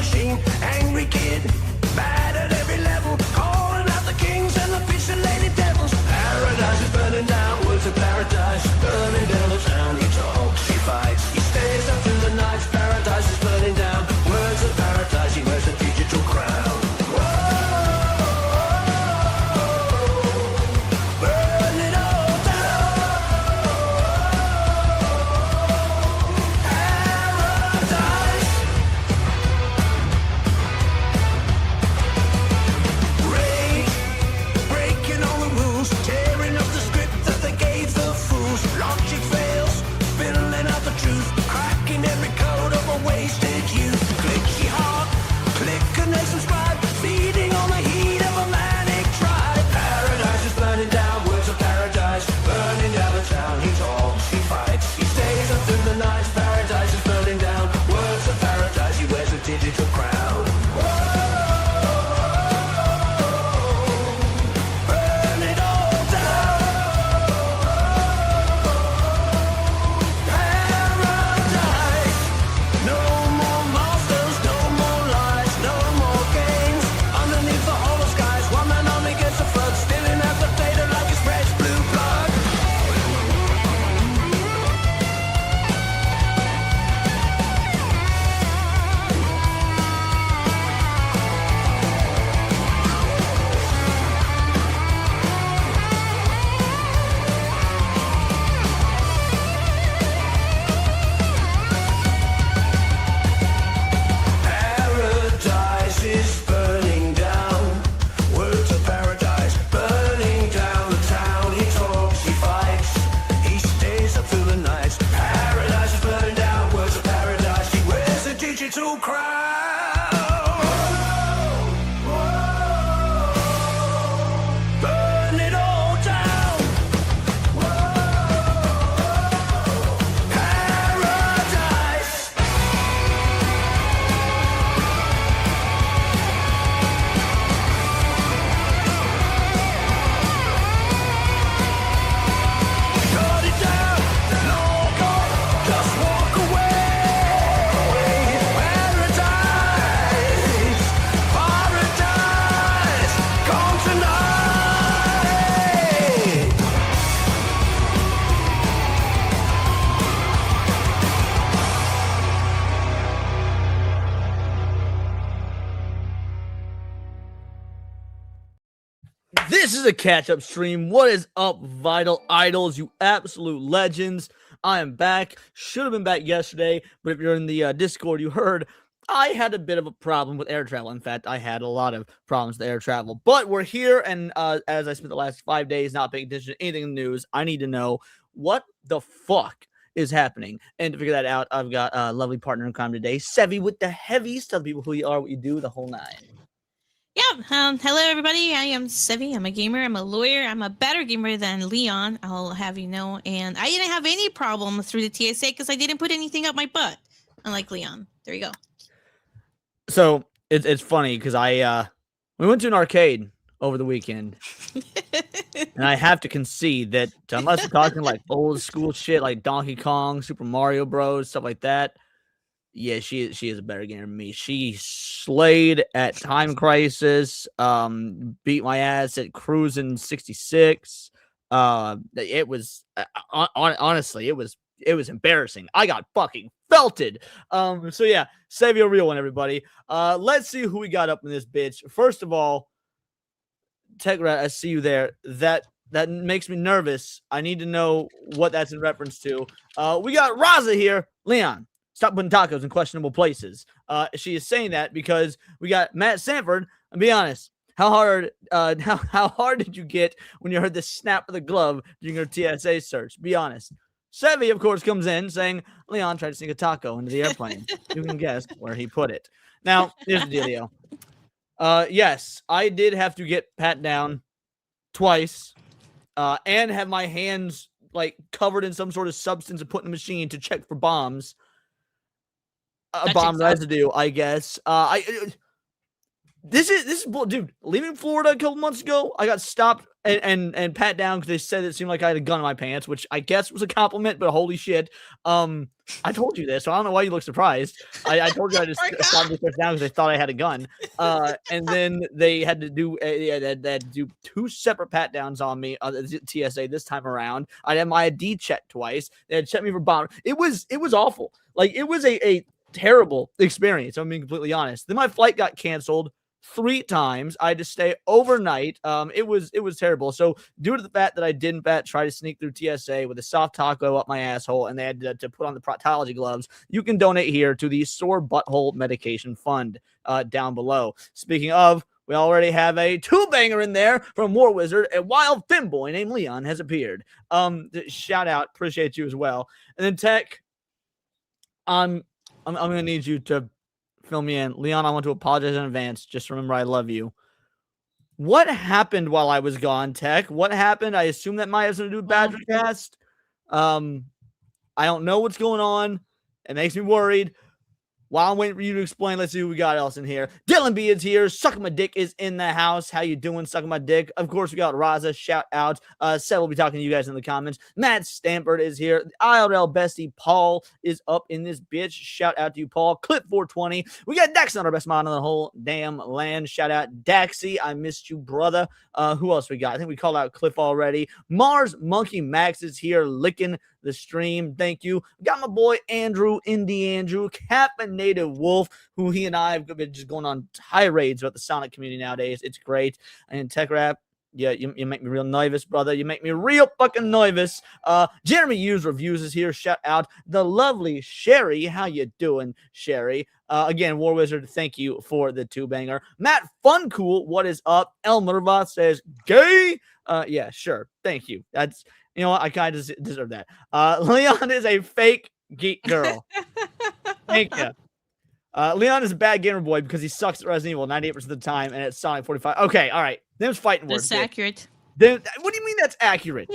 machine. Angry kid, bad at every level, calling out the kings and the fish and lady devils. Paradise is burning down, words of paradise, burning down the town. He talks, he fights, he stays up through the night. Paradise is burning down, words of paradise. He wears a digital crown. This is a catch-up stream. What is up, Vital Idols, you absolute legends? I am back. Should have been back yesterday, but if you're in the Discord, you heard I had a bit of a problem with air travel. In fact, I had a lot of problems with air travel. But we're here, and as I spent the last 5 days not paying attention to anything in the news, I need to know what the fuck is happening. And to figure that out, I've got a lovely partner in crime today, Sevy with the heavies. Tell people who you are, what you do, the whole nine. Yeah, hello everybody, I am Sevy, I'm a gamer, I'm a lawyer, I'm a better gamer than Leon, I'll have you know, and I didn't have any problem through the TSA because I didn't put anything up my butt, unlike Leon. There you go. So, it's funny because we went to an arcade over the weekend, and I have to concede that unless we're talking like old school shit like Donkey Kong, Super Mario Bros, stuff like that, yeah, she is a better gamer than me. She slayed at Time Crisis, beat my ass at Cruising 66. It was honestly, it was embarrassing. I got fucking felted. So yeah, save your real one, everybody. Let's see who we got up in this bitch. First of all, Tegra, I see you there. That makes me nervous. I need to know what that's in reference to. We got Raza here. Leon, stop putting tacos in questionable places. She is saying that because we got Matt Sanford. And be honest, how hard did you get when you heard the snap of the glove during your TSA search? Be honest. Sevy, of course, comes in saying Leon tried to sneak a taco into the airplane. You can guess where he put it. Now, here's the dealio. Yes, I did have to get pat down twice and have my hands like covered in some sort of substance and put in a machine to check for bombs. Bomb residue, I guess. This is dude. Leaving Florida a couple months ago, I got stopped and pat down because they said it seemed like I had a gun in my pants, which I guess was a compliment, but holy shit. I told you this, so I don't know why you look surprised. I told you I just stopped this person down because they thought I had a gun. And then they had to do they had to do 2 separate pat downs on me on the TSA this time around. I had my ID checked twice. They had checked me for bomb. It was awful. Like it was a terrible experience. I'm being completely honest. Then my flight got canceled 3 times. I had to stay overnight. It was terrible. So due to the fact that I did in fact try to sneak through TSA with a soft taco up my asshole, and they had to put on the proctology gloves, you can donate here to the Sore Butthole Medication Fund down below. Speaking of, we already have a 2-banger in there from War Wizard. A wild femboy named Leon has appeared. Shout out, appreciate you as well. And then Tech, I'm gonna need you to fill me in. Leon, I want to apologize in advance. Just remember I love you. What happened while I was gone, Tech? What happened? I assume that might have something to do with Badgercast. I don't know what's going on. It makes me worried. While I'm waiting for you to explain, let's see who we got else in here. Dylan B is here. Sucking My Dick is in the house. How you doing, Sucking My Dick? Of course, we got Raza. Shout out. Seth will be talking to you guys in the comments. Matt Stampert is here. IRL Bestie Paul is up in this bitch. Shout out to you, Paul. Clip 420. We got Dax on our best mod in the whole damn land. Shout out Daxie. I missed you, brother. Who else we got? I think we called out Cliff already. Mars Monkey Max is here licking the stream. Thank you. Got my boy Andrew, Indie Andrew, Caffeinated Wolf, who he and I have been just going on tirades about the Sonic community nowadays. It's great. And Tech Rap, yeah, you make me real nervous, brother. You make me real fucking nervous. Jeremy Hughes Reviews is here. Shout out the lovely Sherry. How you doing, Sherry? Again, War Wizard, thank you for the 2-banger. Matt Funcool, what is up? El Merva says, gay? Yeah, sure. Thank you. That's, you know what? I kind of deserve that. Leon is a fake geek girl. Thank you. Leon is a bad gamer boy because he sucks at Resident Evil 98% of the time and at Sonic 45. Okay, all right. Them's fighting words. That's accurate. Then, what do you mean that's accurate?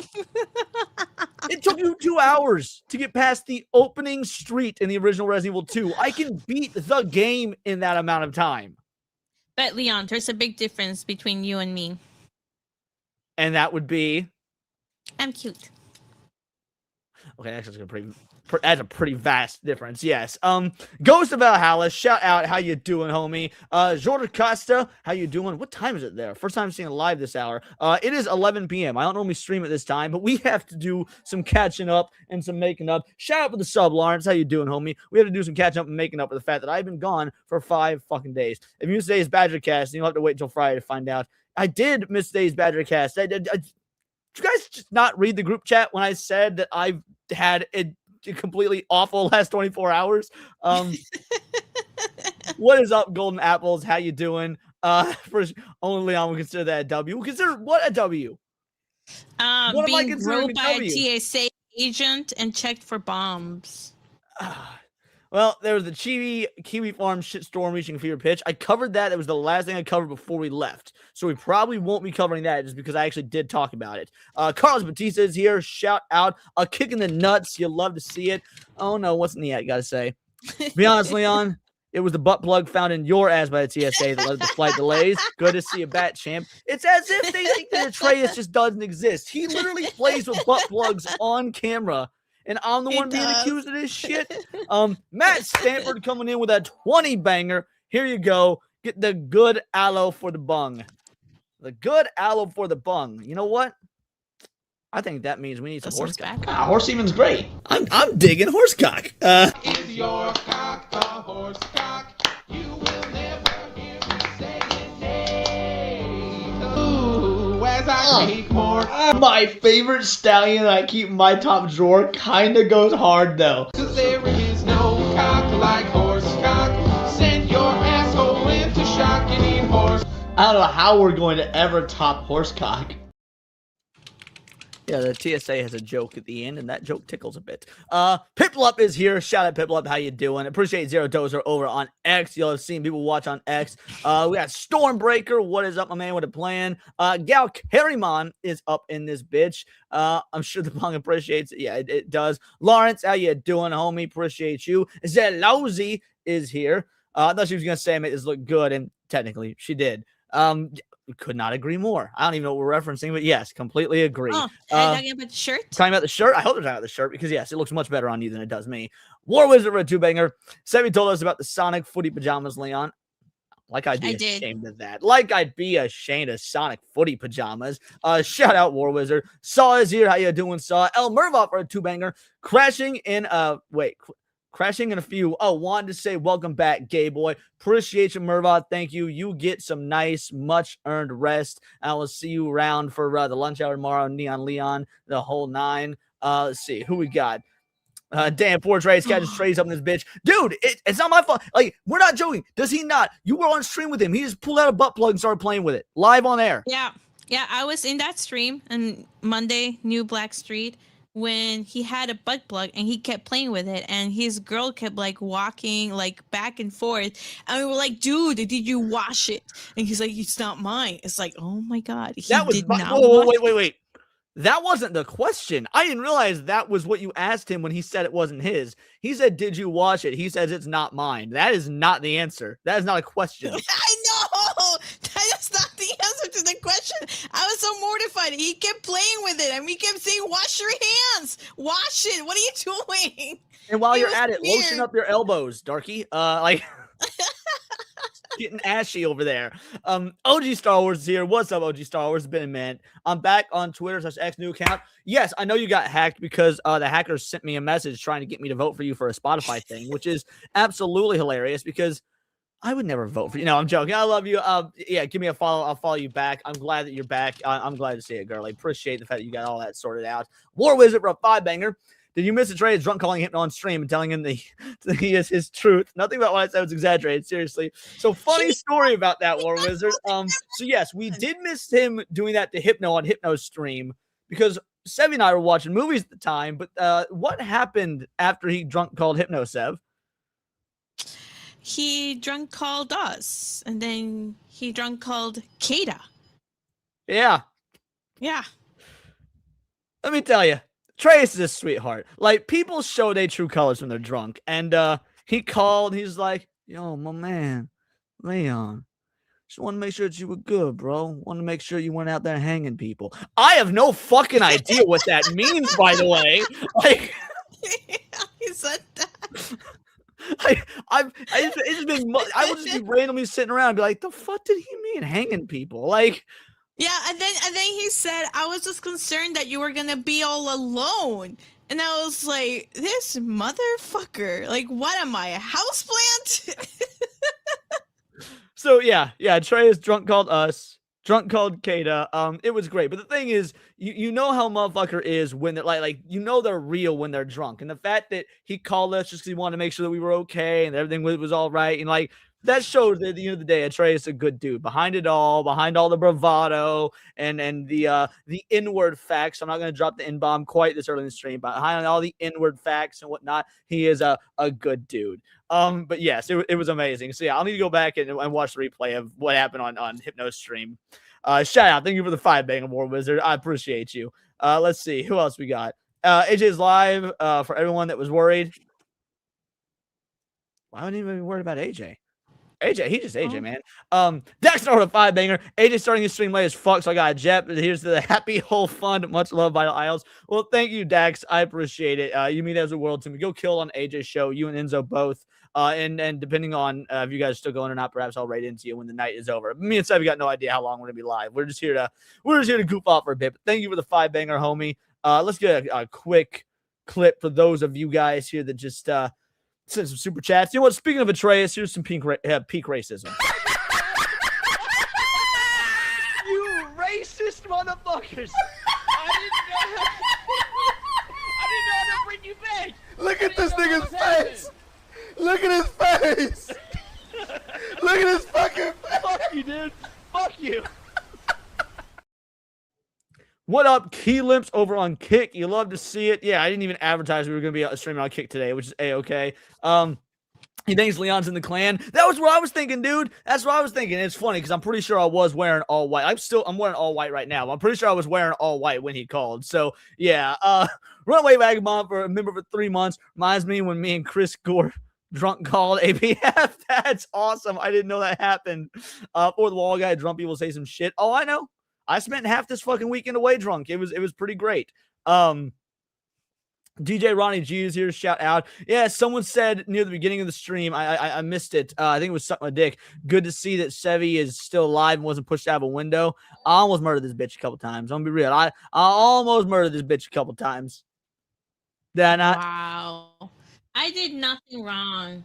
It took you 2 hours to get past the opening street in the original Resident Evil 2. I can beat the game in that amount of time. But Leon, there's a big difference between you and me. And that would be? I'm cute. Okay, that's a pretty vast difference. Yes. Ghost of Valhalla, shout out. How you doing, homie? Jordan Costa, how you doing? What time is it there? First time seeing it live this hour. It is 11 p.m. I don't normally stream at this time, but we have to do some catching up and some making up. Shout out for the sub, Lawrence. How you doing, homie? We have to do some catching up and making up for the fact that I've been gone for 5 fucking days. If you miss today's Badgercast, then you'll have to wait until Friday to find out. I did miss today's Badgercast. Did you guys just not read the group chat when I said that I've had a completely awful last 24 hours? What is up, Golden Apples? How you doing? First, only Leon would consider that a W. Consider what a W? What being groped by a TSA agent and checked for bombs. Well, there was the Kiwi Farm shitstorm reaching fever pitch. I covered that. That was the last thing I covered before we left. So we probably won't be covering that just because I actually did talk about it. Carlos Batista is here. Shout out. A kick in the nuts. You'll love to see it. Oh, no. What's in the ad? Gotta say. Be honest, Leon. It was the butt plug found in your ass by the TSA that led to flight delays. Good to see you back, champ. It's as if they think that Atreus just doesn't exist. He literally plays with butt plugs on camera. And I'm the one being accused of this shit. Matt Stanford coming in with a 20-banger. Here you go. Get the good aloe for the bung. The good aloe for the bung. You know what? I think that means we need some horsecock. Horse semen's great. I'm digging horsecock. Is your cock a horse cock? You will never hear me say it. Nay. Ooh, as I speak more. My favorite stallion I keep in my top drawer kinda goes hard though. Cause there is no cock like horse cock. Send your asshole into shock and eat horse. I don't know how we're going to ever top horsecock. Yeah, the TSA has a joke at the end, and that joke tickles a bit. Piplup is here. Shout out Piplup. How you doing? Appreciate Zero Dozer over on X. You'll have seen people watch on X. We got Stormbreaker. What is up, my man? What a plan. Gal Carrymon is up in this bitch. I'm sure the pong appreciates it. Yeah, it does. Lawrence, how you doing, homie? Appreciate you. Zelozy is here. I thought she was going to say, make this look good. And technically, she did. Could not agree more. I don't even know what we're referencing, but yes, completely agree. Oh, are you talking about the shirt? Talking about the shirt? I hope they're talking about the shirt because, yes, it looks much better on you than it does me. War Wizard for a two-banger. Sevi told us about the Sonic footy pajamas, Leon. Like I'd be ashamed of that. Like I'd be ashamed of Sonic footy pajamas. Shout out War Wizard. Saw is here. How you doing, Saw? El Merva for a two-banger. Crashing in a few. Oh, wanted to say welcome back, gay boy. Appreciate you, Merva. Thank you. You get some nice, much-earned rest. I will see you around for the lunch hour tomorrow. Neon Leon, the whole nine. Let's see. Who we got? Damn, poor Trey's cat just trays up in this bitch. Dude, it's not my fault. Like, we're not joking. Does he not? You were on stream with him. He just pulled out a butt plug and started playing with it. Live on air. Yeah. Yeah, I was in that stream on Monday, New Black Street, when he had a butt plug and he kept playing with it, and his girl kept like walking like back and forth, and we were like, dude, did you wash it? And he's like, it's not mine. It's like, oh my god, Wait. That wasn't the question. I didn't realize that was what you asked him when he said it wasn't his. He said, did you wash it? He says it's not mine. That is not the answer. That is not a question. I know! That is not the answer to the question. I was so mortified. He kept playing with it, and we kept saying, wash your hands! Wash it! What are you doing? And while you're at it, lotion up your elbows, Darky. Getting ashy over there. OG Star Wars is here. What's up, OG Star Wars? It's been a minute. I'm back on Twitter/X new account. Yes, I know you got hacked because the hackers sent me a message trying to get me to vote for you for a Spotify thing, which is absolutely hilarious because I would never vote for you. No, I'm joking. I love you. Yeah, give me a follow. I'll follow you back. I'm glad that you're back. I'm glad to see it, girl. I appreciate the fact that you got all that sorted out. War Wizard for a 5-banger. Did you miss a Trey drunk calling him on stream and telling him that he is his truth? Nothing about what I said was exaggerated, seriously. So funny story about that, War Wizard. So yes, we did miss him doing that to Hypno on Hypno's stream because Sevi and I were watching movies at the time. But what happened after he drunk called Hypno, Sev? He drunk called us, and then he drunk called Kata. Yeah. Yeah. Let me tell you. Trace is a sweetheart. Like, people show their true colors when they're drunk. And he called. He's like, yo, my man, Leon, just want to make sure that you were good, bro. Want to make sure you weren't out there hanging people. I have no fucking idea what that means, by the way. Like, he said that. I will just be randomly sitting around and be like, the fuck did he mean hanging people? Like, yeah, and then he said, I was just concerned that you were gonna be all alone. And I was like, this motherfucker. Like, what am I, a houseplant? So yeah, Trey is drunk called us, drunk called Kata. It was great. But the thing is, you know how motherfucker is when they're like you know they're real when they're drunk. And the fact that he called us just because he wanted to make sure that we were okay and everything was all right, and like that shows that at the end of the day, Trey is a good dude. Behind it all, behind all the bravado and the inward facts. I'm not going to drop the N-bomb quite this early in the stream, but behind all the inward facts and whatnot, he is a good dude. But yes, it was amazing. So yeah, I'll need to go back and watch the replay of what happened on Hypno's stream. Shout out. Thank you for the 5-banger, War Wizard. I appreciate you. Let's see. Who else we got? AJ's live for everyone that was worried. Why wouldn't anybody be worried about AJ? AJ, he just AJ, man. Dax started a 5-banger. AJ starting his stream late as fuck, so I got a jet. Here's the happy whole fun. Much love, Vital Isles. Well, thank you, Dax. I appreciate it. You mean as a world to me. Go kill on AJ's show. You and Enzo both. And depending on if you guys are still going or not, perhaps I'll write into you when the night is over. Me and Seb, we got no idea how long we're gonna be live. We're just here to goof off for a bit. But thank you for the 5-banger, homie. Let's get a quick clip for those of you guys here that just send some super chats. You know what? Speaking of Atreus, here's some peak racism. You racist motherfuckers! I didn't know how to bring you back. Look at this nigga's face! Look at his face! Look at his fucking face! Fuck you, dude. Fuck you. What up, Key Limps over on Kick? You love to see it. Yeah, I didn't even advertise we were going to be streaming on Kick today, which is A-okay. He thinks Leon's in the clan. That was what I was thinking, dude. That's what I was thinking. It's funny because I'm pretty sure I was wearing all white. I'm wearing all white right now. I'm pretty sure I was wearing all white when he called. So, yeah. Runaway Vagabond for a member for 3 months. Reminds me when me and Chris Gore drunk called APF. That's awesome. I didn't know that happened. Or the wall guy, drunk people say some shit. Oh, I know. I spent half this fucking weekend away drunk. It was pretty great. DJ Ronnie G is here to shout out. Yeah, someone said near the beginning of the stream, I missed it. I think it was Suck My Dick. Good to see that Sevi is still alive and wasn't pushed out of a window. I almost murdered this bitch a couple times. I'm gonna be real. I almost murdered this bitch a couple times. Did I not? Wow. I did nothing wrong.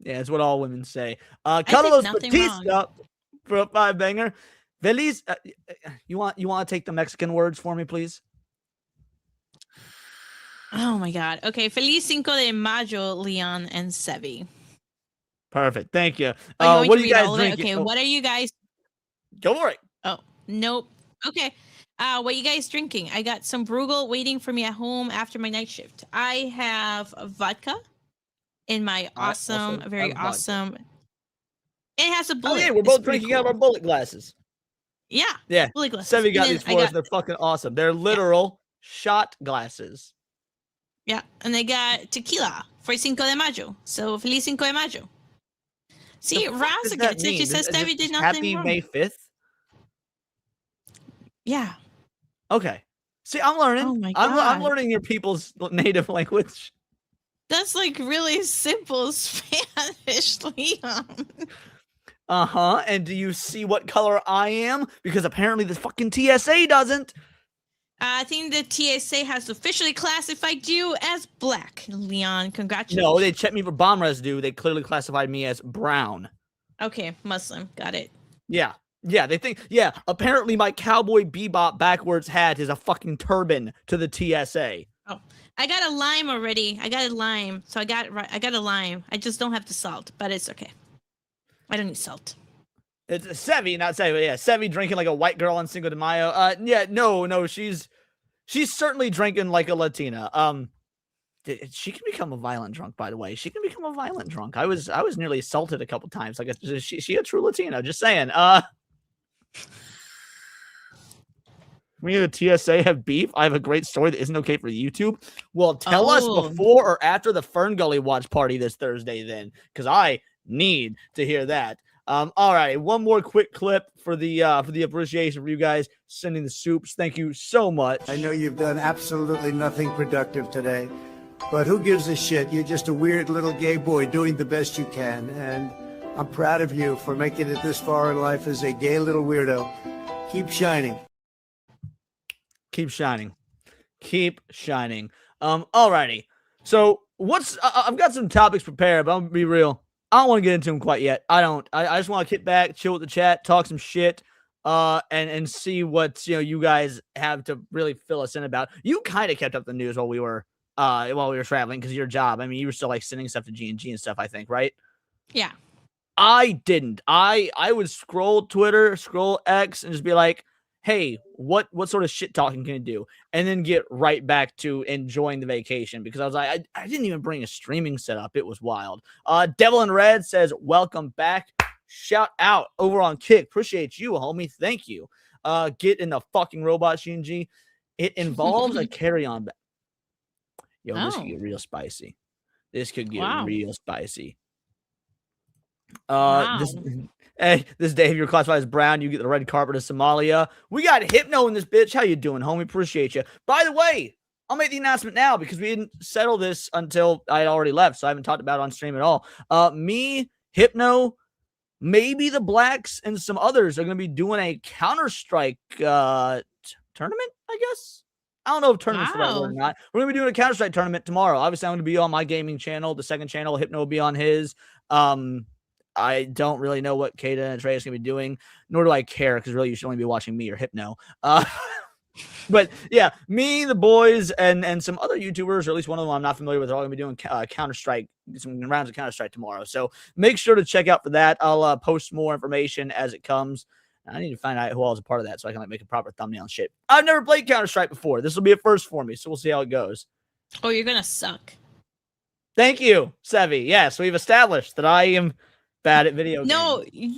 Yeah, it's what all women say. did Carlos nothing Batista for a 5-banger. Feliz, you want to take the Mexican words for me, please? Oh my god. Okay, Feliz Cinco de Mayo, Leon and Sevi. Perfect. Thank you. Oh, what are you guys drinking? Okay, what are you guys? Go for it. Oh, nope. Okay. What you guys drinking? I got some Bruegel waiting for me at home after my night shift. I have vodka in my awesome, very awesome. It has a bullet. Oh yeah, we're both drinking out of our bullet glasses. Yeah. Yeah. Bullet glasses. Sevi got And these then for us. They're fucking awesome. They're literal shot glasses. Yeah, and they got tequila for Cinco de Mayo. So Feliz Cinco de Mayo. See, Raza gets it. She says Stevie did nothing Happy wrong. May 5th? Yeah. Okay. See, I'm learning. Oh my I'm God. learning your people's native language. That's like really simple Spanish, Leon. Uh-huh. And do you see what color I am? Because apparently this fucking TSA doesn't. I think the TSA has officially classified you as black, Leon. Congratulations. No, they checked me for bomb residue. They clearly classified me as brown. Okay, Muslim. Got it. Yeah. Yeah, they think, yeah, apparently my Cowboy Bebop backwards hat is a fucking turban to the TSA. Oh, I got a lime already. I got a lime. So I got a lime. I just don't have the salt, but it's okay. I don't need salt. It's Sevi, not Sevi, but yeah, Sevi drinking like a white girl on Cinco de Mayo. Yeah, no, she's certainly drinking like a Latina. She can become a violent drunk, by the way. She can become a violent drunk. I was nearly assaulted a couple times. Like, she a true Latina. Just saying. Me and the TSA have beef. I have a great story that isn't okay for YouTube. Well, tell us before or after the Fern Gully watch party this Thursday, then, because I need to hear that. All right, one more quick clip for the appreciation for you guys sending the soups. Thank you so much. I know you've done absolutely nothing productive today, but who gives a shit? You're just a weird little gay boy doing the best you can, and I'm proud of you for making it this far in life as a gay little weirdo. Keep shining. Keep shining. Keep shining. Alrighty. So I've got some topics prepared, but I'm gonna be real. I don't want to get into them quite yet. I don't. I just want to kick back, chill with the chat, talk some shit, and see what you guys have to really fill us in about. You kind of kept up the news while we were traveling because of your job. I mean, you were still like sending stuff to G&G and stuff, I think, right? Yeah. I didn't. I would scroll Twitter, scroll X, and just be like, hey, what sort of shit talking can you do? And then get right back to enjoying the vacation because I was like, I didn't even bring a streaming setup. It was wild. Devil in Red says, welcome back. Shout out over on Kick. Appreciate you, homie. Thank you. Get in the fucking robot, Shinji. It involves a carry-on bag. Yo, this could get real spicy. This could get real spicy. This day, if you're classified as brown, you get the red carpet of Somalia. We got Hypno in this bitch. How you doing, homie? Appreciate you. By the way, I'll make the announcement now because we didn't settle this until I had already left, so I haven't talked about it on stream at all. Me, Hypno, maybe the Blacks, and some others are going to be doing a Counter-Strike tournament, I guess. I don't know if tournament's the right word or not. We're going to be doing a Counter-Strike tournament tomorrow. Obviously, I'm going to be on my gaming channel, the second channel. Hypno will be on his. I don't really know what Kata and Trey is going to be doing, nor do I care because really you should only be watching me or Hypno. But yeah, me, the boys, and some other YouTubers, or at least one of them I'm not familiar with, are all going to be doing Counter-Strike, some rounds of Counter-Strike tomorrow. So make sure to check out for that. I'll post more information as it comes. I need to find out who all is a part of that so I can make a proper thumbnail and shit. I've never played Counter-Strike before. This will be a first for me, so we'll see how it goes. Oh, you're going to suck. Thank you, Sevi. Yes, we've established that I am bad at video games.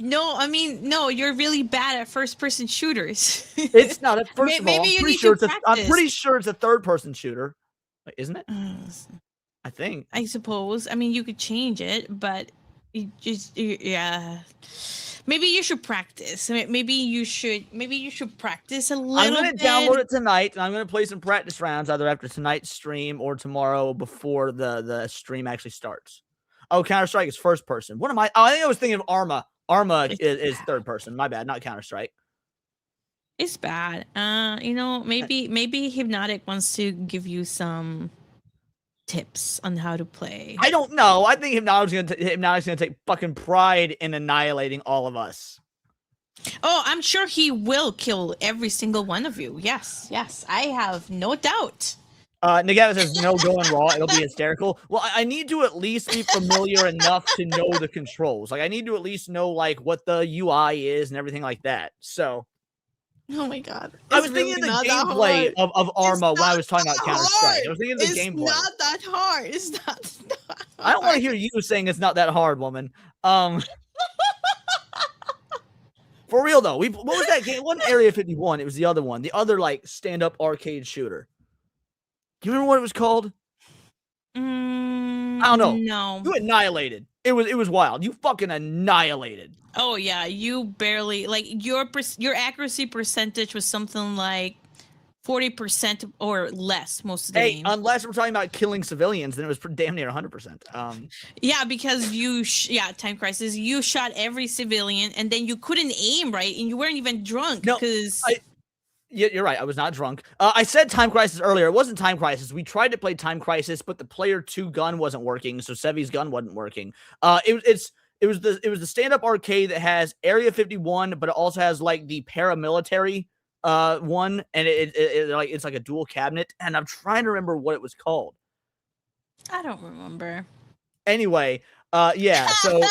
No, you're really bad at first-person shooters. It's not. First of all, maybe I'm pretty sure it's a third-person shooter. Wait, isn't it? I think. I suppose. I mean, you could change it, but yeah. Maybe you should practice. Maybe you should practice a I'm little gonna bit. download it tonight, and I'm gonna play some practice rounds either after tonight's stream or tomorrow before the stream actually starts. Oh, Counter-Strike is first person. What am I? Oh, I think I was thinking of Arma. Arma is third person. My bad, not Counter-Strike. It's bad. Maybe Hypnotic wants to give you some tips on how to play. I don't know. I think Hypnotic's gonna take fucking pride in annihilating all of us. Oh, I'm sure he will kill every single one of you. Yes, I have no doubt. Nagata says no going raw. It'll be hysterical. Well, I need to at least be familiar enough to know the controls. Like I need to at least know like what the UI is and everything like that. So. Oh my god! I was thinking of the gameplay of Arma when I was talking about Counter-Strike. I was thinking of the gameplay. It's not that hard. It's not. I don't want to hear you saying it's not that hard, woman. For real though, what was that game? It wasn't Area 51. It was the other one. The other like stand-up arcade shooter. Do you remember what it was called? I don't know. No. You annihilated. It was wild. You fucking annihilated. Oh yeah, you barely like your accuracy percentage was something like 40% or less most of the game. Unless we're talking about killing civilians, then it was damn near 100%. Yeah, because Time Crisis, you shot every civilian and then you couldn't aim right, and you weren't even drunk because. Yeah, you're right. I was not drunk. I said Time Crisis earlier. It wasn't Time Crisis. We tried to play Time Crisis, but the player 2 gun wasn't working, so Sevi's gun wasn't working. It was the stand-up arcade that has Area 51, but it also has like the paramilitary one, and it's like a dual cabinet, and I'm trying to remember what it was called. I don't remember. Anyway, yeah, so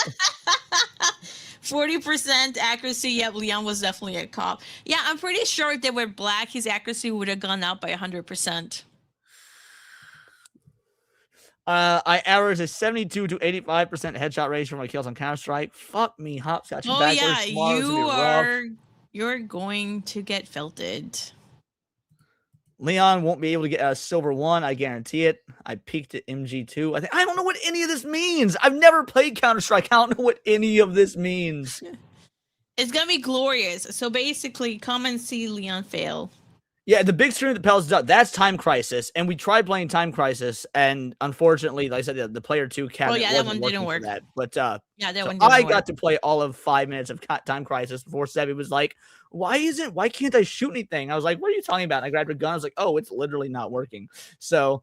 40% accuracy. Yeah, Leon was definitely a cop. Yeah, I'm pretty sure if they were black, his accuracy would have gone up by 100%. I average a 72 to 85% headshot ratio for my kills on Counter-Strike. Fuck me, hopscotch. Oh yeah, you're going to get felted. Leon won't be able to get a silver 1. I guarantee it. I peaked at MG2. I don't know what any of this means. I've never played Counter-Strike. I don't know what any of this means. It's gonna be glorious. So basically, come and see Leon fail. Yeah, the big screen that Pels up, that's Time Crisis, and we tried playing Time Crisis, and unfortunately, like I said, the player 2 cabinet that one didn't work. That. But that so one didn't I work. got to play all of 5 minutes of Time Crisis before Sebi was like, why can't I shoot anything? I was like, what are you talking about? And I grabbed a gun. I was like, oh, it's literally not working. So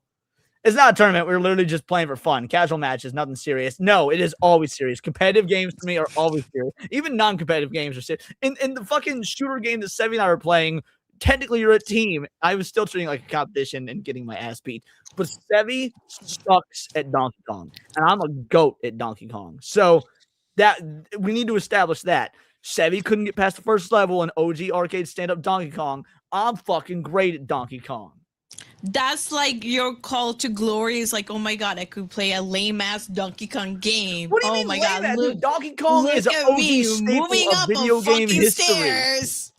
it's not a tournament. We're literally just playing for fun. Casual matches, nothing serious. No, it is always serious. Competitive games to me are always serious. Even non-competitive games are serious. In the fucking shooter game that Sebi and I were playing, technically you're a team. I was still treating it like a competition and getting my ass beat. But Sevi sucks at Donkey Kong. And I'm a goat at Donkey Kong. So that we need to establish that. Sevi couldn't get past the first level in OG arcade stand-up Donkey Kong. I'm fucking great at Donkey Kong. That's like your call to glory is like, oh my god, I could play a lame-ass Donkey Kong game. What do you mean my lame-ass? god, Dude, Donkey Kong is an OG staple of video game history. Stairs.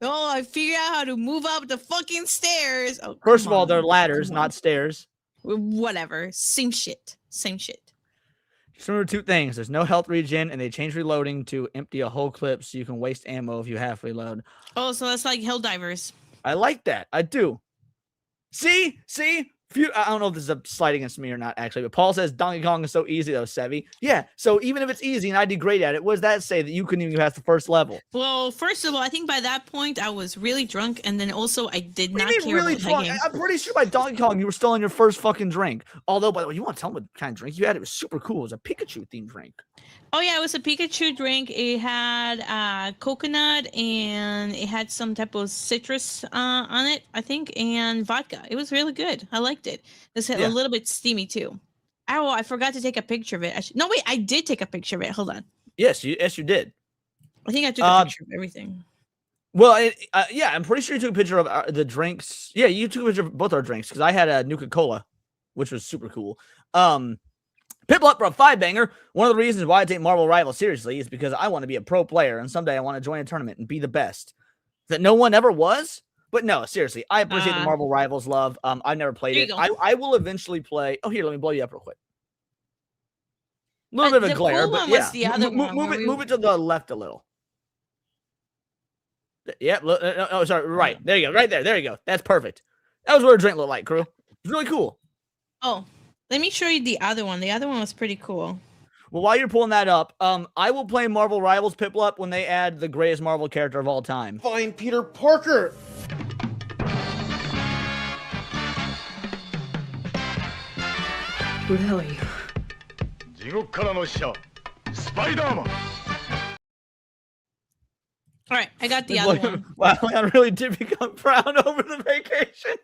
Oh, I figured out how to move up the fucking stairs. Oh, first of all, they're ladders, not stairs. Whatever. Same shit. Just remember 2 things. There's no health regen, and they change reloading to empty a whole clip so you can waste ammo if you half reload. Oh, so that's like Helldivers. I like that. I do. See? I don't know if this is a slight against me or not, actually, but Paul says Donkey Kong is so easy, though, Sevi. Yeah, so even if it's easy and I did great at it, what does that say that you couldn't even pass the first level? Well, first of all, I think by that point, I was really drunk, and then also I did not care really about drunk? that game. I'm pretty sure by Donkey Kong, you were still on your first fucking drink. Although, by the way, you want to tell them what kind of drink you had? It was super cool. It was a Pikachu-themed drink. Oh, yeah, it was a Pikachu drink. It had coconut, and it had some type of citrus on it, I think, and vodka. It was really good. I liked it. It's a little bit steamy, too. Oh, I forgot to take a picture of it. No, wait, I did take a picture of it. Hold on. Yes, you did. I think I took a picture of everything. Well, yeah, I'm pretty sure you took a picture of the drinks. Yeah, you took a picture of both our drinks, because I had a Nuka-Cola, which was super cool. Pitbull up for a 5-banger. One of the reasons why I take Marvel Rivals seriously is because I want to be a pro player, and someday I want to join a tournament and be the best that no one ever was. But no, seriously, I appreciate the Marvel Rivals love. I've never played There it. you go. I will eventually play. Oh, here, let me blow you up real quick. A little bit of a the glare, cool but one yeah, was the other one move where it, we- move it to the left a little. Yep. Oh, sorry. Right. There you go. Right there. There you go. That's perfect. That was what a drink looked like, crew. It's really cool. Oh, let me show you the other one. The other one was pretty cool. Well, while you're pulling that up, I will play Marvel Rivals Piplup when they add the greatest Marvel character of all time. Find Peter Parker. Who the hell are you? 地獄からの使者スパイダーマン All right, I got the other one. Wow, I really did become proud over the vacation.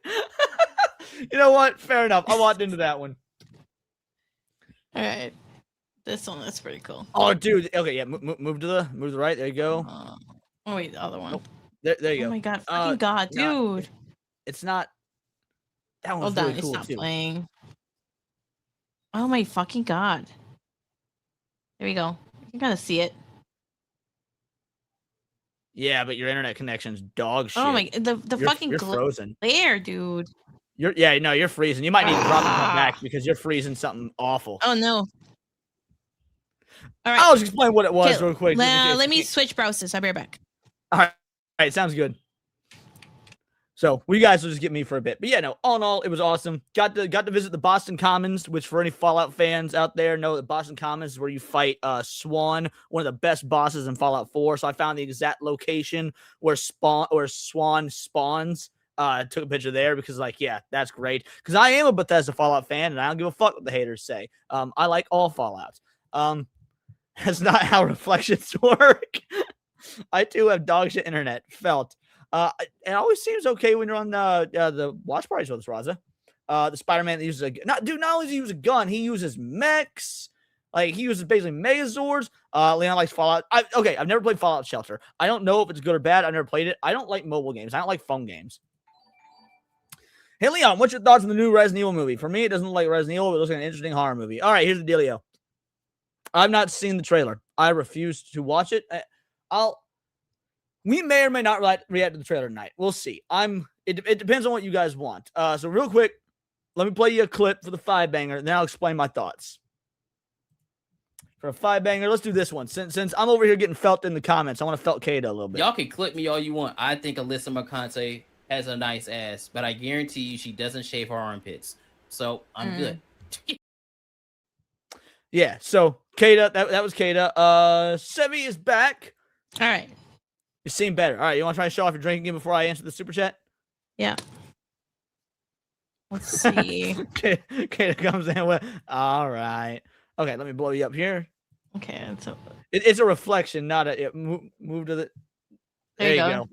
You know what? Fair enough. I walked into that one. All right, this one is pretty cool. Oh, dude. Okay, yeah. Move to the right. There you go. Oh wait, the other one. There you go. Oh my god, fucking god, dude. It's not. That one's Hold on, really cool it's not too. playing. Oh my fucking god. There we go. You gotta see it. Yeah, but your internet connection's dog shit. Oh my, the fucking you're frozen. glare, dude. You're freezing. You might need to drop and come back because you're freezing something awful. Oh no. All right. I'll just explain what it was real quick. Let me switch browsers. I'll be right back. All right, sounds good. So you guys will just get me for a bit, but yeah, no. All in all, it was awesome. Got to visit the Boston Commons, which for any Fallout fans out there know that Boston Commons is where you fight Swan, one of the best bosses in Fallout 4. So I found the exact location where Swan spawns. Took a picture there because, like, yeah, that's great. Because I am a Bethesda Fallout fan, and I don't give a fuck what the haters say. I like all Fallouts. That's not how reflections work. I too have dog shit internet. Felt. It always seems okay when you're on the watch parties with us, Raza. The Spider-Man that uses not only does he use a gun, he uses mechs. Like, he uses basically Megazords. Leon likes Fallout. I've never played Fallout Shelter. I don't know if it's good or bad. I've never played it. I don't like mobile games. I don't like phone games. Hey, Leon, what's your thoughts on the new Resident Evil movie? For me, it doesn't look like Resident Evil, but it looks like an interesting horror movie. All right, here's the dealio. I've not seen the trailer. I refuse to watch it. We may or may not react to the trailer tonight. We'll see. It depends on what you guys want. So real quick, let me play you a clip for the 5-banger, and then I'll explain my thoughts. For a 5-banger, let's do this one. Since I'm over here getting felt in the comments, I want to felt Kata a little bit. Y'all can clip me all you want. I think Alyssa McConaughey has a nice ass, but I guarantee you she doesn't shave her armpits. So I'm good. Yeah, so Kata, that was Kata. Sevi is back. All right. You seem better. All right, you want to try to show off your drinking game before I answer the super chat? Yeah. Let's see. Kata comes in with, all right. Okay, let me blow you up here. Okay, it's a reflection, not a move to the. There you go.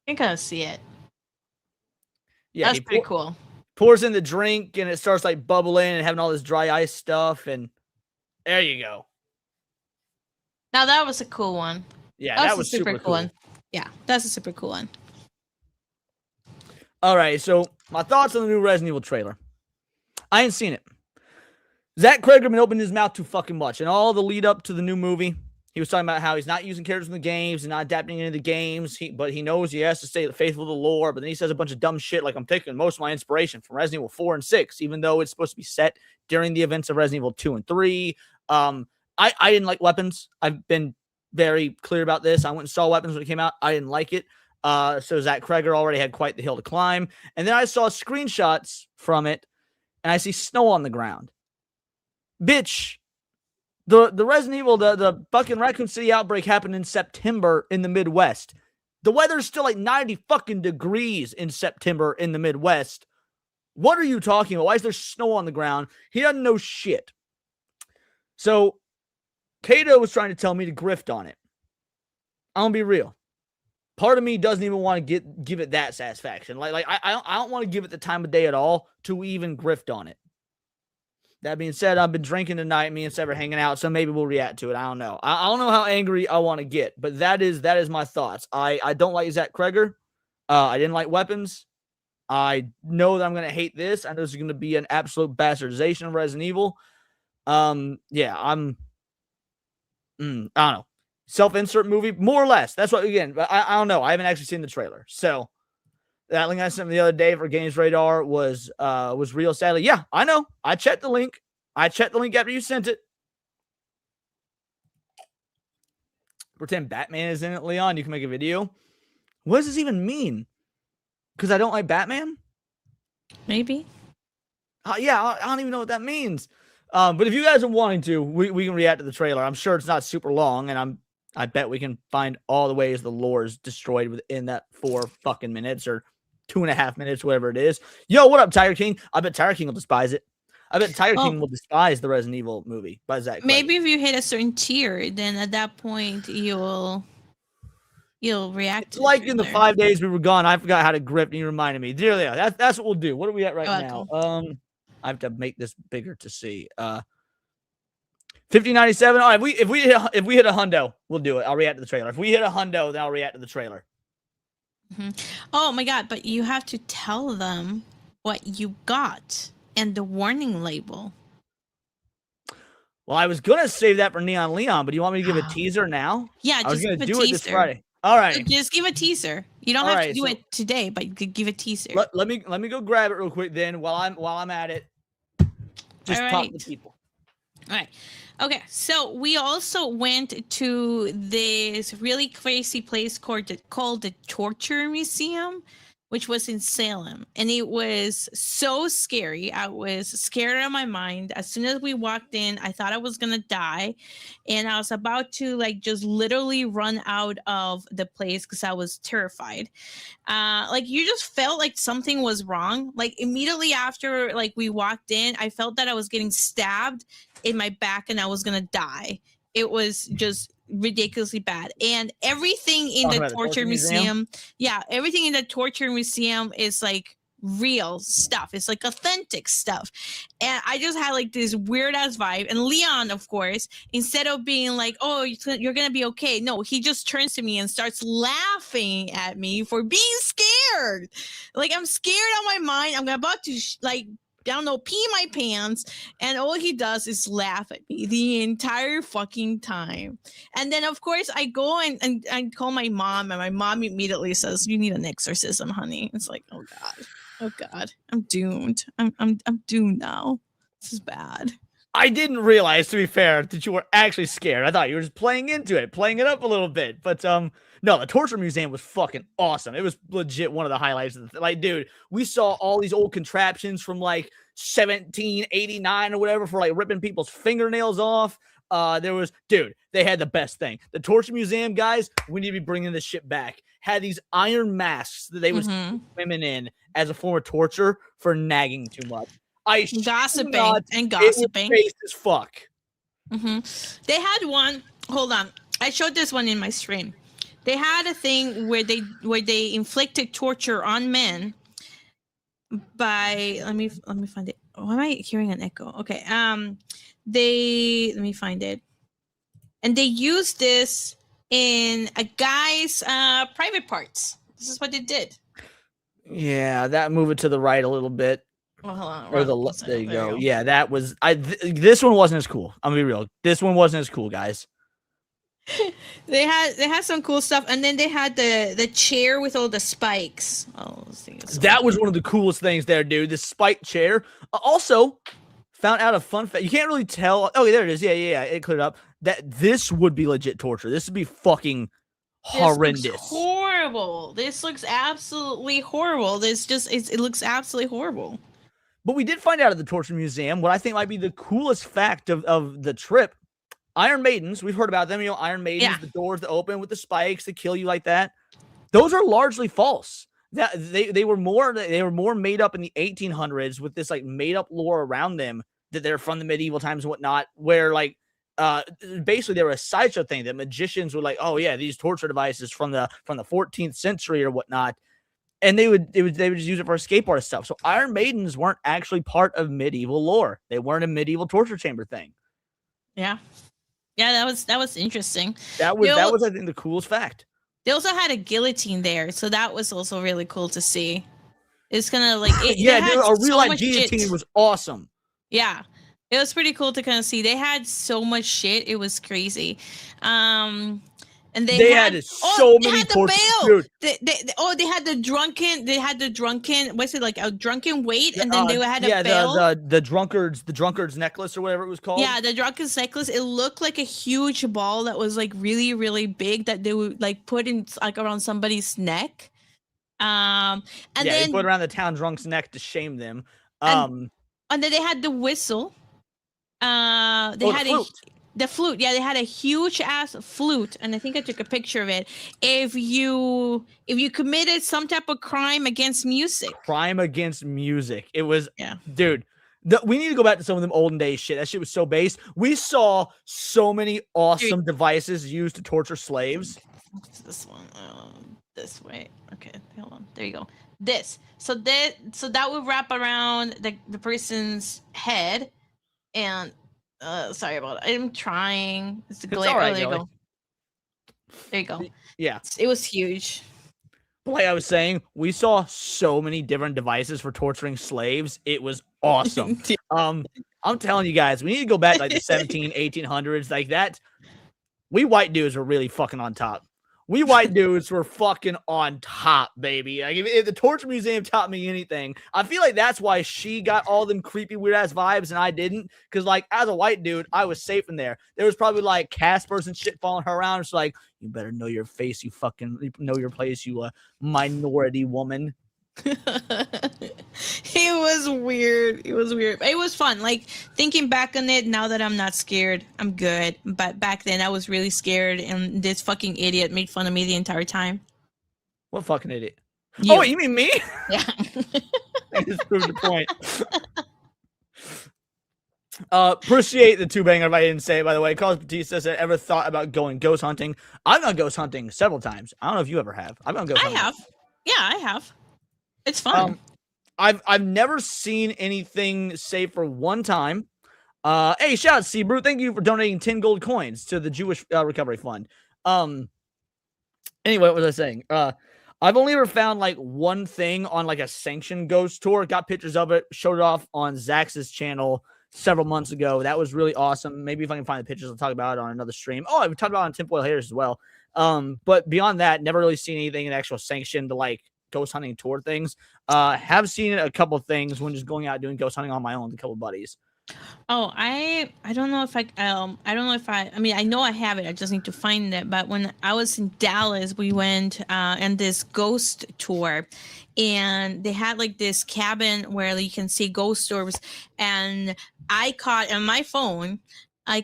You can kind of see it. Yeah, that's pretty cool. Pours in the drink and it starts like bubbling and having all this dry ice stuff, and there you go. Now that was a cool one. Yeah, that was super cool one. Yeah, that's a super cool one. All right, so my thoughts on the new Resident Evil trailer. I ain't seen it. Zach Cregger been opening his mouth too fucking much, and all the lead up to the new movie, he was talking about how he's not using characters in the games and not adapting any of the games, but he knows he has to stay faithful to the lore, but then he says a bunch of dumb shit like I'm taking most of my inspiration from Resident Evil 4 and 6, even though it's supposed to be set during the events of Resident Evil 2 and 3. I didn't like Weapons. I've been very clear about this. I went and saw Weapons when it came out. I didn't like it. So Zach Cregger already had quite the hill to climb. And then I saw screenshots from it, and I see snow on the ground. Bitch, the Resident Evil, the fucking Raccoon City outbreak happened in September in the Midwest. The weather's still like 90 fucking degrees in September in the Midwest. What are you talking about? Why is there snow on the ground? He doesn't know shit. So Kato was trying to tell me to grift on it. I'm gonna be real. Part of me doesn't even want to give it that satisfaction. Like I don't want to give it the time of day at all to even grift on it. That being said, I've been drinking tonight. Me and Seb are hanging out, so maybe we'll react to it. I don't know. I don't know how angry I want to get, but that is my thoughts. I don't like Zach Cregger. I didn't like Weapons. I know that I'm gonna hate this. I know this is gonna be an absolute bastardization of Resident Evil. Yeah, I don't know. self-insert movie, more or less. That's what, again, I don't know. I haven't actually seen the trailer. So that link I sent the other day for Games Radar was real. Sadly, yeah, I know. I checked the link. After you sent it. Pretend Batman is in it, Leon. You can make a video. What does this even mean? Because I don't like Batman? Maybe. Yeah, I don't even know what that means. But if you guys are wanting to, we can react to the trailer. I'm sure it's not super long, and I bet we can find all the ways the lore is destroyed within that 4 fucking minutes or 2.5 minutes, whatever it is. Yo, what up, Tiger King? I bet Tiger King will despise it. I bet Tiger King will despise the Resident Evil movie by Zach. Maybe if you hit a certain tier, then at that point you'll react. Like in the 5 days we were gone, I forgot how to grip, and you reminded me. Dear Leo, that's what we'll do. What are we at right now? I have to make this bigger to see. 5097. All right, if we hit a hundo, we'll do it. I'll react to the trailer. If we hit a hundo, then I'll react to the trailer. Mm-hmm. Oh my god! But you have to tell them what you got and the warning label. Well, I was gonna save that for Neon Leon, but you want me to give a teaser now? Yeah, I was just gonna give a do teaser. it this Friday. All right, just give a teaser. You don't have to do it today, but you could give a teaser. Let me go grab it real quick. Then while I'm at it, just talk to people. All right. Okay, so we also went to this really crazy place called the Torture Museum, which was in Salem, and it was so scary. I was scared out of my mind. As soon as we walked in, I thought I was gonna die, and I was about to like just literally run out of the place because I was terrified. Like you just felt like something was wrong. Like immediately after like we walked in, I felt that I was getting stabbed in my back and I was gonna die. It was just ridiculously bad, and everything in the torture museum, everything in the torture museum is like real stuff. It's like authentic stuff, and I just had like this weird ass vibe. And Leon, of course, instead of being like, "Oh, you're gonna be okay," no, he just turns to me and starts laughing at me for being scared. Like I'm scared out of my mind. I'm about to I don't know, pee my pants, and all he does is laugh at me the entire fucking time. And then, of course, I go and I call my mom, and my mom immediately says, "You need an exorcism, honey." It's like, oh god, I'm doomed. I'm doomed now. This is bad. I didn't realize, to be fair, that you were actually scared. I thought you were just playing into it, playing it up a little bit. But no, the Torture Museum was fucking awesome. It was legit one of the highlights of the like, dude, we saw all these old contraptions from like 1789 or whatever for like ripping people's fingernails off. They had the best thing. The Torture Museum guys, we need to be bringing this shit back. Had these iron masks that they was women in as a form of torture for nagging too much. Gossiping. It was based as fuck. They had one. Hold on, I showed this one in my stream. They had a thing where they inflicted torture on men by let me find it. Why am I hearing an echo? Okay. Let me find it. And they used this in a guy's private parts. This is what they did. Yeah, that move it to the right a little bit. Well, hold on. Or there you go. Yeah, that was this one wasn't as cool. I'm gonna be real. This one wasn't as cool, guys. They had some cool stuff, and then they had the chair with all the spikes. Oh, that was one of the coolest things there, dude. The spike chair. Also, found out a fun fact. You can't really tell. Oh, there it is. Yeah. It cleared up. That this would be legit torture. This would be fucking horrendous. This looks horrible. This looks absolutely horrible. It looks absolutely horrible. But we did find out at the Torture Museum what I think might be the coolest fact of the trip. Iron Maidens, we've heard about them. You know, Iron Maidens, the doors that open with the spikes that kill you like that. Those are largely false. That they were more made up in the 1800s with this like made up lore around them that they're from the medieval times and whatnot. Where like basically they were a sideshow thing that magicians were like, oh yeah, these torture devices from the 14th century or whatnot. And they would just use it for escape artist stuff. So Iron Maidens weren't actually part of medieval lore. They weren't a medieval torture chamber thing. Yeah. Yeah, that was interesting. That was I think the coolest fact. They also had a guillotine there, so that was also really cool to see. It's kind of like a real life guillotine was awesome. Yeah. It was pretty cool to kind of see. They had so much shit. It was crazy. And They had so they many had the torches, bail. dude. They had the drunken. What's it like a drunken weight? And then they had a bail. the drunkard's necklace or whatever it was called. Yeah, the drunken's necklace. It looked like a huge ball that was like really, really big that they would like put in like around somebody's neck. And then they put around the town drunk's neck to shame them. and then they had the whistle. They had the flute. Yeah, they had a huge ass flute, and I think I took a picture of it. If you committed some type of crime against music, it was dude. We need to go back to some of them olden days shit. That shit was so base. We saw so many awesome devices used to torture slaves. What's this one? This way. Okay, hold on. There you go. This. So that would wrap around the person's head, and sorry about it. I'm trying. It's the glare. Right, there you go. There you go. Yeah. It was huge. Like I was saying, we saw so many different devices for torturing slaves. It was awesome. I'm telling you guys, we need to go back like the 1800s, like that. We white dudes were really fucking on top. We white dudes were fucking on top, baby. Like if the Torture Museum taught me anything, I feel like that's why she got all them creepy, weird ass vibes and I didn't. Because like as a white dude, I was safe in there. There was probably like Caspers and shit following her around. It's like, you better know your face, you fucking know your place, you minority woman. It was weird. It was weird. It was fun. Like thinking back on it now that I'm not scared, I'm good. But back then I was really scared, and this fucking idiot made fun of me the entire time. What fucking idiot? You. Oh, you mean me? Yeah. I just proved the point. Appreciate the two banger if I didn't say it, by the way. Carlos Batista said, ever thought about going ghost hunting? I've gone ghost hunting several times. I don't know if you ever have. I've gone ghost hunting. I have. Yeah, I have. It's fun. I've never seen anything save for one time. Hey, shout out Seabrew. Thank you for donating 10 gold coins to the Jewish Recovery Fund. Anyway, what was I saying? I've only ever found like one thing on like a sanctioned ghost tour. Got pictures of it, showed it off on Zax's channel several months ago. That was really awesome. Maybe if I can find the pictures, I'll talk about it on another stream. Oh, I've talked about it on Tinfoil Haters as well. But beyond that, never really seen anything in actual sanction to like ghost hunting tour things. Have seen a couple of things when just going out doing ghost hunting on my own with a couple of buddies. Oh, I don't know if I mean, I know I have it. I just need to find it. But when I was in Dallas, we went on this ghost tour, and they had like this cabin where you can see ghost orbs. And I caught on my phone, a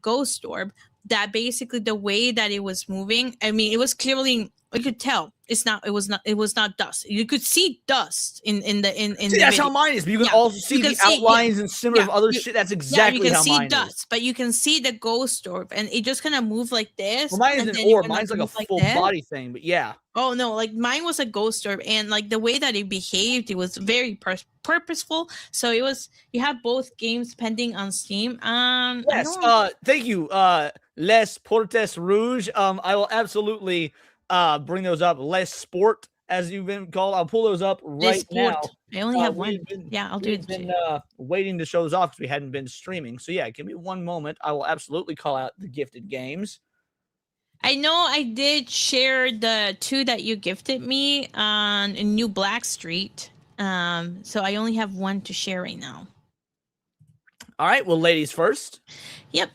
ghost orb that basically the way that it was moving. I mean, it was clearly, you could tell it was not dust. You could see dust in the See, that's how mine is, but you can also see the outlines and similar of other shit. That's exactly how mine is. You can see dust, but you can see the ghost orb, and it just kind of moved like this. Well, mine is an orb. Mine's like a full body thing, but yeah. Oh no, like mine was a ghost orb, and like the way that it behaved, it was very purposeful. So it was. You have both games pending on Steam. Yes. Thank you, Les Portes Rouge. I will absolutely bring those up. Les Sport, as you've been called. I'll pull those up right now. I only have one. I'll do it. Been waiting to show those off because we hadn't been streaming. So yeah, give me one moment. I will absolutely call out the gifted games. I know I did share the two that you gifted me on New Black Street. So I only have one to share right now. All right. Well, ladies first. Yep.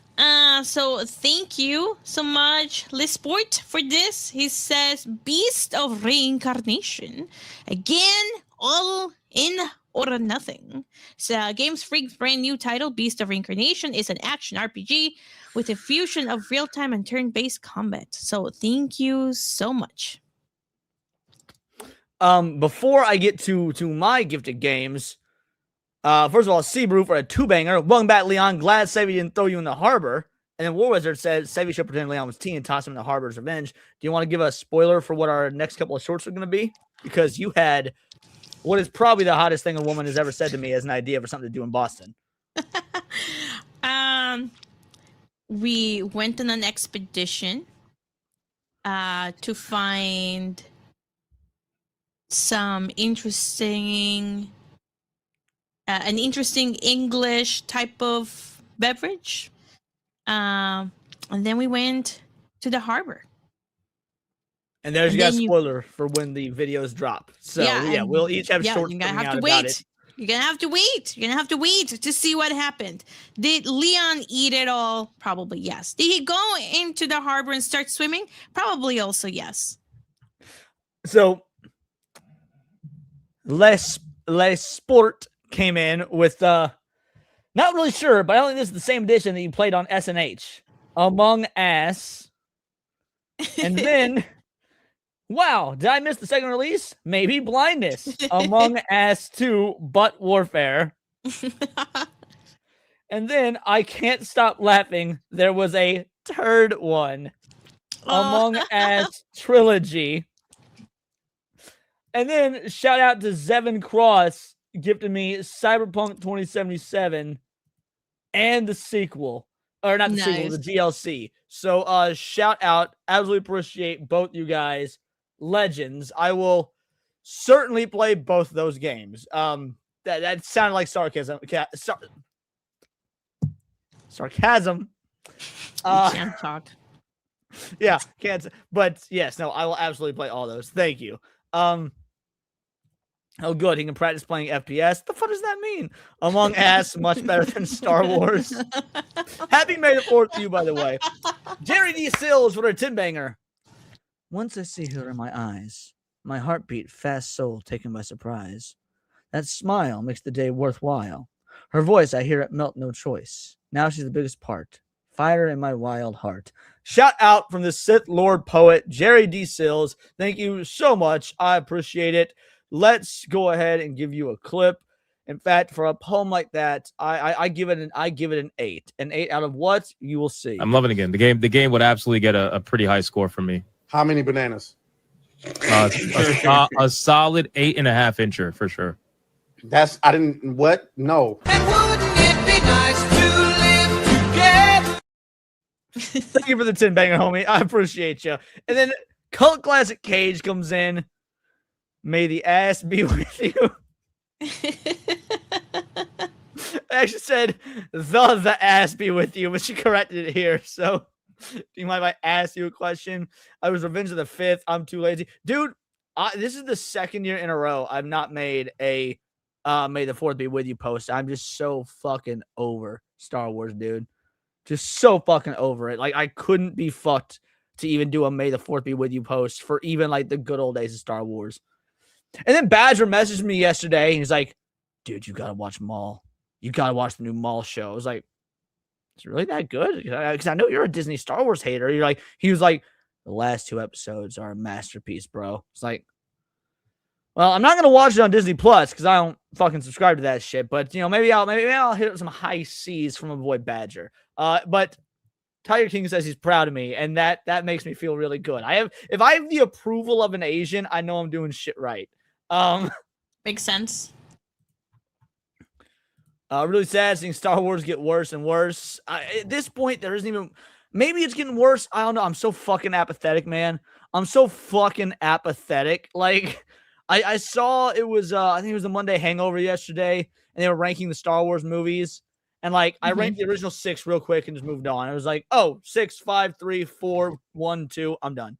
So thank you so much, Lisport, for this. He says, Beast of Reincarnation. Again, all in or nothing. So Games Freak's brand new title, Beast of Reincarnation, is an action RPG with a fusion of real-time and turn-based combat. So thank you so much. Before I get to my gifted games, first of all, Seabrew for a two-banger. Welcome back, Leon. Glad Savvy didn't throw you in the harbor. And then War Wizard said Savvy should pretend Leon was T and toss him in the harbor's revenge. Do you want to give a spoiler for what our next couple of shorts are going to be? Because you had what is probably the hottest thing a woman has ever said to me as an idea for something to do in Boston. We went on an expedition to find some interesting an interesting English type of beverage. And then we went to the harbor And there's And your then you- spoiler for when the videos drop. So yeah, and- we'll each have shorts you're gonna coming have out to about wait. it. You're gonna have to wait. You're gonna have to wait to see what happened. Did Leon eat it all? Probably yes. Did he go into the harbor and start swimming? Probably also yes. So Les Sport came in with not really sure, but I don't think this is the same edition that you played on SNH. Among Us. And then wow, did I miss the second release? Maybe Blindness. Among Us 2 Butt Warfare. And then I can't stop laughing. There was a third one. Among Us Trilogy. And then shout out to Zevin Cross gifted me Cyberpunk 2077 and the sequel. Or not the sequel, the DLC. So shout out. Absolutely appreciate both you guys. Legends. I will certainly play both those games. That sounded like sarcasm. Sarcasm. Can't talk. Yeah, can't. But yes, no, I will absolutely play all those. Thank you. Oh, good. He can practice playing FPS. The fuck does that mean? Among Us, much better than Star Wars. Happy May the 4th to you, by the way. Jerry D. Sills with her tin banger. Once I see her in my eyes, my heartbeat fast soul taken by surprise. That smile makes the day worthwhile. Her voice, I hear it melt no choice. Now she's the biggest part. Fire in my wild heart. Shout out from the Sith Lord poet, Jerry D. Sills. Thank you so much. I appreciate it. Let's go ahead and give you a clip. In fact, for a poem like that, I give it an 8. An 8 out of what? You will see. I'm loving it again. The game would absolutely get a pretty high score from me. How many bananas? A solid 8.5 incher for sure. That's I didn't what? No. And wouldn't it be nice to live together? Thank you for the tin banger, homie. I appreciate you. And then Cult Classic Cage comes in. May the ass be with you. I actually said the ass be with you, but she corrected it here. So do you mind if I ask you a question? I was Revenge of the 5th. I'm too lazy. Dude, this is the second year in a row I've not made a May the 4th be with you post. I'm just so fucking over Star Wars, dude. Just so fucking over it. Like, I couldn't be fucked to even do a May the 4th be with you post for even like the good old days of Star Wars. And then Badger messaged me yesterday and he's like, dude, you gotta watch Maul. You gotta watch the new Maul show. I was like, it's really that good? Because I know you're a Disney Star Wars hater. He was like, the last 2 episodes are a masterpiece, bro. It's like, well, I'm not gonna watch it on Disney Plus because I don't fucking subscribe to that shit. But you know, maybe I'll hit some high C's from a boy Badger. But Tiger King says he's proud of me, and that makes me feel really good. If I have the approval of an Asian, I know I'm doing shit right. Makes sense. Really sad seeing Star Wars get worse and worse. At this point, there isn't even. Maybe it's getting worse. I don't know. I'm so fucking apathetic, man. I'm so fucking apathetic. Like, I saw it was. I think it was the Monday Hangover yesterday, and they were ranking the Star Wars movies. And like, I ranked the original 6 real quick and just moved on. I was like, oh, 6, 5, 3, 4, 1, 2. I'm done.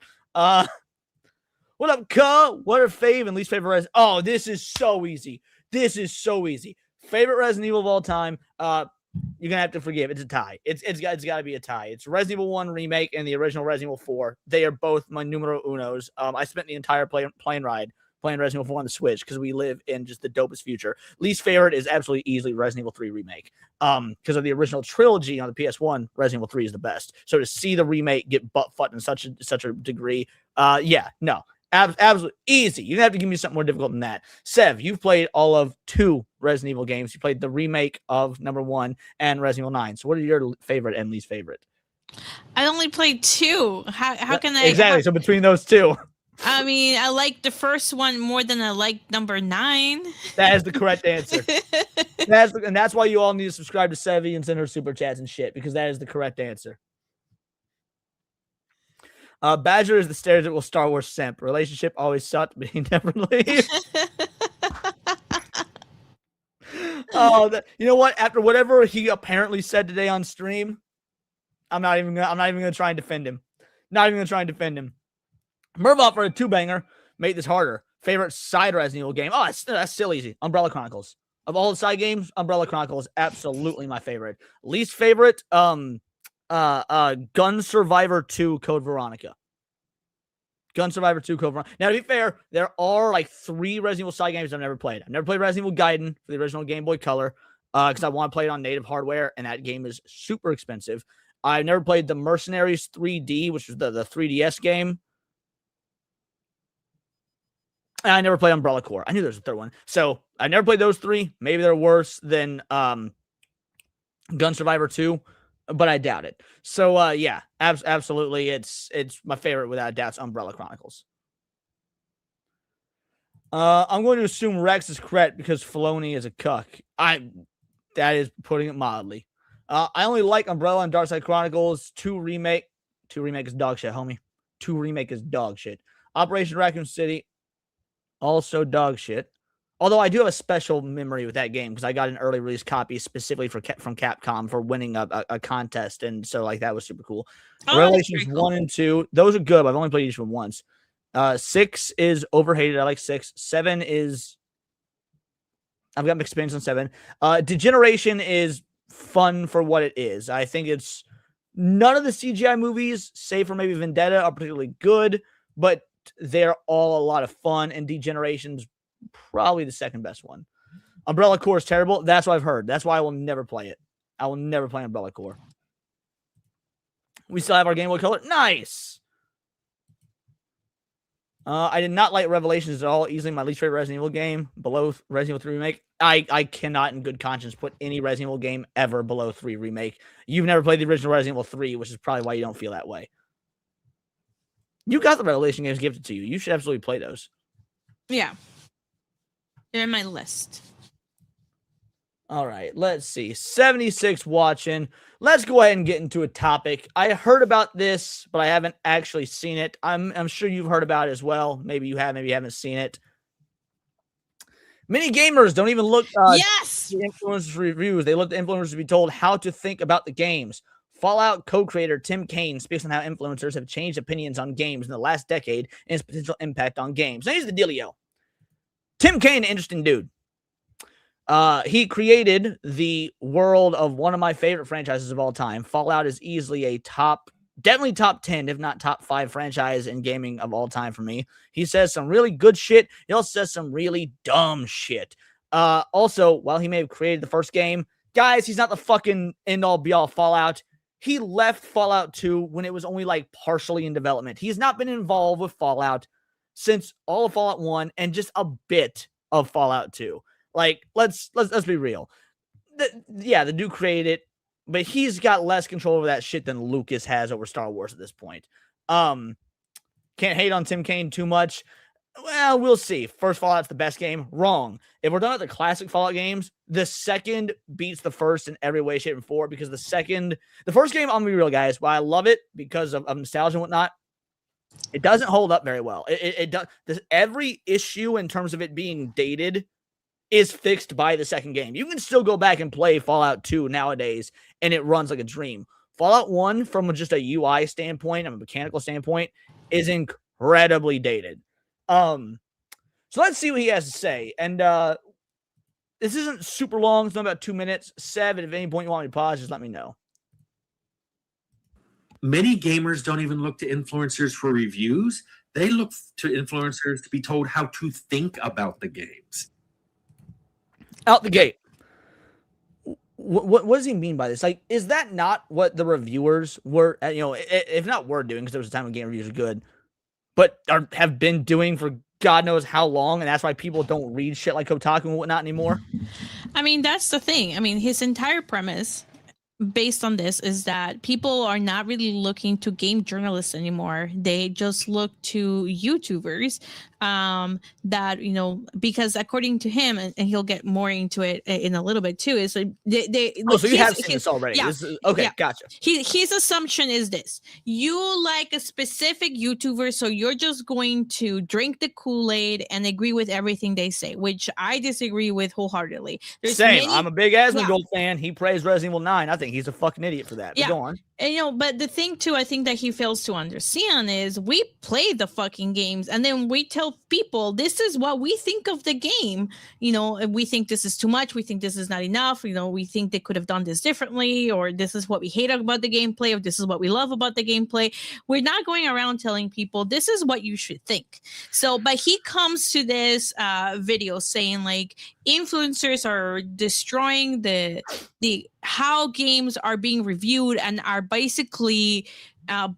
What up, Cuh? What are fave and least favorite Resident? Oh, this is so easy. Favorite Resident Evil of all time. You're gonna have to forgive. It's a tie. It's got to be a tie. It's Resident Evil 1 remake and the original Resident Evil 4. They are both my numero unos. I spent the entire plane ride playing Resident Evil 4 on the Switch because we live in just the dopest future. Least favorite is absolutely easily Resident Evil 3 remake. Because of the original trilogy on the PS1, Resident Evil 3 is the best. So to see the remake get butt fucked in such a degree, absolutely easy. You have to give me something more difficult than that. Sev, you've played all of 2 Resident Evil games. You played the remake of number 1 and Resident Evil 9. So what are your favorite and least favorite? I only played 2. How can I exactly? So between those 2. I mean, I like the first one more than I like number 9. That is the correct answer. And that's why you all need to subscribe to Sevi and send her super chats and shit, because that is the correct answer. Badger is the stereotypical Star Wars simp. Relationship always sucked, but he never leaves. You know what? After whatever he apparently said today on stream, I'm not even gonna try and defend him. Mervot for a 2-banger made this harder. Favorite side Resident Evil game? Oh, that's still easy. Umbrella Chronicles. Of all the side games, Umbrella Chronicles is absolutely my favorite. Least favorite, Gun Survivor 2 Code Veronica. Gun Survivor 2 Code Veronica. Now, to be fair, there are like 3 Resident Evil side games I've never played. I've never played Resident Evil Gaiden for the original Game Boy Color because I want to play it on native hardware, and that game is super expensive. I've never played the Mercenaries 3D, which is the 3DS game. And I never played Umbrella Corps. I knew there was a third one. So I never played those 3. Maybe they're worse than Gun Survivor 2, but I doubt it. So yeah, absolutely. It's my favorite without a doubt. It's Umbrella Chronicles. I'm going to assume Rex is correct because Filoni is a cuck. That is putting it mildly. I only like Umbrella and Darkside Chronicles. 2 remake is dog shit, homie. 2 remake is dog shit. Operation Raccoon City, also dog shit. Although I do have a special memory with that game because I got an early release copy specifically from Capcom for winning a contest, and so like that was super cool. Revelations 1 and 2, those are good. But I've only played each one once. 6 is overhated. I like 6. 7 is I've got mixed opinions on 7. Degeneration is fun for what it is. I think it's none of the CGI movies, save for maybe Vendetta, are particularly good, but they're all a lot of fun, and Degeneration's probably the second best one. Umbrella Corps is terrible. That's what I've heard. That's why I will never play it. I will never play Umbrella Corps. We still have our Game Boy Color. Nice. I did not like Revelations at all. Easily my least favorite Resident Evil game, below Resident Evil 3 Remake. I cannot in good conscience put any Resident Evil game ever below 3 Remake. You've never played the original Resident Evil 3, which is probably why you don't feel that way. You got the Revelation games gifted to you. You should absolutely play those. Yeah. They're in my list. All right, let's see. 76 watching. Let's go ahead and get into a topic. I heard about this, but I haven't actually seen it. I'm sure you've heard about it as well. Maybe you have, maybe you haven't seen it. Many gamers don't even look yes! at influencers reviews. They look at influencers to be told how to think about the games. Fallout co-creator Tim Kaine speaks on how influencers have changed opinions on games in the last decade and its potential impact on games. Now, here's the dealio. Tim Kaine, interesting dude. He created the world of one of my favorite franchises of all time. Fallout is easily a definitely top 10, if not top 5 franchise in gaming of all time for me. He says some really good shit. He also says some really dumb shit. Also, while he may have created the first game, guys, he's not the fucking end-all be-all Fallout. He left Fallout 2 when it was only like partially in development. He's not been involved with Fallout since all of Fallout 1 and just a bit of Fallout 2. Like, let's be real. The dude created it, but he's got less control over that shit than Lucas has over Star Wars at this point. Can't hate on Tim Kaine too much. Well, we'll see. First Fallout's the best game. Wrong. If we're done with the classic Fallout games, the second beats the first in every way, shape, and form because the first game, I'm gonna be real, guys, while I love it because of nostalgia and whatnot, it doesn't hold up very well. It does. Every issue in terms of it being dated is fixed by the second game. You can still go back and play Fallout 2 nowadays, and it runs like a dream. Fallout 1, from just a UI standpoint, a mechanical standpoint, is incredibly dated. So let's see what he has to say. And this isn't super long. It's not about 2 minutes. Sev, if at any point you want me to pause, just let me know. Many gamers don't even look to influencers for reviews. They look to influencers to be told how to think about the games. Out the gate. What does he mean by this? Like, is that not what the reviewers were, if not were doing, because there was a time when game reviews are good, but have been doing for God knows how long, and that's why people don't read shit like Kotaku and whatnot anymore? I mean, that's the thing. I mean, his entire premise based on this is that people are not really looking to game journalists anymore. They just look to YouTubers that because according to him, and he'll get more into it in a little bit too, is like so you have seen this already. Yeah, okay, gotcha. His assumption is this: you like a specific YouTuber, so you're just going to drink the Kool-Aid and agree with everything they say, which I disagree with wholeheartedly. Same. I'm a big Asmongold fan. He praised Resident Evil 9. I think he's a fucking idiot for that. But go on. And but the thing too, I think that he fails to understand is we play the fucking games and then we tell people this is what we think of the game. We think this is too much. We think this is not enough. We think they could have done this differently, or this is what we hate about the gameplay, or this is what we love about the gameplay. We're not going around telling people this is what you should think. So, but he comes to this video saying like influencers are destroying the how games are being reviewed and are basically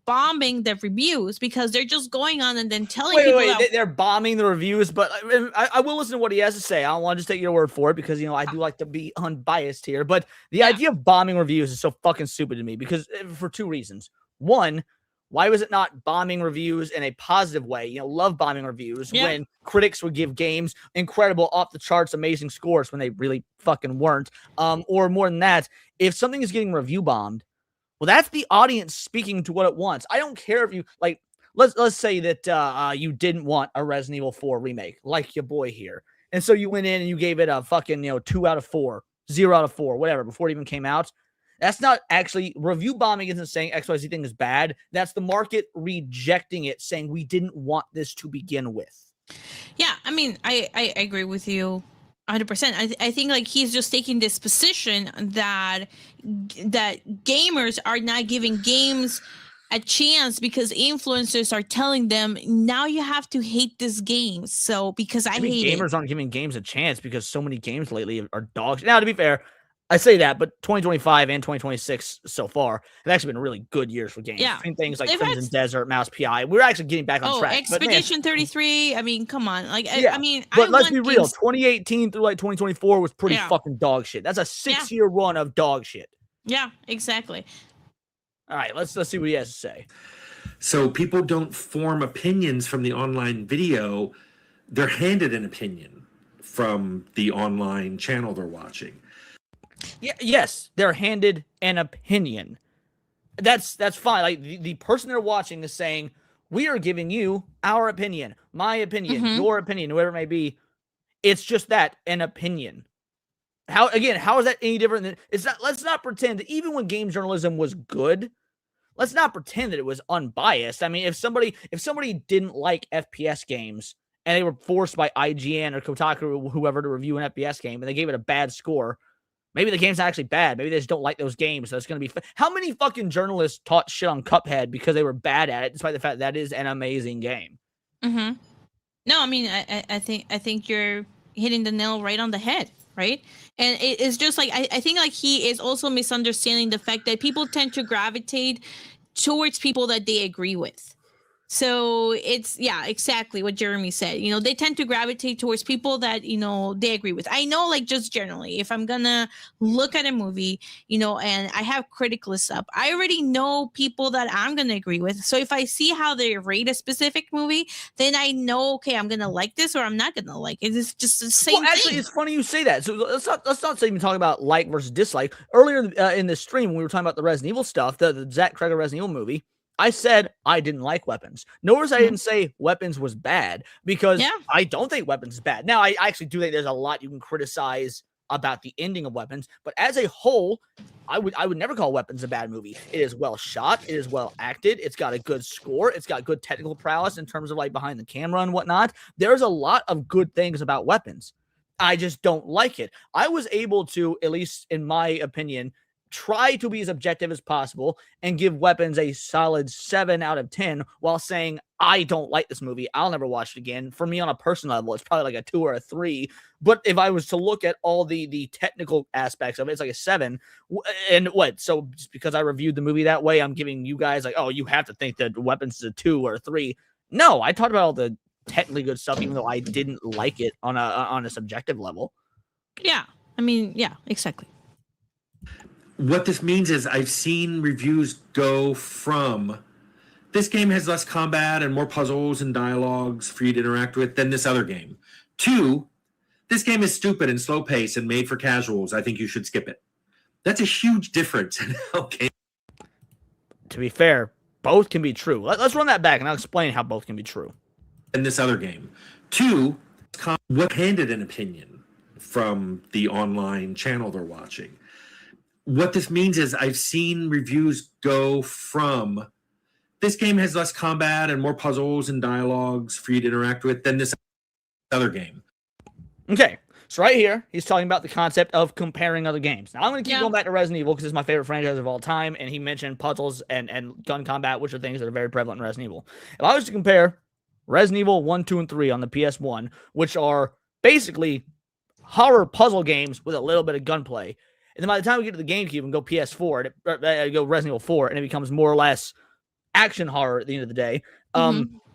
bombing the reviews because they're just going on and then telling people they're bombing the reviews. But I will listen to what he has to say. I don't want to just take your word for it because I do like to be unbiased here. But the idea of bombing reviews is so fucking stupid to me because for two reasons. One, why was it not bombing reviews in a positive way? Love bombing reviews when critics would give games incredible, off the charts, amazing scores when they really fucking weren't. Or more than that, if something is getting review bombed, well, that's the audience speaking to what it wants. I don't care if you like. Let's say that you didn't want a Resident Evil 4 remake, like your boy here, and so you went in and you gave it a fucking 2 out of 4, 0 out of 4, whatever, before it even came out. That's not actually review bombing. Isn't saying XYZ thing is bad. That's the market rejecting it, saying we didn't want this to begin with. Yeah, I mean, I agree with you 100%. I think like he's just taking this position that gamers are not giving games a chance because influencers are telling them now you have to hate this game. So because I hate gamers aren't giving games a chance because so many games lately are dogs. Now, to be fair, I say that, but 2025 and 2026 so far have actually been really good years for games. Yeah. Between things like Crimson Desert, Mouse PI. We're actually getting back on track. Expedition 33. I mean, come on. Like, yeah. But let's be real. 2018 through like 2024 was pretty fucking dog shit. That's a 6-year run of dog shit. Yeah, exactly. All right, let's see what he has to say. So people don't form opinions from the online video. They're handed an opinion from the online channel they're watching. Yeah, yes, they're handed an opinion. That's fine. Like the person they're watching is saying, we are giving you our opinion, my opinion, your opinion, whoever it may be. It's just that, an opinion. How is that any different than it's not? Let's not pretend that even when game journalism was good, let's not pretend that it was unbiased. I mean, if somebody didn't like FPS games and they were forced by IGN or Kotaku or whoever to review an FPS game and they gave it a bad score, maybe the game's not actually bad. Maybe they just don't like those games. So it's going to be how many fucking journalists taught shit on Cuphead because they were bad at it, despite the fact that is an amazing game. No, I mean, I think you're hitting the nail right on the head, right? And it's just like I think like he is also misunderstanding the fact that people tend to gravitate towards people that they agree with. So it's exactly what Jeremy said. They tend to gravitate towards people that they agree with. I know, like, just generally, if I'm gonna look at a movie, and I have critic lists up, I already know people that I'm gonna agree with. So if I see how they rate a specific movie, then I know, okay, I'm gonna like this or I'm not gonna like it. It's just the same. Well, actually, it's funny you say that. So let's not even talk about like versus dislike. Earlier in the stream, when we were talking about the Resident Evil stuff, the Zach Kreger Resident Evil movie, I said I didn't like Weapons. Nor was I didn't say Weapons was bad because I don't think Weapons is bad. Now, I actually do think there's a lot you can criticize about the ending of Weapons, but as a whole, I would never call Weapons a bad movie. It is well shot. It is well acted. It's got a good score. It's got good technical prowess in terms of like behind the camera and whatnot. There's a lot of good things about Weapons. I just don't like it. I was able to, at least in my opinion, try to be as objective as possible and give Weapons a solid 7 out of 10 while saying, I don't like this movie. I'll never watch it again. For me, on a personal level, it's probably like a 2 or a 3. But if I was to look at all the technical aspects of it, it's like a 7. And what? So just because I reviewed the movie that way, I'm giving you guys like, oh, you have to think that Weapons is a 2 or a 3. No, I talked about all the technically good stuff, even though I didn't like it on a subjective level. Yeah. I mean, yeah, exactly. What this means is I've seen reviews go from This game has less combat and more puzzles and dialogues for you to interact with than this other game. 2, this game is stupid and slow paced and made for casuals. I think you should skip it. That's a huge difference in how game. To be fair, both can be true. Let's run that back and I'll explain how both can be true. In this other game. 2, what handed an opinion from the online channel they're watching. What this means is I've seen reviews go from this game has less combat and more puzzles and dialogues for you to interact with than this other game. Okay, so right here, he's talking about the concept of comparing other games. Now, I'm going to keep going back to Resident Evil because it's my favorite franchise of all time, and he mentioned puzzles and gun combat, which are things that are very prevalent in Resident Evil. If I was to compare Resident Evil 1, 2, and 3 on the PS1, which are basically horror puzzle games with a little bit of gunplay, and then by the time we get to the GameCube and go PS4, go Resident Evil 4, and it becomes more or less action horror at the end of the day.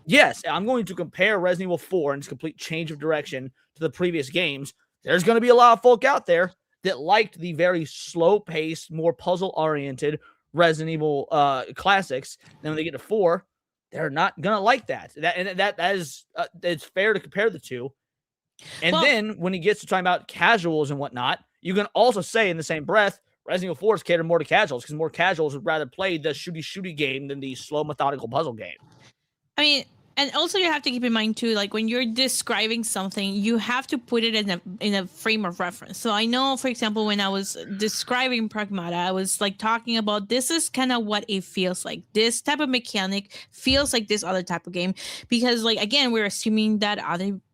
Yes, I'm going to compare Resident Evil 4 and its complete change of direction to the previous games. There's going to be a lot of folk out there that liked the very slow-paced, more puzzle-oriented Resident Evil classics. Then when they get to 4, they're not going to like that. That is it's fair to compare the two. And then when he gets to talking about casuals and whatnot, you can also say in the same breath, Resident Evil 4 is catered more to casuals because more casuals would rather play the shooty game than the slow, methodical puzzle game. I mean, and also you have to keep in mind too, like when you're describing something, you have to put it in a frame of reference. So I know, for example, when I was describing Pragmata, I was like talking about this is kind of what it feels like. This type of mechanic feels like this other type of game because, like, again, we're assuming that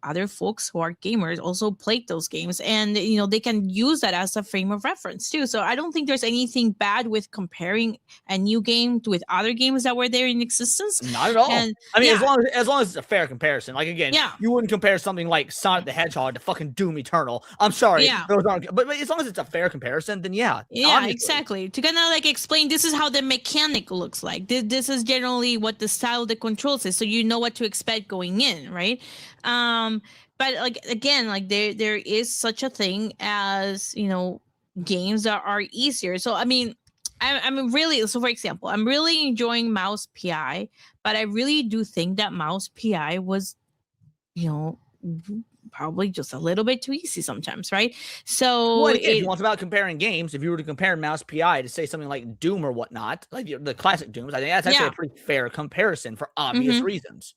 other folks who are gamers also played those games, and you know they can use that as a frame of reference too. So I don't think there's anything bad with comparing a new game with other games that were there in existence. Not at all. And, I mean, as long as it's a fair comparison. Like again, yeah, you wouldn't compare something like Sonic the Hedgehog to fucking Doom Eternal. I'm sorry, those aren't. But as long as it's a fair comparison, then yeah, obviously. Exactly. To kind of like explain, this is how the mechanic looks like. This is generally what the style of the controls is, so you know what to expect going in, right? But like again, like there is such a thing as, you know, games that are easier. So I mean, I'm really, so for example, I'm really enjoying Mouse PI, but I really do think that Mouse PI was, you know, probably just a little bit too easy sometimes, right? So well, if you want about comparing games, if you were to compare Mouse PI to say something like Doom or whatnot, like the classic Dooms, I think that's actually a pretty fair comparison for obvious reasons.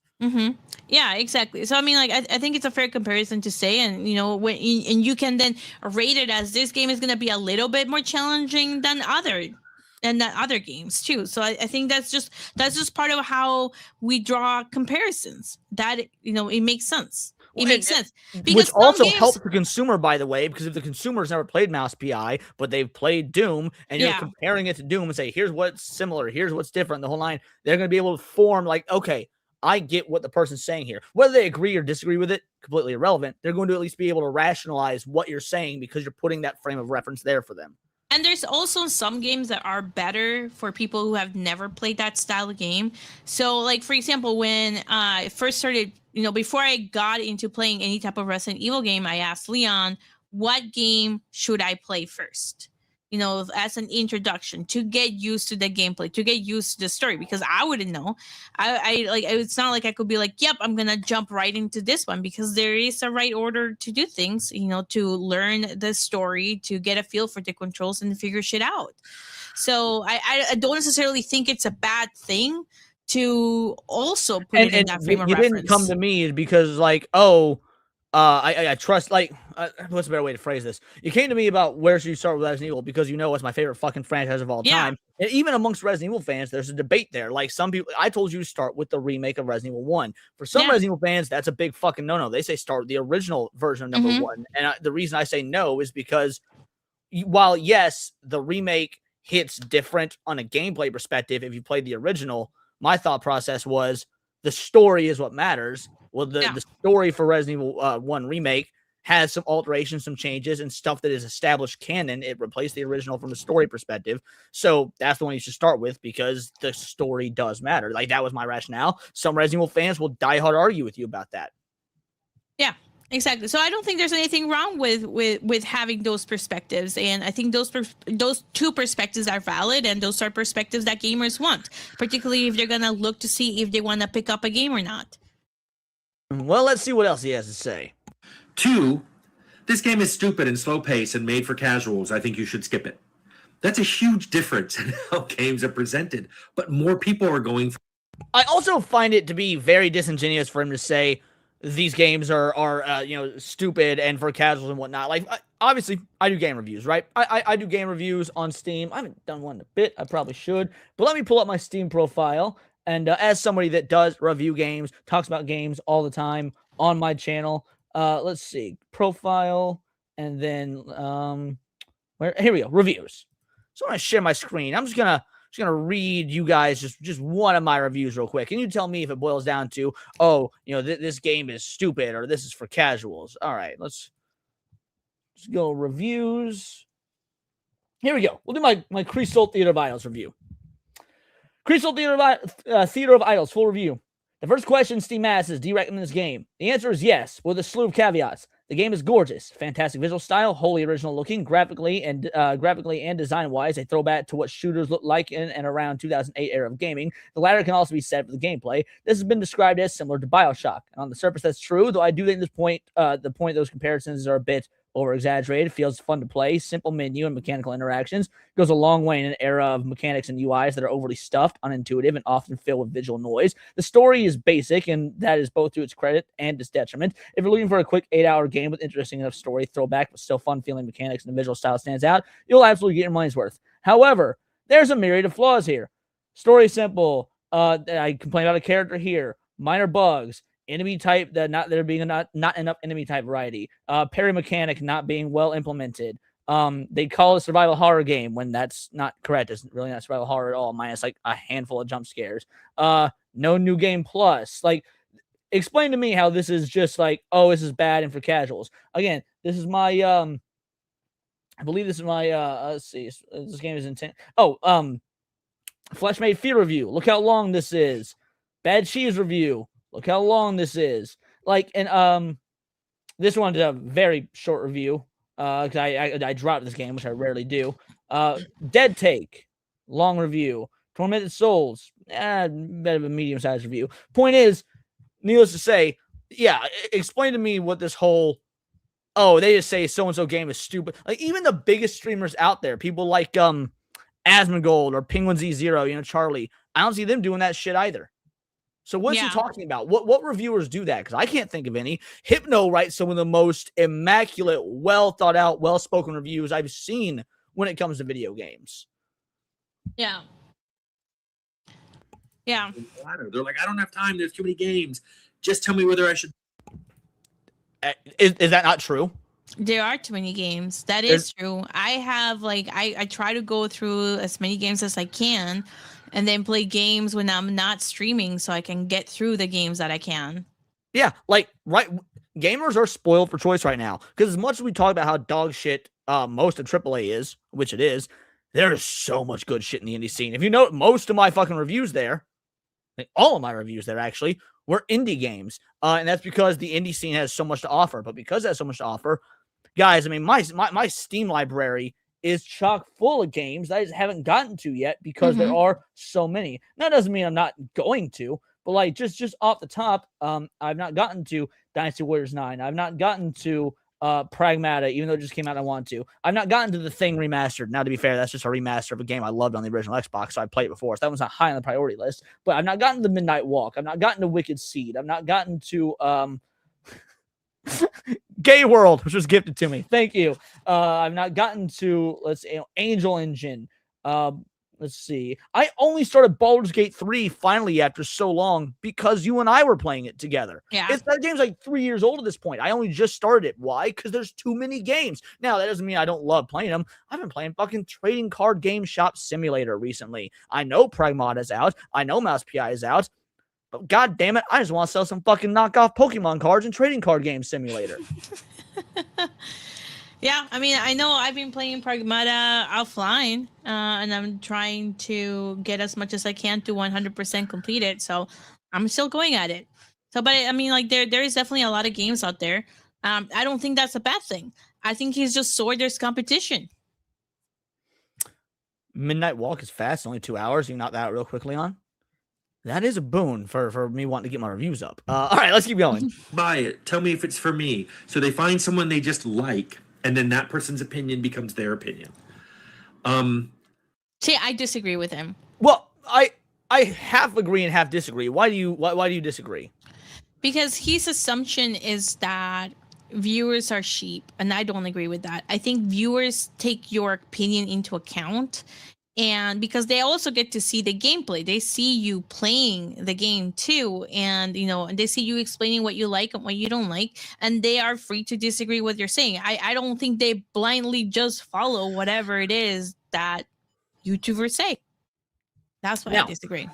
Yeah, exactly. So I mean, like, I think it's a fair comparison to say, and you know, and you can then rate it as this game is going to be a little bit more challenging than other games too. So I think that's just part of how we draw comparisons. That, you know, it makes sense. It makes sense. Because which also helps the consumer, by the way, because if the consumer's never played Mouse PI, but they've played Doom, and you're comparing it to Doom and say, here's what's similar, here's what's different, the whole line, they're going to be able to form like, okay, I get what the person's saying here. Whether they agree or disagree with it, completely irrelevant. They're going to at least be able to rationalize what you're saying because you're putting that frame of reference there for them. And there's also some games that are better for people who have never played that style of game. So, like, for example, when I first started, you know, before I got into playing any type of Resident Evil game, I asked Leon, what game should I play first? You know, as an introduction to get used to the gameplay, to get used to the story, because I wouldn't know. I like, it's not like I could be like, yep, I'm going to jump right into this one, because there is a right order to do things, you know, to learn the story, to get a feel for the controls and figure shit out. So I don't necessarily think it's a bad thing to also put it in that frame of reference. You didn't come to me because like, oh, I trust, like, what's a better way to phrase this? You came to me about where should you start with Resident Evil because you know it's my favorite fucking franchise of all time. And even amongst Resident Evil fans, there's a debate there. Like some people, I told you to start with the remake of Resident Evil 1. For some Resident Evil fans, that's a big fucking no-no. They say start with the original version of number 1. And the reason I say no is because while, yes, the remake hits different on a gameplay perspective if you played the original, my thought process was the story is what matters. Well, the story for Resident Evil 1 Remake has some alterations, some changes, and stuff that is established canon. It replaced the original from a story perspective. So that's the one you should start with because the story does matter. Like, that was my rationale. Some Resident Evil fans will die hard argue with you about that. Yeah. Exactly. So I don't think there's anything wrong with having those perspectives, and I think those two perspectives are valid, and those are perspectives that gamers want, particularly if they're gonna look to see if they want to pick up a game or not. Well, let's see what else he has to say. 2, this game is stupid and slow paced and made for casuals. I think you should skip it. That's a huge difference in how games are presented, but more people are going for. I also find it to be very disingenuous for him to say these games are stupid and for casuals and whatnot. Like, obviously, I do game reviews, right? I do game reviews on Steam. I haven't done one in a bit. I probably should. But let me pull up my Steam profile. And as somebody that does review games, talks about games all the time on my channel, let's see. Profile, and then, here we go. Reviews. So I'm going to share my screen. I'm just gonna read you guys just one of my reviews real quick. Can you tell me if it boils down to, this game is stupid or this is for casuals? All right, let's go reviews. Here we go. We'll do my Crystal Theater of Idols review. Crystal Theater of Idols full review. The first question Steam asks is, do you recommend this game? The answer is yes, with a slew of caveats. The game is gorgeous, fantastic visual style, wholly original looking, graphically and design-wise, a throwback to what shooters looked like in and around 2008 era of gaming. The latter can also be said for the gameplay. This has been described as similar to BioShock, and on the surface, that's true. Though I do think those comparisons are a bit over-exaggerated. Feels fun to play. Simple menu and mechanical interactions goes a long way in an era of mechanics and UIs that are overly stuffed, unintuitive, and often filled with visual noise. The story is basic, and that is both to its credit and its detriment. If you're looking for a quick 8-hour game with interesting enough story, throwback, but still fun-feeling mechanics and the visual style stands out, you'll absolutely get your money's worth. However, there's a myriad of flaws here. Story simple. I complain about a character here. Minor bugs. Enemy type that there being not enough enemy type variety. Parry mechanic not being well implemented. They call it a survival horror game when that's not correct. It's really not survival horror at all, minus like a handful of jump scares. No new game plus. Like, explain to me how this is just like, oh, this is bad and for casuals. Again, this is my I believe this is my let's see. This game is intent. Flesh Made Fear review. Look how long this is. Bad Cheese review. Look how long this is. Like, and this one is a very short review. Because I dropped this game, which I rarely do. Dead Take, long review. Tormented Souls, bit of a medium-sized review. Point is, needless to say, explain to me what this whole, they just say so-and-so game is stupid. Like, even the biggest streamers out there, people like Asmongold or Penguin Z0, Charlie, I don't see them doing that shit either. So what's he talking about? What reviewers do that? Because I can't think of any. Hypno writes some of the most immaculate, well-thought-out, well-spoken reviews I've seen when it comes to video games. Yeah. They're like, I don't have time. There's too many games. Just tell me whether I should. Is that not true? There are too many games. That is true. I have I try to go through as many games as I can, and then play games when I'm not streaming so I can get through the games that I can. Yeah, gamers are spoiled for choice right now. Because as much as we talk about how dog shit most of AAA is, which it is, there is so much good shit in the indie scene. If you know, most of my fucking reviews there, all of my reviews there actually, were indie games. And that's because the indie scene has so much to offer. But because it has so much to offer, guys, I mean, my Steam library is chock full of games that I just haven't gotten to yet because there are so many. That doesn't mean I'm not going to, but like just off the top, I've not gotten to Dynasty Warriors 9. I've not gotten to Pragmata, even though it just came out. I want to. I've not gotten to The Thing remastered. Now, to be fair, that's just a remaster of a game I loved on the original Xbox, so I played it before. So that one's not high on the priority list. But I've not gotten to Midnight Walk. I've not gotten to Wicked Seed. I've not gotten to Gay World, which was gifted to me. Thank you. I've not gotten to, Angel Engine. Let's see. I only started Baldur's Gate 3 finally after so long because you and I were playing it together. Yeah. That game's like 3 years old at this point. I only just started it. Why? Because there's too many games. Now, that doesn't mean I don't love playing them. I've been playing fucking Trading Card Game Shop Simulator recently. I know Pragmata is out. I know Mouse PI is out. But god damn it, I just want to sell some fucking knockoff Pokemon cards and Trading Card Game Simulator. Yeah, I mean, I know I've been playing Pragmata offline, and I'm trying to get as much as I can to 100% complete it. So I'm still going at it. So, but I mean, like there is definitely a lot of games out there. I don't think that's a bad thing. I think he's just sore there's competition. Midnight Walk is fast, only 2 hours. You can knock that out real quickly on. That is a boon for me wanting to get my reviews up. All right, let's keep going. Buy it. Tell me if it's for me. So they find someone they just like, and then that person's opinion becomes their opinion. See, I disagree with him. Well, I half agree and half disagree. Why do you disagree? Because his assumption is that viewers are sheep, and I don't agree with that. I think viewers take your opinion into account, and because they also get to see the gameplay, they see you playing the game too, and and they see you explaining what you like and what you don't like, and they are free to disagree with what you're saying. I don't think they blindly just follow whatever it is that YouTubers say. That's why I disagree.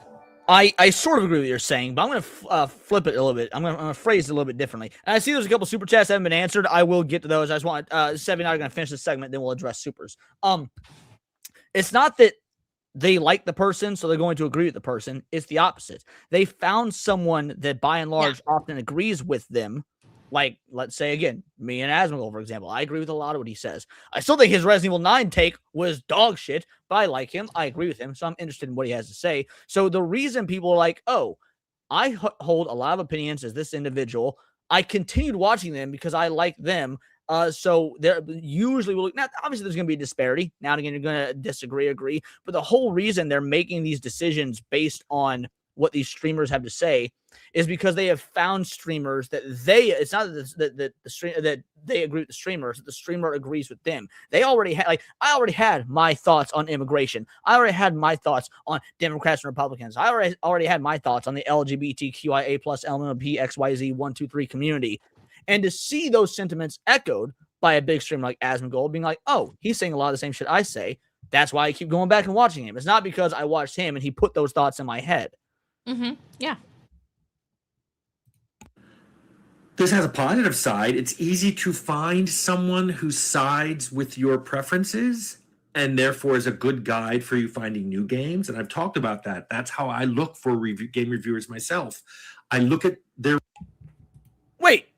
I sort of agree with what you're saying, but I'm going to flip it a little bit. I'm going to phrase it a little bit differently. And I see there's a couple super chats that haven't been answered. I will get to those. I just want Seven and I are going to finish this segment, then we'll address supers. It's not that they like the person, so they're going to agree with the person. It's the opposite. They found someone that, by and large, often agrees with them. Like, let's say, again, me and Asmongold, for example. I agree with a lot of what he says. I still think his Resident Evil 9 take was dog shit, but I like him. I agree with him, so I'm interested in what he has to say. So the reason people are like, oh, I hold a lot of opinions as this individual. I continued watching them because I like them. So there usually will now obviously there's going to be a disparity. Now and again, you're going to disagree, agree. But the whole reason they're making these decisions based on what these streamers have to say is because they have found streamers that it's not that they agree with the streamers, that the streamer agrees with them. They already had, like, I already had my thoughts on immigration. I already had my thoughts on Democrats and Republicans. I already had my thoughts on the LGBTQIA plus LMNOP XYZ 123 community. And to see those sentiments echoed by a big streamer like Asmongold being like, oh, he's saying a lot of the same shit I say. That's why I keep going back and watching him. It's not because I watched him and he put those thoughts in my head. Mm-hmm. Yeah. This has a positive side. It's easy to find someone who sides with your preferences and therefore is a good guide for you finding new games. And I've talked about that. That's how I look for game reviewers myself. I look at their... Wait.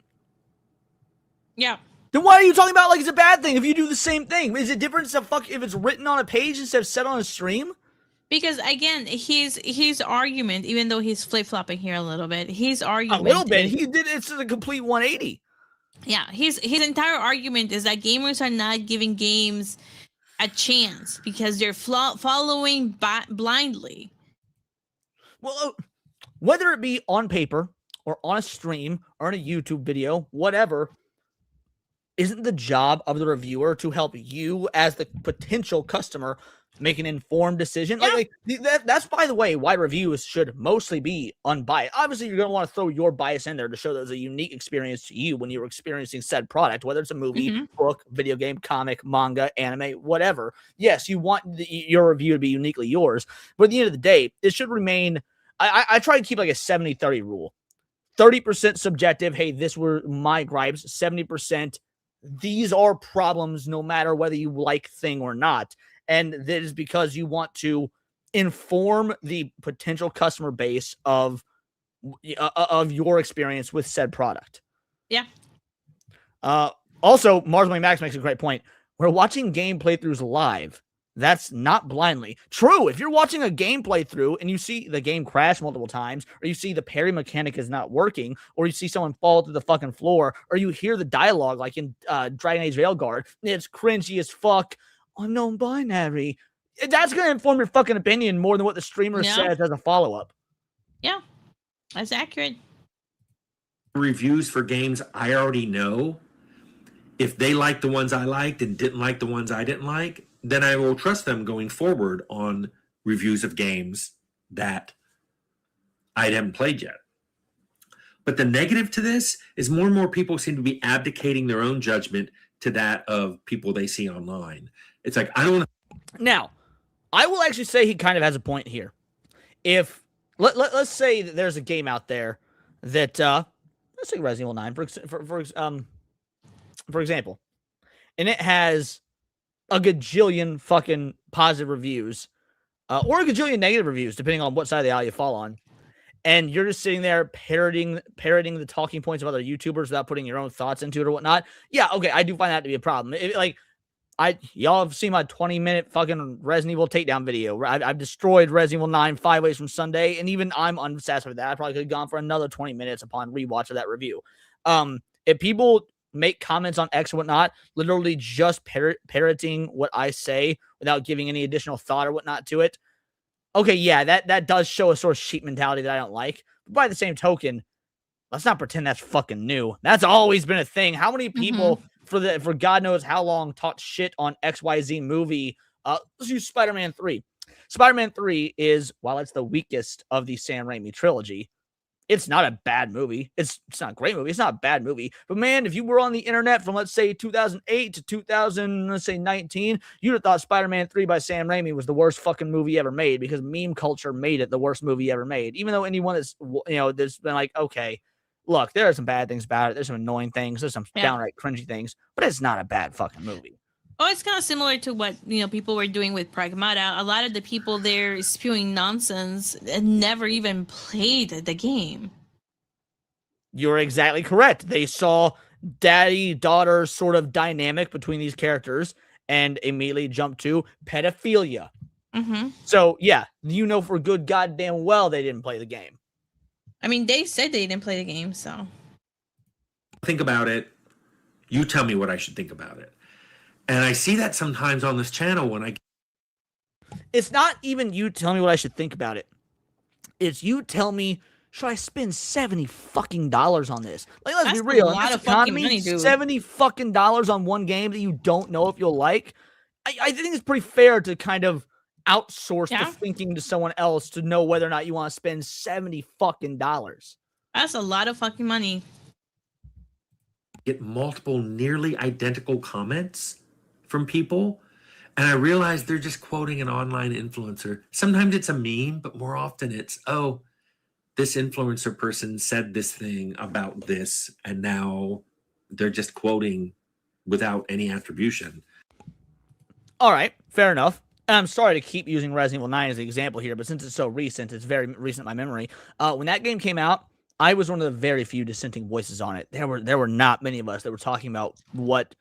Yeah. Then why are you talking about like it's a bad thing if you do the same thing? Is it different if it's written on a page instead of said on a stream? Because again, his argument, even though he's flip-flopping here a little bit, his argument a little bit. He did it's a complete 180. Yeah, his entire argument is that gamers are not giving games a chance because they're following blindly. Well, whether it be on paper or on a stream or in a YouTube video, whatever, isn't the job of the reviewer to help you as the potential customer make an informed decision? Yeah. That's, by the way, why reviews should mostly be unbiased. Obviously, you're going to want to throw your bias in there to show there's a unique experience to you when you're experiencing said product, whether it's a movie, book, video game, comic, manga, anime, whatever. Yes, you want your review to be uniquely yours, but at the end of the day, it should remain... I try to keep like a 70-30 rule. 30% subjective, hey, this were my gripes. 70%, these are problems no matter whether you like thing or not. And that is because you want to inform the potential customer base of your experience with said product. Yeah. Also, Marsman Max makes a great point. We're watching game playthroughs live. That's not blindly. True, if you're watching a game playthrough and you see the game crash multiple times, or you see the parry mechanic is not working, or you see someone fall to the fucking floor, or you hear the dialogue like in Dragon Age Veilguard, it's cringy as fuck, unknown binary, that's going to inform your fucking opinion more than what the streamer says as a follow-up. Yeah, that's accurate. Reviews for games I already know, if they like the ones I liked and didn't like the ones I didn't like, then I will trust them going forward on reviews of games that I haven't played yet. But the negative to this is more and more people seem to be abdicating their own judgment to that of people they see online. It's like, I don't want to... Now, I will actually say he kind of has a point here. If, let's say that there's a game out there that, let's say Resident Evil 9, for example, and it has a gajillion fucking positive reviews, or a gajillion negative reviews, depending on what side of the aisle you fall on. and you're just sitting there parroting the talking points of other YouTubers without putting your own thoughts into it or whatnot. Yeah, okay, I do find that to be a problem. Y'all have seen my 20-minute fucking Resident Evil takedown video. I've destroyed Resident Evil 9 5 ways from Sunday, and even I'm unsatisfied with that. I probably could have gone for another 20 minutes upon rewatch of that review. If people make comments on X or whatnot, literally just parroting what I say without giving any additional thought or whatnot to it, okay, yeah, that does show a sort of sheep mentality that I don't like. But by the same token, let's not pretend that's fucking new. That's always been a thing. How many people for God knows how long talked shit on XYZ movie? Let's use Spider-Man 3. Spider-Man 3 is, while it's the weakest of the Sam Raimi trilogy, it's not a bad movie. It's not a great movie. It's not a bad movie. But man, if you were on the internet from, let's say, 2008 to 2019, you'd have thought Spider-Man 3 by Sam Raimi was the worst fucking movie ever made because meme culture made it the worst movie ever made. Even though anyone that's, there's been like, okay, look, there are some bad things about it. There's some annoying things. There's some downright cringy things, but it's not a bad fucking movie. Oh, it's kind of similar to what people were doing with Pragmata. A lot of the people there spewing nonsense and never even played the game. You're exactly correct. They saw daddy-daughter sort of dynamic between these characters and immediately jumped to pedophilia. So, yeah, for good goddamn well they didn't play the game. I mean, they said they didn't play the game, so. Think about it. You tell me what I should think about it. And I see that sometimes on this channel when I... It's not even you tell me what I should think about it. It's you tell me, should I spend $70 fucking on this? Like, let's be real. A lot of fucking money, dude. $70 fucking on one game that you don't know if you'll like. I think it's pretty fair to kind of outsource the thinking to someone else to know whether or not you want to spend $70 fucking. That's a lot of fucking money. Get multiple nearly identical comments from people, and I realize they're just quoting an online influencer. Sometimes it's a meme, but more often it's, oh, this influencer person said this thing about this, and now they're just quoting without any attribution. All right, fair enough. And I'm sorry to keep using Resident Evil 9 as an example here, but since it's so recent, it's very recent in my memory. When that game came out, I was one of the very few dissenting voices on it. There were not many of us that were talking about what,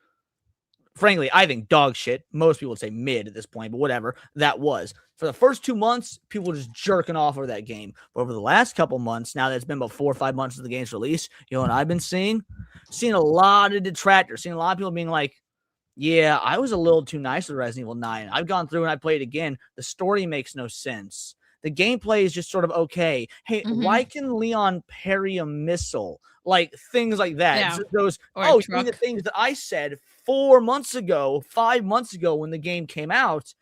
frankly, I think dog shit. Most people would say mid at this point, but whatever that was. For the first 2 months, people were just jerking off over that game. But over the last couple months, now that it's been about 4 or 5 months of the game's release, what I've been seeing a lot of detractors, seeing a lot of people being like, yeah, I was a little too nice with Resident Evil 9. I've gone through and I played again. The story makes no sense. The gameplay is just sort of okay. Hey, why can Leon parry a missile? Like, things like that. Yeah. Those, you mean the things that I said 5 months ago when the game came out,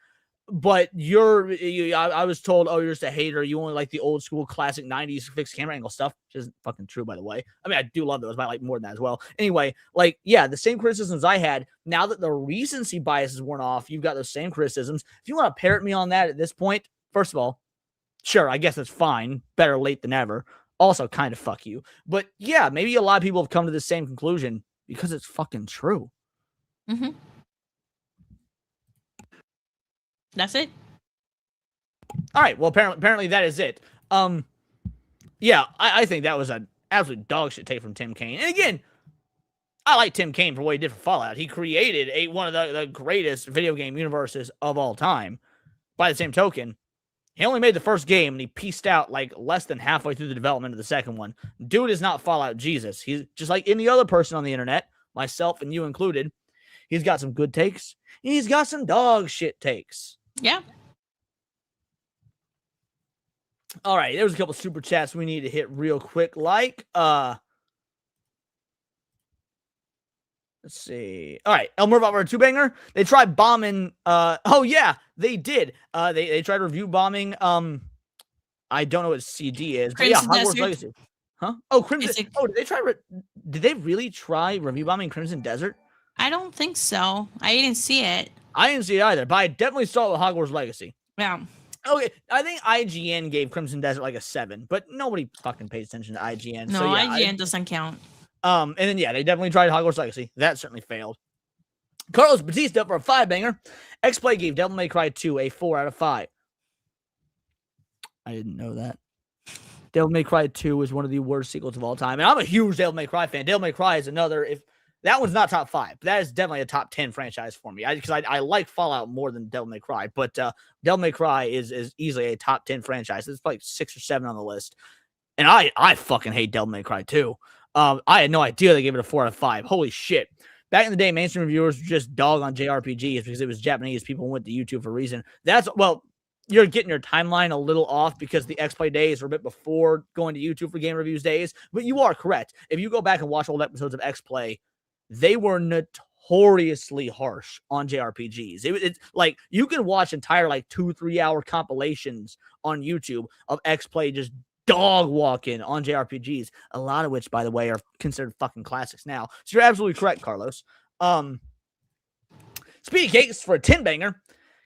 but I was told, oh, you're just a hater. You only like the old school classic 90s fixed camera angle stuff, which isn't fucking true, by the way. I mean, I do love those, but I like more than that as well. Anyway, the same criticisms I had, now that the recency biases worn off, you've got those same criticisms. If you want to parrot me on that at this point, first of all, sure, I guess that's fine. Better late than never. Also, kind of fuck you. But yeah, maybe a lot of people have come to the same conclusion because it's fucking true. That's it. All right. Well, apparently that is it. Yeah, I think that was an absolute dog shit take from Tim Kaine. And again, I like Tim Kaine for what he did for Fallout. He created one of the greatest video game universes of all time. By the same token, he only made the first game and he pieced out like less than halfway through the development of the second one. Dude is not Fallout Jesus. He's just like any other person on the internet, myself and you included. He's got some good takes. And he's got some dog shit takes. Yeah. All right, there was a couple super chats we need to hit real quick. Let's see. All right, Elmer Butler, 2-banger. They tried bombing. Oh yeah, they did. They tried review bombing. I don't know what CD is, but yeah, Hogwarts Legacy. Huh? Oh, Crimson. Oh, did they really try review bombing Crimson Desert? I don't think so. I didn't see it. I didn't see it either, but I definitely saw it with Hogwarts Legacy. Yeah. Okay, I think IGN gave Crimson Desert like a 7, but nobody fucking pays attention to IGN. No, so yeah, IGN doesn't count. And then yeah, they definitely tried Hogwarts Legacy. That certainly failed. Carlos Batista for a 5-banger. X-Play gave Devil May Cry 2 a 4 out of 5. I didn't know that. Devil May Cry 2 is one of the worst sequels of all time. And I'm a huge Devil May Cry fan. Devil May Cry is another, if that one's not top 5, but that is definitely a top 10 franchise for me. Because I like Fallout more than Devil May Cry, but Devil May Cry is easily a top 10 franchise. It's like 6 or 7 on the list. And I fucking hate Devil May Cry 2. I had no idea they gave it a 4 out of 5. Holy shit. Back in the day, mainstream reviewers would just dog on JRPGs because it was Japanese. People went to YouTube for a reason. You're getting your timeline a little off because the X-Play days were a bit before going to YouTube for game reviews days. But you are correct. If you go back and watch old episodes of X-Play, they were notoriously harsh on JRPGs. It's like you can watch entire 2-3 hour compilations on YouTube of X-Play just dog walking on JRPGs, a lot of which, by the way, are considered fucking classics now. So you're absolutely correct, Carlos. Speedy Cakes for a 10-banger.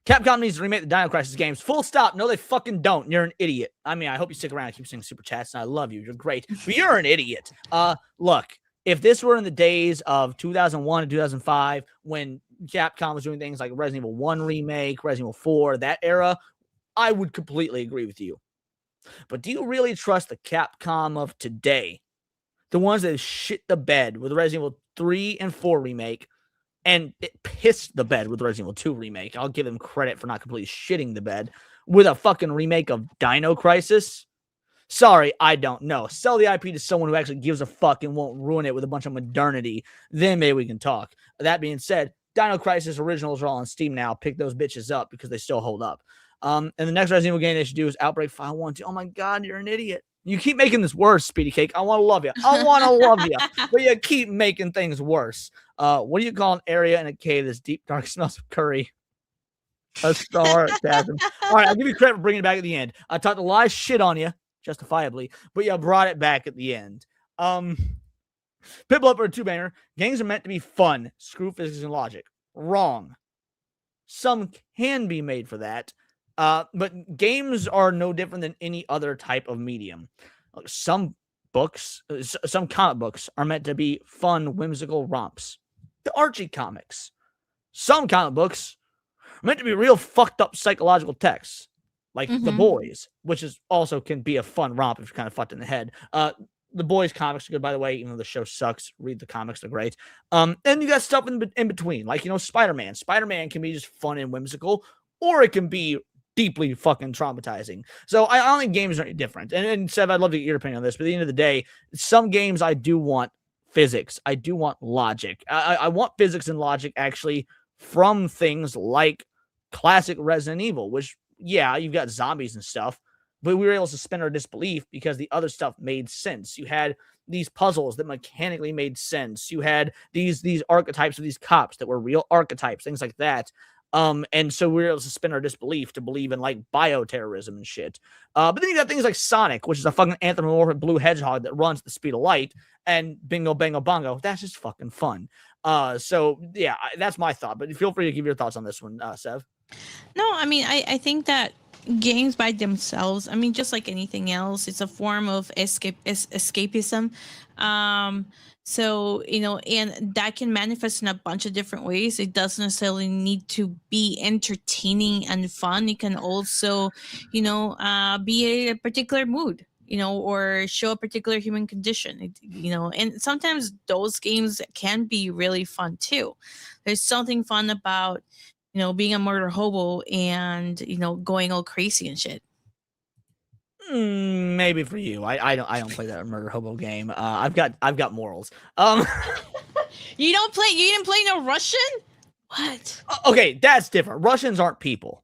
Capcom needs to remake the Dino Crisis games. Full stop. No, they fucking don't. You're an idiot. I mean, I hope you stick around and keep sending super chats, and I love you. You're great. But you're an idiot. Look, if this were in the days of 2001 and 2005, when Capcom was doing things like Resident Evil 1 remake, Resident Evil 4, that era, I would completely agree with you. But do you really trust the Capcom of today? The ones that shit the bed with Resident Evil 3 and 4 remake, and it pissed the bed with Resident Evil 2 remake. I'll give them credit for not completely shitting the bed with a fucking remake of Dino Crisis. Sorry, I don't know. Sell the IP to someone who actually gives a fuck and won't ruin it with a bunch of modernity. Then maybe we can talk. That being said, Dino Crisis originals are all on Steam now. Pick those bitches up because they still hold up. And the next Resident Evil game they should do is Outbreak 512. Oh my God, you're an idiot. You keep making this worse, Speedy Cake. I want to love you. I want to love you. But you keep making things worse. What do you call an area in a cave that's deep, dark, smells of curry? A sarcasm. All right, I'll give you credit for bringing it back at the end. I talked a lot of shit on you, justifiably, but you brought it back at the end. Pitbull up for a 2-banger. Games are meant to be fun. Screw physics and logic. Wrong. Some can be made for that. But games are no different than any other type of medium. Some comic books are meant to be fun, whimsical romps. The Archie comics. Some comic books are meant to be real fucked up psychological texts, like The Boys, which is also can be a fun romp if you're kind of fucked in the head. The Boys comics are good, by the way, even though the show sucks. Read the comics, they're great. And you got stuff in between, like, Spider-Man. Spider-Man can be just fun and whimsical, or it can be deeply fucking traumatizing. So I don't think games are any different. And Seb, I'd love to get your opinion on this, but at the end of the day, some games I do want physics. I do want logic. I want physics and logic actually from things like classic Resident Evil, which, yeah, you've got zombies and stuff, but we were able to suspend our disbelief because the other stuff made sense. You had these puzzles that mechanically made sense. You had these archetypes of these cops that were real archetypes, things like that. And so we were able to suspend our disbelief to believe in like bioterrorism and shit. But then you got things like Sonic, which is a fucking anthropomorphic blue hedgehog that runs at the speed of light, and bingo, bango, bongo. That's just fucking fun. So yeah, that's my thought. But feel free to give your thoughts on this one, Sev. No, I mean, I think that games by themselves, I mean, just like anything else, it's a form of escapism. So, and that can manifest in a bunch of different ways. It doesn't necessarily need to be entertaining and fun. It can also, be a particular mood, or show a particular human condition, and sometimes those games can be really fun too. There's something fun about, being a murder hobo and, going all crazy and shit. Maybe for you. I don't play that murder hobo game. I've got morals. You didn't play no Russian? What? Okay, that's different. Russians aren't people.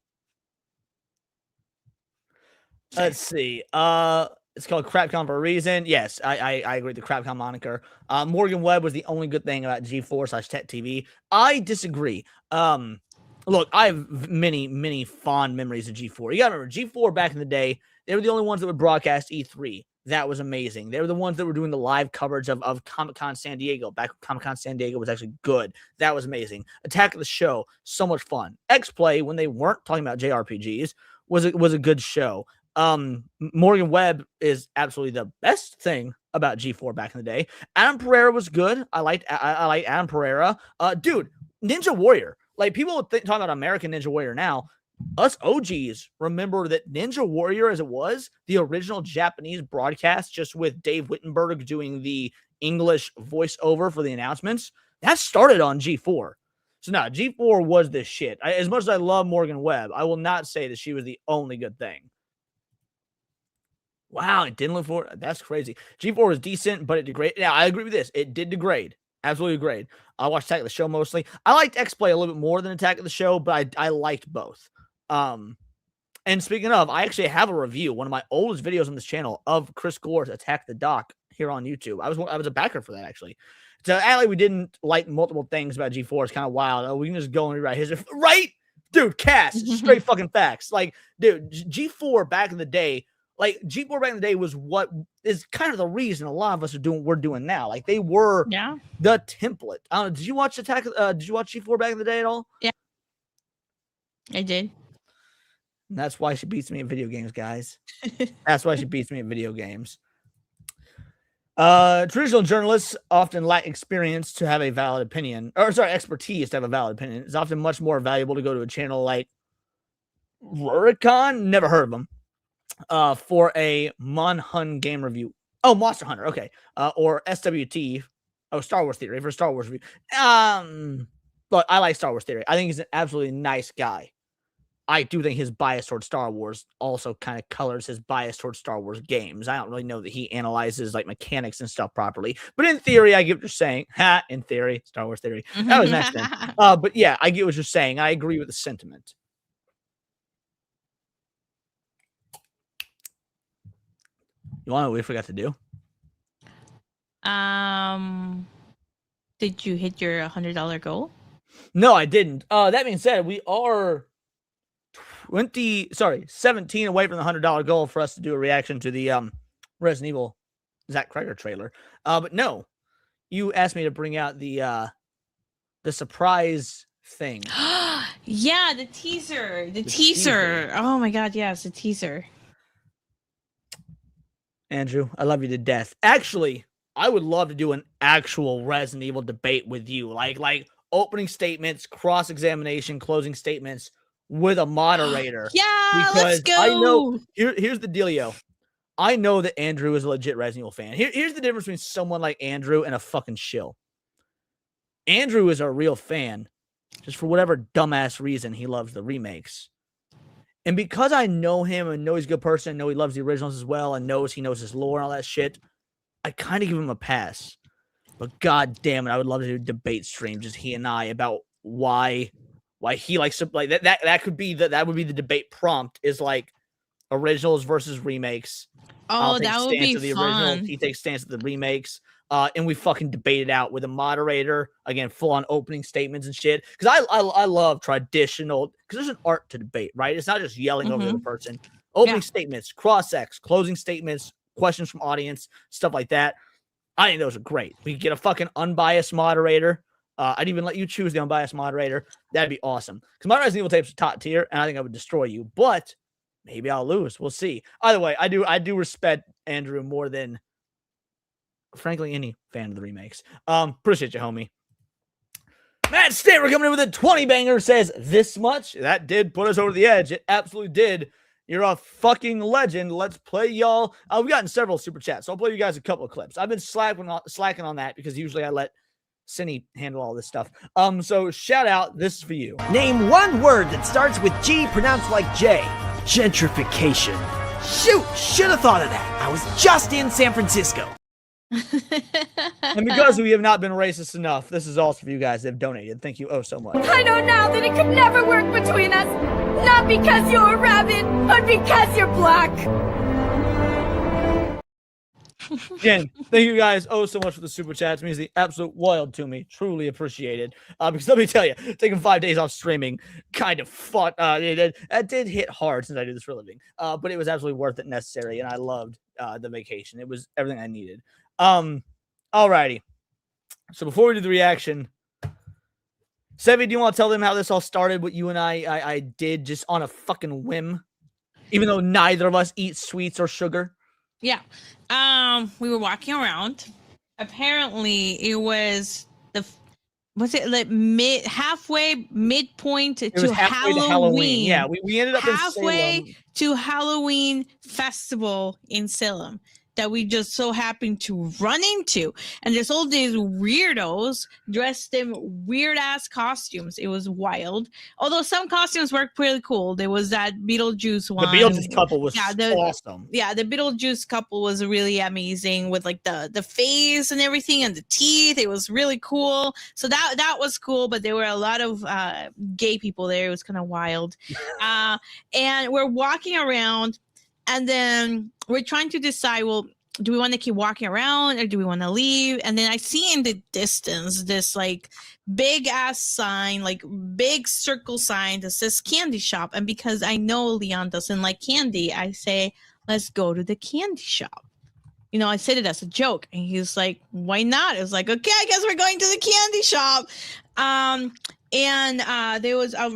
Let's see. It's called Crapcon for a reason. Yes, I agree with the Crapcon moniker. Morgan Webb was the only good thing about G4/Tech TV. I disagree. Look, I have many fond memories of G4. You gotta remember, G4 back in the day, they were the only ones that would broadcast E3. That was amazing. They were the ones that were doing the live coverage of Comic-Con San Diego. Back when Comic-Con San Diego was actually good. That was amazing. Attack of the Show, so much fun. X-Play, when they weren't talking about JRPGs, was a good show. Morgan Webb is absolutely the best thing about G4 back in the day. Adam Pereira was good. I like Adam Pereira. Dude, Ninja Warrior. Like, people talk about American Ninja Warrior now. us OGs remember that Ninja Warrior, as it was, the original Japanese broadcast, just with Dave Wittenberg doing the English voiceover for the announcements, that started on G4. So now G4 was this shit. As much as I love Morgan Webb, I will not say that she was the only good thing. Wow, it didn't look for it. That's crazy. G4 was decent, but it degraded. Yeah, I agree with this. It did degrade. Absolutely degrade. I watched Attack of the Show mostly. I liked X-Play a little bit more than Attack of the Show, but I liked both. And speaking of, I actually have a review, one of my oldest videos on this channel, of Chris Gore's Attack the Doc here on YouTube. I was a backer for that, actually. So actually, we didn't like multiple things about G4. It's kind of wild. Oh, we can just go and rewrite history, right? Dude, Cass, straight fucking facts. Like, dude, G4 back in the day, was what is kind of the reason a lot of us we're doing now. Like, they were the template. I don't know. Did you watch did you watch G4 back in the day at all? Yeah, I did. And that's why she beats me in video games, guys. That's why she beats me in video games. Traditional journalists often lack experience to have a valid opinion, expertise to have a valid opinion. It's often much more valuable to go to a channel like Rurikon, never heard of them, for a Monhun game review. Oh, Monster Hunter, okay. Or SWT, Star Wars Theory, for Star Wars review. But I like Star Wars Theory. I think he's an absolutely nice guy. I do think his bias towards Star Wars also kind of colors his bias towards Star Wars games. I don't really know that he analyzes like mechanics and stuff properly, but in theory, I get what you're saying. In theory, Star Wars Theory. That was next thing. But yeah, I get what you're saying. I agree with the sentiment. You want to know what we forgot to do? Did you hit your $100 goal? No, I didn't. That being said, we are 17 away from the $100 goal for us to do a reaction to the Resident Evil Zach Kreger trailer. But no, you asked me to bring out the surprise thing. Yeah, the teaser. The teaser. Oh my god, yes, the teaser. Andrew, I love you to death. Actually, I would love to do an actual Resident Evil debate with you. Like opening statements, cross-examination, closing statements with a moderator. Yeah, because let's go. I know here's the dealio. I know that Andrew is a legit Resident Evil fan. Here's the difference between someone like Andrew and a fucking shill. Andrew is a real fan, just for whatever dumbass reason he loves the remakes. And because I know him and know he's a good person, know he loves the originals as well, and he knows his lore and all that shit, I kind of give him a pass. But god damn it, I would love to do a debate stream, just he and I, about why he likes to like that would be the debate prompt, is like originals versus remakes. Oh, that would be fun. Originals, he takes stance of the remakes. And we fucking debate it out with a moderator, again, full on opening statements and shit. Because I love traditional, because there's an art to debate, right? It's not just yelling over the other person. Opening statements, cross-ex, closing statements, questions from audience, stuff like that. I think those are great. We could get a fucking unbiased moderator. I'd even let you choose the unbiased moderator. That'd be awesome. Because my Resident Evil tapes are top tier, and I think I would destroy you. But maybe I'll lose. We'll see. Either way, I do respect Andrew more than, frankly, any fan of the remakes. Appreciate you, homie. Matt Staver coming in with a 20 banger, says this much. That did put us over the edge. It absolutely did. You're a fucking legend. Let's play, y'all. We've gotten several super chats, so I'll play you guys a couple of clips. I've been slacking on that because usually I let Cindy handle all this stuff. So shout out. This is for you. Name one word that starts with G pronounced like J. Gentrification. Shoot, should have thought of that. I was just in San Francisco. And because we have not been racist enough, this is also for you guys that have donated. Thank you oh so much. I know now that it could never work between us. Not because you're a rabbit, but because you're black. Again, thank you guys oh so much for the super chats. It means the absolute wild to me. Truly appreciated. Because let me tell you, taking 5 days off streaming kind of fought. It did hit hard since I do this for a living. But it was absolutely worth it, necessary, and I loved the vacation. It was everything I needed. Alrighty. So before we do the reaction, Sevi, do you want to tell them how this all started? What you and I did just on a fucking whim, even though neither of us eat sweets or sugar. Yeah. We were walking around. Apparently, it was was it like halfway midpoint It to was halfway to Halloween. Yeah, we ended up halfway in Salem. to Halloween festival in Salem that we just so happened to run into. And there's all these weirdos dressed in weird ass costumes. It was wild. Although some costumes were pretty cool. There was that Beetlejuice one. The Beetlejuice couple was awesome. Yeah, the Beetlejuice couple was really amazing with like the face and everything and the teeth. It was really cool. So that was cool, but there were a lot of gay people there. It was kind of wild. And we're walking around, and then we're trying to decide, well, do we want to keep walking around or do we want to leave? And then I see in the distance this like big ass sign, like big circle sign that says candy shop. And because I know Leon doesn't like candy, I say, let's go to the candy shop. You know, I said it as a joke, and he's like, why not? It was like, okay, I guess we're going to the candy shop. And there was a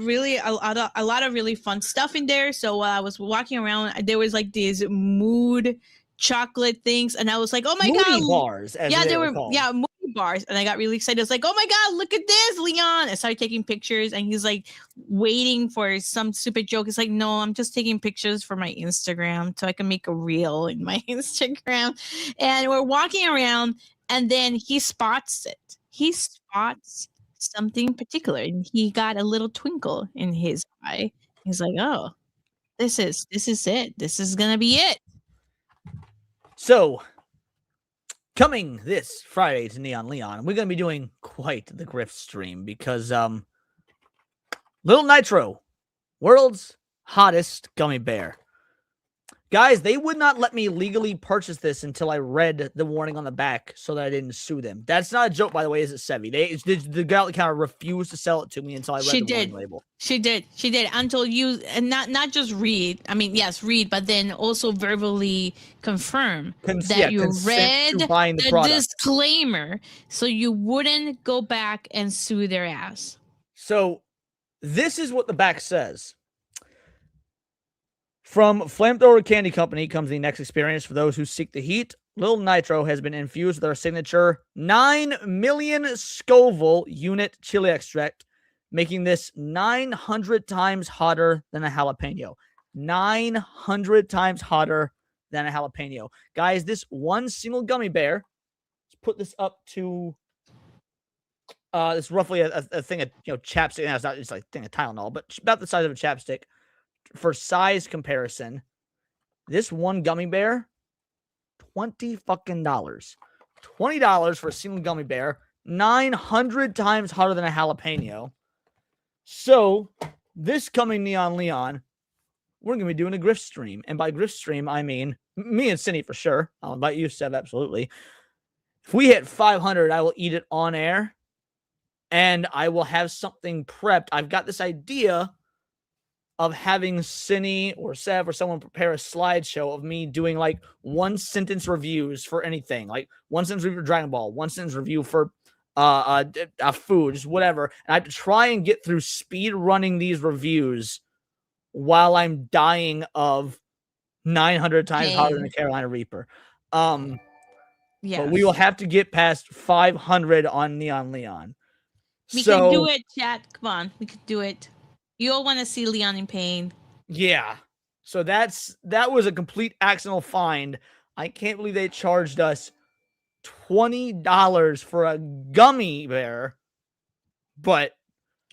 lot of really fun stuff in there. So while I was walking around, there was like these mood chocolate things, and I was like, oh my god, bars. Yeah, they were moody bars, and I got really excited. I was like, oh my god, look at this, Leon. I started taking pictures, and he's like waiting for some stupid joke. It's like, no, I'm just taking pictures for my Instagram so I can make a reel in my Instagram. And we're walking around, and then he spots it. He spots something particular, and he got a little twinkle in his eye. He's like, oh, this is it. This is gonna be it. So, coming this Friday to Neon Leon, we're going to be doing quite the grift stream because Little Nitro, world's hottest gummy bear. Guys, they would not let me legally purchase this until I read the warning on the back so that I didn't sue them. That's not a joke, by the way, is it, Sevi? The girl kind of refused to sell it to me until I read the warning label. She did until you, and not just read. I mean, yes, read, but then also verbally confirm that you read the disclaimer, so you wouldn't go back and sue their ass. So, this is what the back says. From Flamethrower Candy Company comes the next experience for those who seek the heat. Little Nitro has been infused with our signature 9 million Scoville unit chili extract, making this 900 times hotter than a jalapeno. 900 times hotter than a jalapeno. Guys, this one single gummy bear, let's put this up to, it's roughly a thing of, chapstick. No, it's like a thing of Tylenol, but about the size of a chapstick. For size comparison, this one gummy bear, $20 fucking dollars. $20 for a single gummy bear, 900 times hotter than a jalapeno. So, this coming Neon Leon, we're going to be doing a grift stream. And by grift stream, I mean me and Cindy for sure. I'll invite you, Sev, absolutely. If we hit 500, I will eat it on air. And I will have something prepped. I've got this idea of having Cindy or Sev or someone prepare a slideshow of me doing like 1-sentence reviews for anything, like 1-sentence review for Dragon Ball, 1-sentence review for food, just whatever. And I have to try and get through speed running these reviews while I'm dying of 900 times hotter than a Carolina Reaper. But we will have to get past 500 on Neon Leon. We can do it, chat. Come on, we could do it. You all want to see Leon in pain. Yeah. So that was a complete accidental find. I can't believe they charged us $20 for a gummy bear. But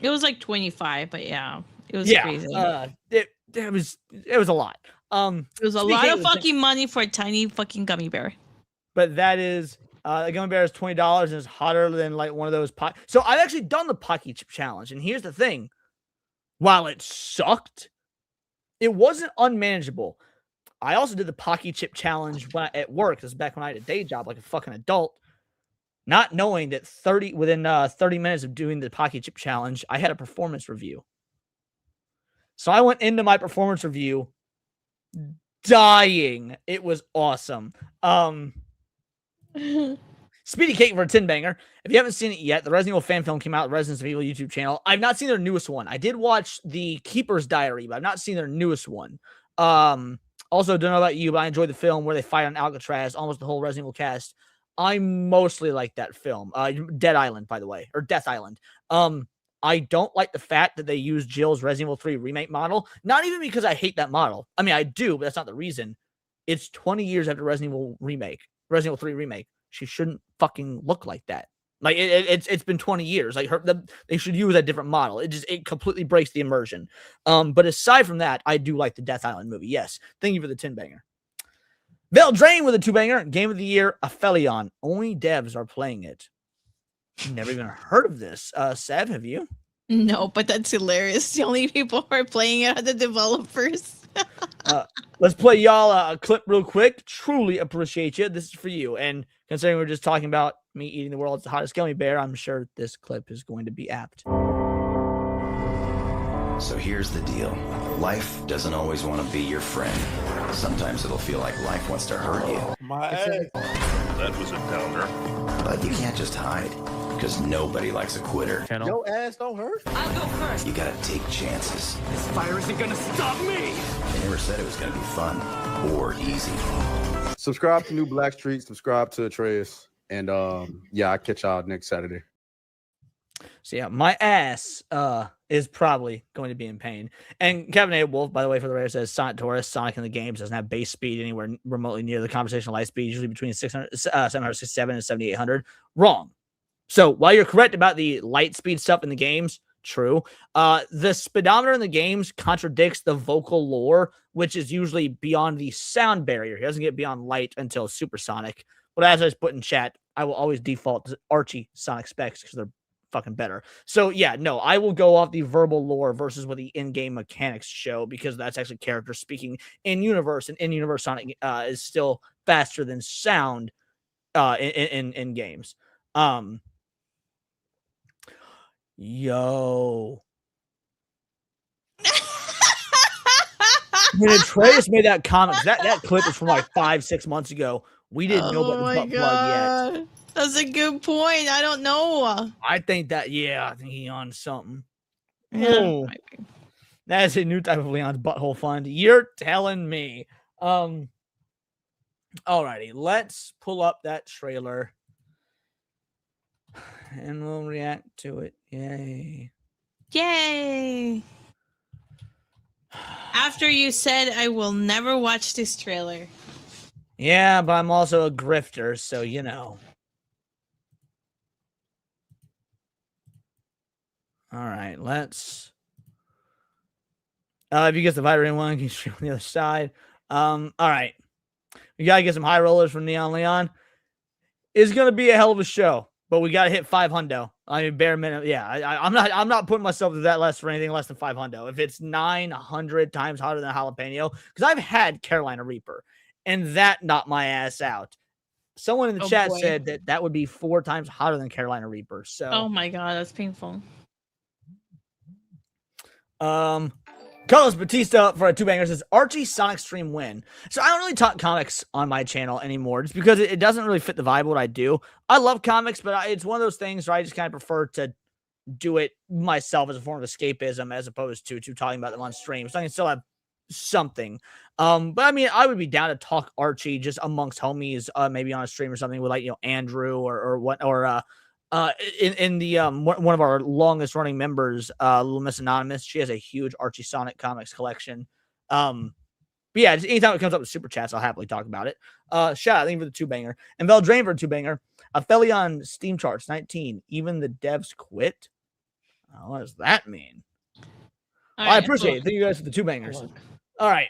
it was like 25, but yeah. It was crazy. It was a lot. It was a lot of fucking money for a tiny fucking gummy bear. But that is a gummy bear is $20 and it's hotter than like one of those So I've actually done the Pocky Chip Challenge, and here's the thing. While it sucked, it wasn't unmanageable. I also did the Pocky Chip Challenge at work. This is back when I had a day job like a fucking adult. Not knowing that within 30 minutes of doing the Pocky Chip Challenge, I had a performance review. So I went into my performance review dying. It was awesome. Speedy Cake for a 10 banger. If you haven't seen it yet, the Resident Evil fan film came out on the Residents of Evil YouTube channel. I've not seen their newest one. I did watch the Keeper's Diary, but I've not seen their newest one. Also, don't know about you, but I enjoyed the film where they fight on Alcatraz, almost the whole Resident Evil cast. I mostly like that film. Dead Island, by the way, or Death Island. I don't like the fact that they use Jill's Resident Evil 3 remake model. Not even because I hate that model. I mean, I do, but that's not the reason. It's 20 years after Resident Evil 3 remake. She shouldn't fucking look like that. Like it's been 20 years. Like they should use a different model. It completely breaks the immersion. But aside from that, I do like the Death Island movie. Yes, thank you for the 10 banger. Vel Drain with a 2 banger. Game of the Year, Aphelion. Only devs are playing it. Never even heard of this. Sev, have you? No, but that's hilarious. The only people who are playing it are the developers. Let's play y'all a clip real quick. Truly appreciate you. This is for you. And considering we're just talking about me eating the world's hottest gummy bear, I'm sure this clip is going to be apt. So here's the deal. Life doesn't always want to be your friend. Sometimes it'll feel like life wants to hurt you. That was a downer. But you can't just hide, because nobody likes a quitter. Your ass don't hurt. I'll go first. You gotta take chances. This fire isn't gonna stop me! They never said it was gonna be fun or easy. Subscribe to New Black Street. Subscribe to Atreus. And yeah, I'll catch y'all next Saturday. So yeah, my ass is probably going to be in pain. And Kevin A. Wolf, by the way, for the record, says Sonic Taurus, Sonic in the games doesn't have base speed anywhere remotely near the conversational light speed, usually between 767 and 7800. Wrong. So while you're correct about the light speed stuff in the games, true. The speedometer in the games contradicts the vocal lore, which is usually beyond the sound barrier. He doesn't get beyond light until supersonic. But as I just put in chat, I will always default to Archie Sonic specs because they're fucking better. So yeah, no, I will go off the verbal lore versus what the in-game mechanics show, because that's actually character speaking in universe, and in universe Sonic is still faster than sound in games. Yo. When Atreus made that comment, that clip is from like 5-6 months ago. We didn't know about the butt plug yet. That's a good point. I don't know. I think he on something. Yeah, Oh, that is a new type of Leon's butthole fund. You're telling me. Alrighty, let's pull up that trailer and we'll react to it. Yay. Yay. After you said I will never watch this trailer. Yeah, but I'm also a grifter, so you know. All right, let's. If you get the Vitamin one, you can stream on the other side. All right, we gotta get some high rollers from Neon Leon. It's gonna be a hell of a show, but we gotta hit 500. I mean, bare minimum. Yeah, I'm not putting myself to that less for anything less than 500. If it's 900 times hotter than a jalapeno, because I've had Carolina Reaper, and that knocked my ass out. Someone in the chat said that would be 4 times hotter than Carolina Reaper. So, oh my god, that's painful. Carlos Batista for a 2 banger says Archie Sonic stream win. So I don't really talk comics on my channel anymore, just because it doesn't really fit the vibe of what I do. I love comics, but it's one of those things where I just kind of prefer to do it myself as a form of escapism, as opposed to talking about them on stream. So I can still have something. But I mean, I would be down to talk Archie just amongst homies, maybe on a stream or something with, like, Andrew or in the one of our longest running members, Little Miss Anonymous. She has a huge Archie Sonic comics collection. But yeah, just anytime it comes up with super chats, I'll happily talk about it. Shout out, thank you for the 2 banger. And Vel Drain for a 2 banger. Aphelion Steam charts 19. Even the devs quit. What does that mean? I appreciate it. Thank you guys for the 2 bangers. All right.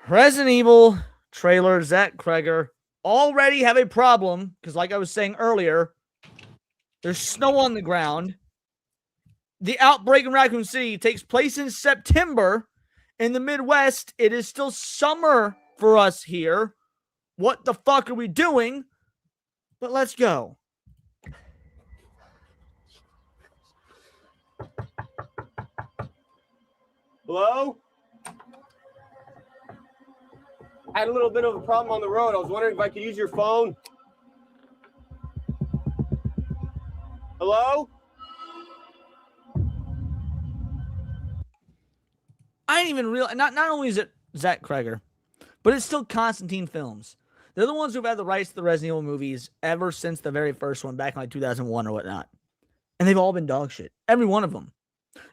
Resident Evil trailer, Zach Kreger. Already have a problem because, like I was saying earlier, there's snow on the ground. The outbreak in Raccoon City takes place in September. In the Midwest, it is still summer for us here. What the fuck are we doing? But let's go. Hello? I had a little bit of a problem on the road. I was wondering if I could use your phone. Hello? I didn't even realize, not only is it Zach Kreger, but it's still Constantine Films. They're the ones who've had the rights to the Resident Evil movies ever since the very first one back in like 2001 or whatnot. And they've all been dog shit. Every one of them.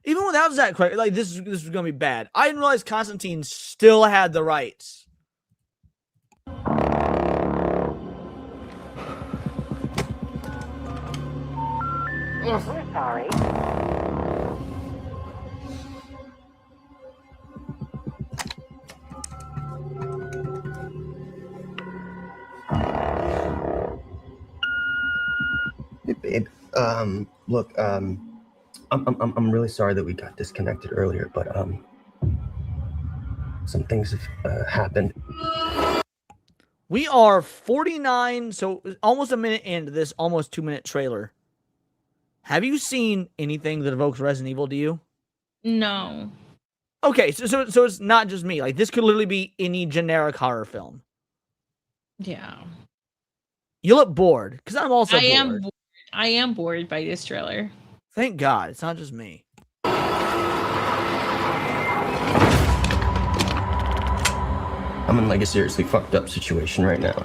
Even without Zach Craig, like this is going to be bad. I didn't realize Constantine still had the rights. Yes, we're sorry. Hey, babe. Look, I'm really sorry that we got disconnected earlier, but some things have happened. We are 49, so almost a minute into this almost 2-minute trailer. Have you seen anything that evokes Resident Evil to you? No. Okay, so it's not just me. Like, this could literally be any generic horror film. Yeah. You look bored, because I'm also bored. I am bored by this trailer. Thank God, it's not just me. I'm in like a seriously fucked up situation right now.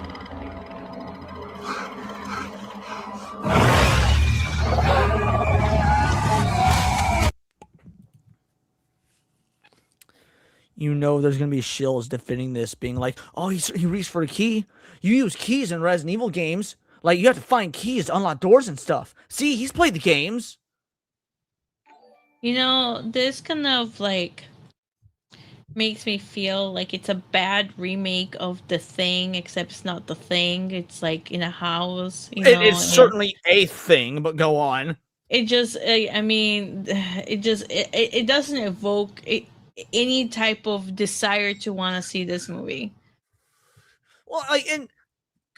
You know there's going to be shills defending this, being like, oh, he reached for a key. You use keys in Resident Evil games. Like, you have to find keys to unlock doors and stuff. See, he's played the games. You know, this kind of, like, makes me feel like it's a bad remake of The Thing, except it's not The Thing. It's, like, in a house, you know? It's certainly a thing, but go on. It just, I mean, it doesn't evoke any type of desire to want to see this movie. Well, like, and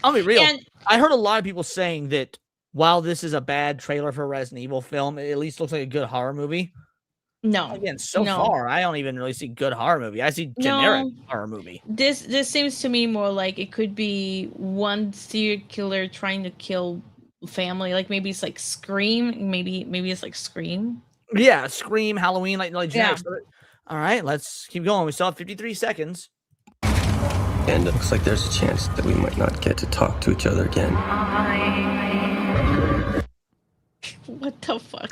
I'll be real. I heard a lot of people saying that while this is a bad trailer for a Resident Evil film, it at least looks like a good horror movie. No. Again, so far, I don't even really see good horror movie. I see generic horror movie. This seems to me more like it could be one serial killer trying to kill family. Like maybe it's like Scream. Maybe it's like Scream. Yeah, Scream, Halloween, like generic. Yeah. All right, let's keep going. We still have 53 seconds. And it looks like there's a chance that we might not get to talk to each other again. What the fuck?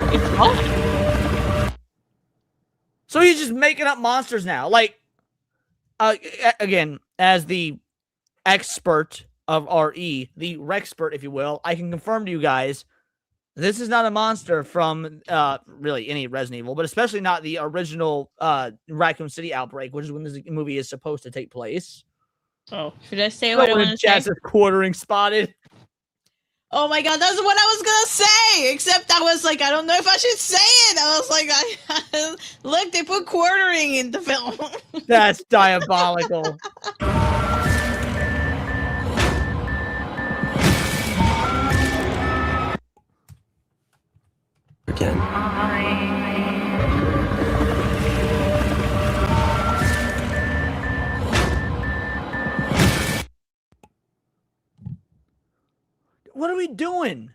So he's just making up monsters now. Like, again, as the expert of RE, the Rexpert, if you will, I can confirm to you guys, this is not a monster from really any Resident Evil, but especially not the original Raccoon City outbreak, which is when this movie is supposed to take place. Oh, should I say what I want to say? Jazz is quartering spotted. Oh my god, that's what I was gonna say! Except I was like, I don't know if I should say it! I was like, look, they put quartering in the film. That's diabolical. Again. What are we doing?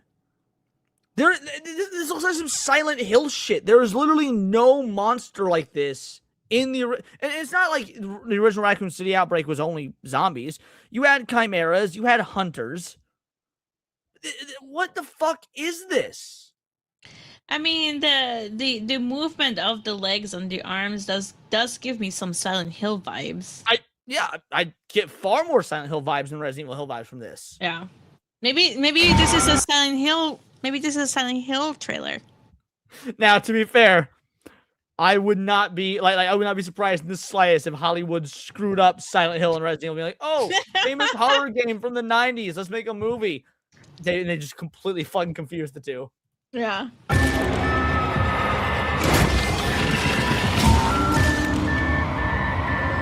This looks like some Silent Hill shit. There is literally no monster like this in the... And it's not like the original Raccoon City outbreak was only zombies. You had chimeras. You had hunters. What the fuck is this? I mean, the movement of the legs and the arms does give me some Silent Hill vibes. I get far more Silent Hill vibes than Resident Evil vibes from this. Yeah. Maybe this is a Silent Hill. Maybe this is a Silent Hill trailer. Now, to be fair, I would not be I would not be surprised in the slightest if Hollywood screwed up Silent Hill and Resident Evil, be like, oh, famous horror game from the 90s. Let's make a movie. They just completely fucking confused the two. Yeah.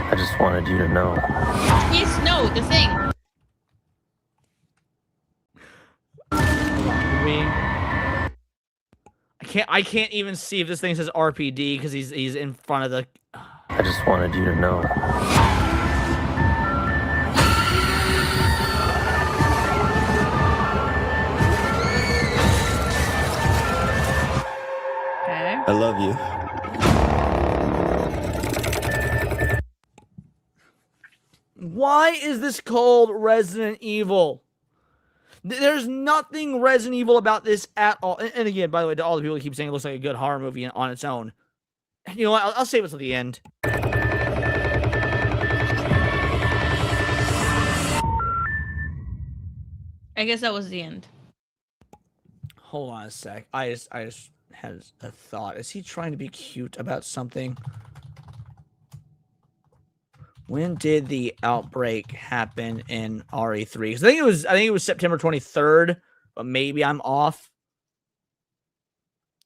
I just wanted you to know. Yes, no, The Thing. I can't even see if this thing says RPD because he's in front of the... I just wanted you to know. Okay. I love you. Why is this called Resident Evil? There's nothing Resident Evil about this at all. And again, by the way, to all the people who keep saying it looks like a good horror movie on its own, you know what? I'll save it till the end. I guess that was the end. Hold on a sec. I just had a thought. Is he trying to be cute about something? When did the outbreak happen in RE3? Because I think it was September 23rd, but maybe I'm off.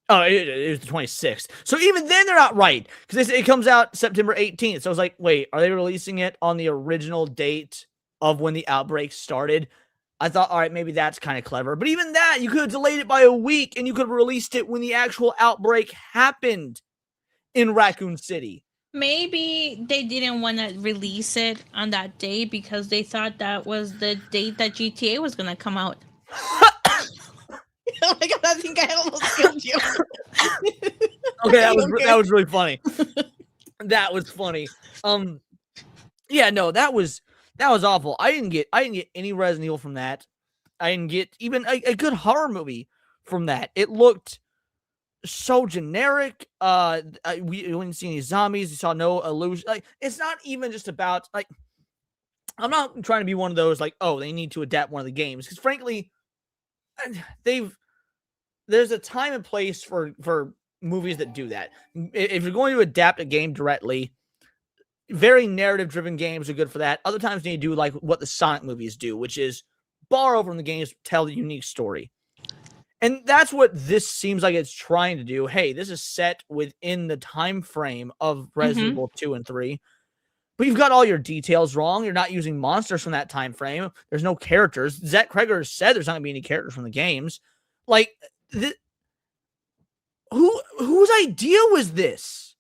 Oh, it was the 26th. So even then they're not right, because it comes out September 18th. So I was like, wait, are they releasing it on the original date of when the outbreak started? I thought, all right, maybe that's kind of clever. But even that, you could have delayed it by a week, and you could have released it when the actual outbreak happened in Raccoon City. Maybe they didn't want to release it on that day because they thought that was the date that GTA was going to come out. Oh my god, I think I almost killed you. Okay, that was really funny. That was funny. Yeah, no, that was awful. I didn't get any Resident Evil from that. I didn't get even a good horror movie from that. It looked so generic. We didn't see any zombies. We saw no illusion. Like, it's not even just about, like, I'm not trying to be one of those like, oh, they need to adapt one of the games, because frankly, there's a time and place for movies that do that. If you're going to adapt a game directly, very narrative driven games are good for that. Other times you need to do like what the Sonic movies do, which is borrow from the games, tell a unique story. And that's what this seems like it's trying to do. Hey, this is set within the time frame of Resident Evil 2 and 3. But you've got all your details wrong. You're not using monsters from that time frame. There's no characters. Zach Kreger said there's not going to be any characters from the games. Like, whose idea was this?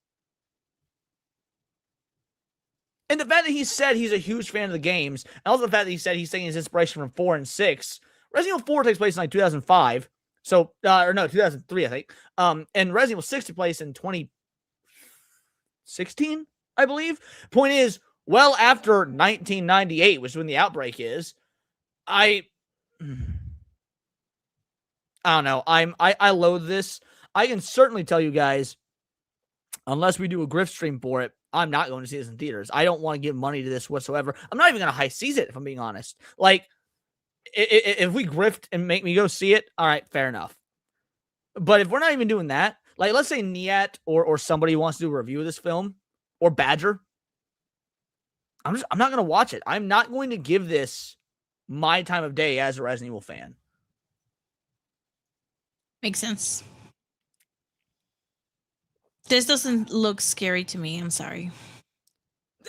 And the fact that he said he's a huge fan of the games, and also the fact that he said he's taking his inspiration from 4 and 6. Resident Evil 4 takes place in like 2005. So, or no, 2003, I think. And Resident Evil 6 took place in 2016, I believe. Point is, well after 1998, which is when the outbreak is, I don't know. I loathe this. I can certainly tell you guys, unless we do a grift stream for it, I'm not going to see this in theaters. I don't want to give money to this whatsoever. I'm not even going to high seize it, if I'm being honest. Like, if we grift and make me go see it, all right, fair enough. But if we're not even doing that, like, let's say Niet or somebody wants to do a review of this film, or Badger, I'm not going to watch it. I'm not going to give this my time of day as a Resident Evil fan. Makes sense. This doesn't look scary to me. I'm sorry.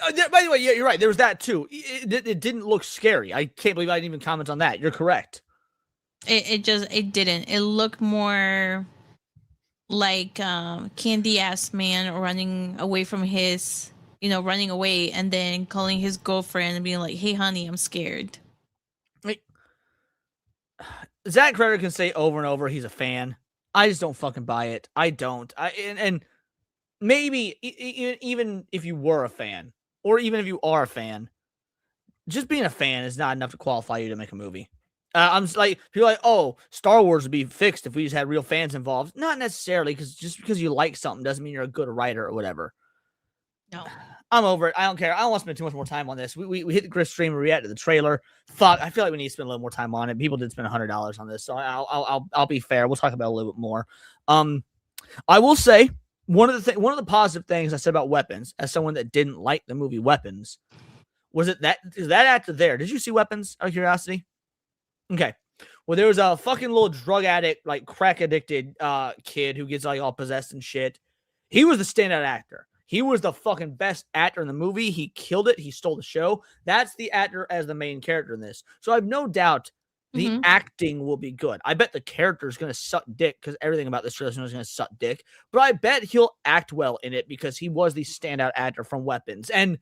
By the way, yeah, you're right. There was that too. It didn't look scary. I can't believe I didn't even comment on that. You're correct. It didn't. It looked more like candy ass man running away from his, running away and then calling his girlfriend and being like, "Hey, honey, I'm scared." Like, Zach Kreger can say over and over he's a fan. I just don't fucking buy it. I don't. And maybe even if you were a fan, or even if you are a fan, just being a fan is not enough to qualify you to make a movie. I'm just like, people are like, oh, Star Wars would be fixed if we just had real fans involved. Not necessarily, because just because you like something doesn't mean you're a good writer or whatever. No. I'm over it. I don't care. I don't want to spend too much more time on this. We hit the Griff stream, we reacted to the trailer. Fuck, I feel like we need to spend a little more time on it. People did spend $100 on this, so I'll be fair. We'll talk about it a little bit more. I will say one of the positive things I said about Weapons, as someone that didn't like the movie Weapons, was that actor there. Did you see Weapons out of curiosity? Okay. Well, there was a fucking little drug addict, like crack addicted kid who gets like all possessed and shit. He was the standout actor. He was the fucking best actor in the movie. He killed it. He stole the show. That's the actor as the main character in this. So I have no doubt the acting will be good. I bet the character is going to suck dick, because everything about this trailer is going to suck dick. But I bet he'll act well in it because he was the standout actor from Weapons. And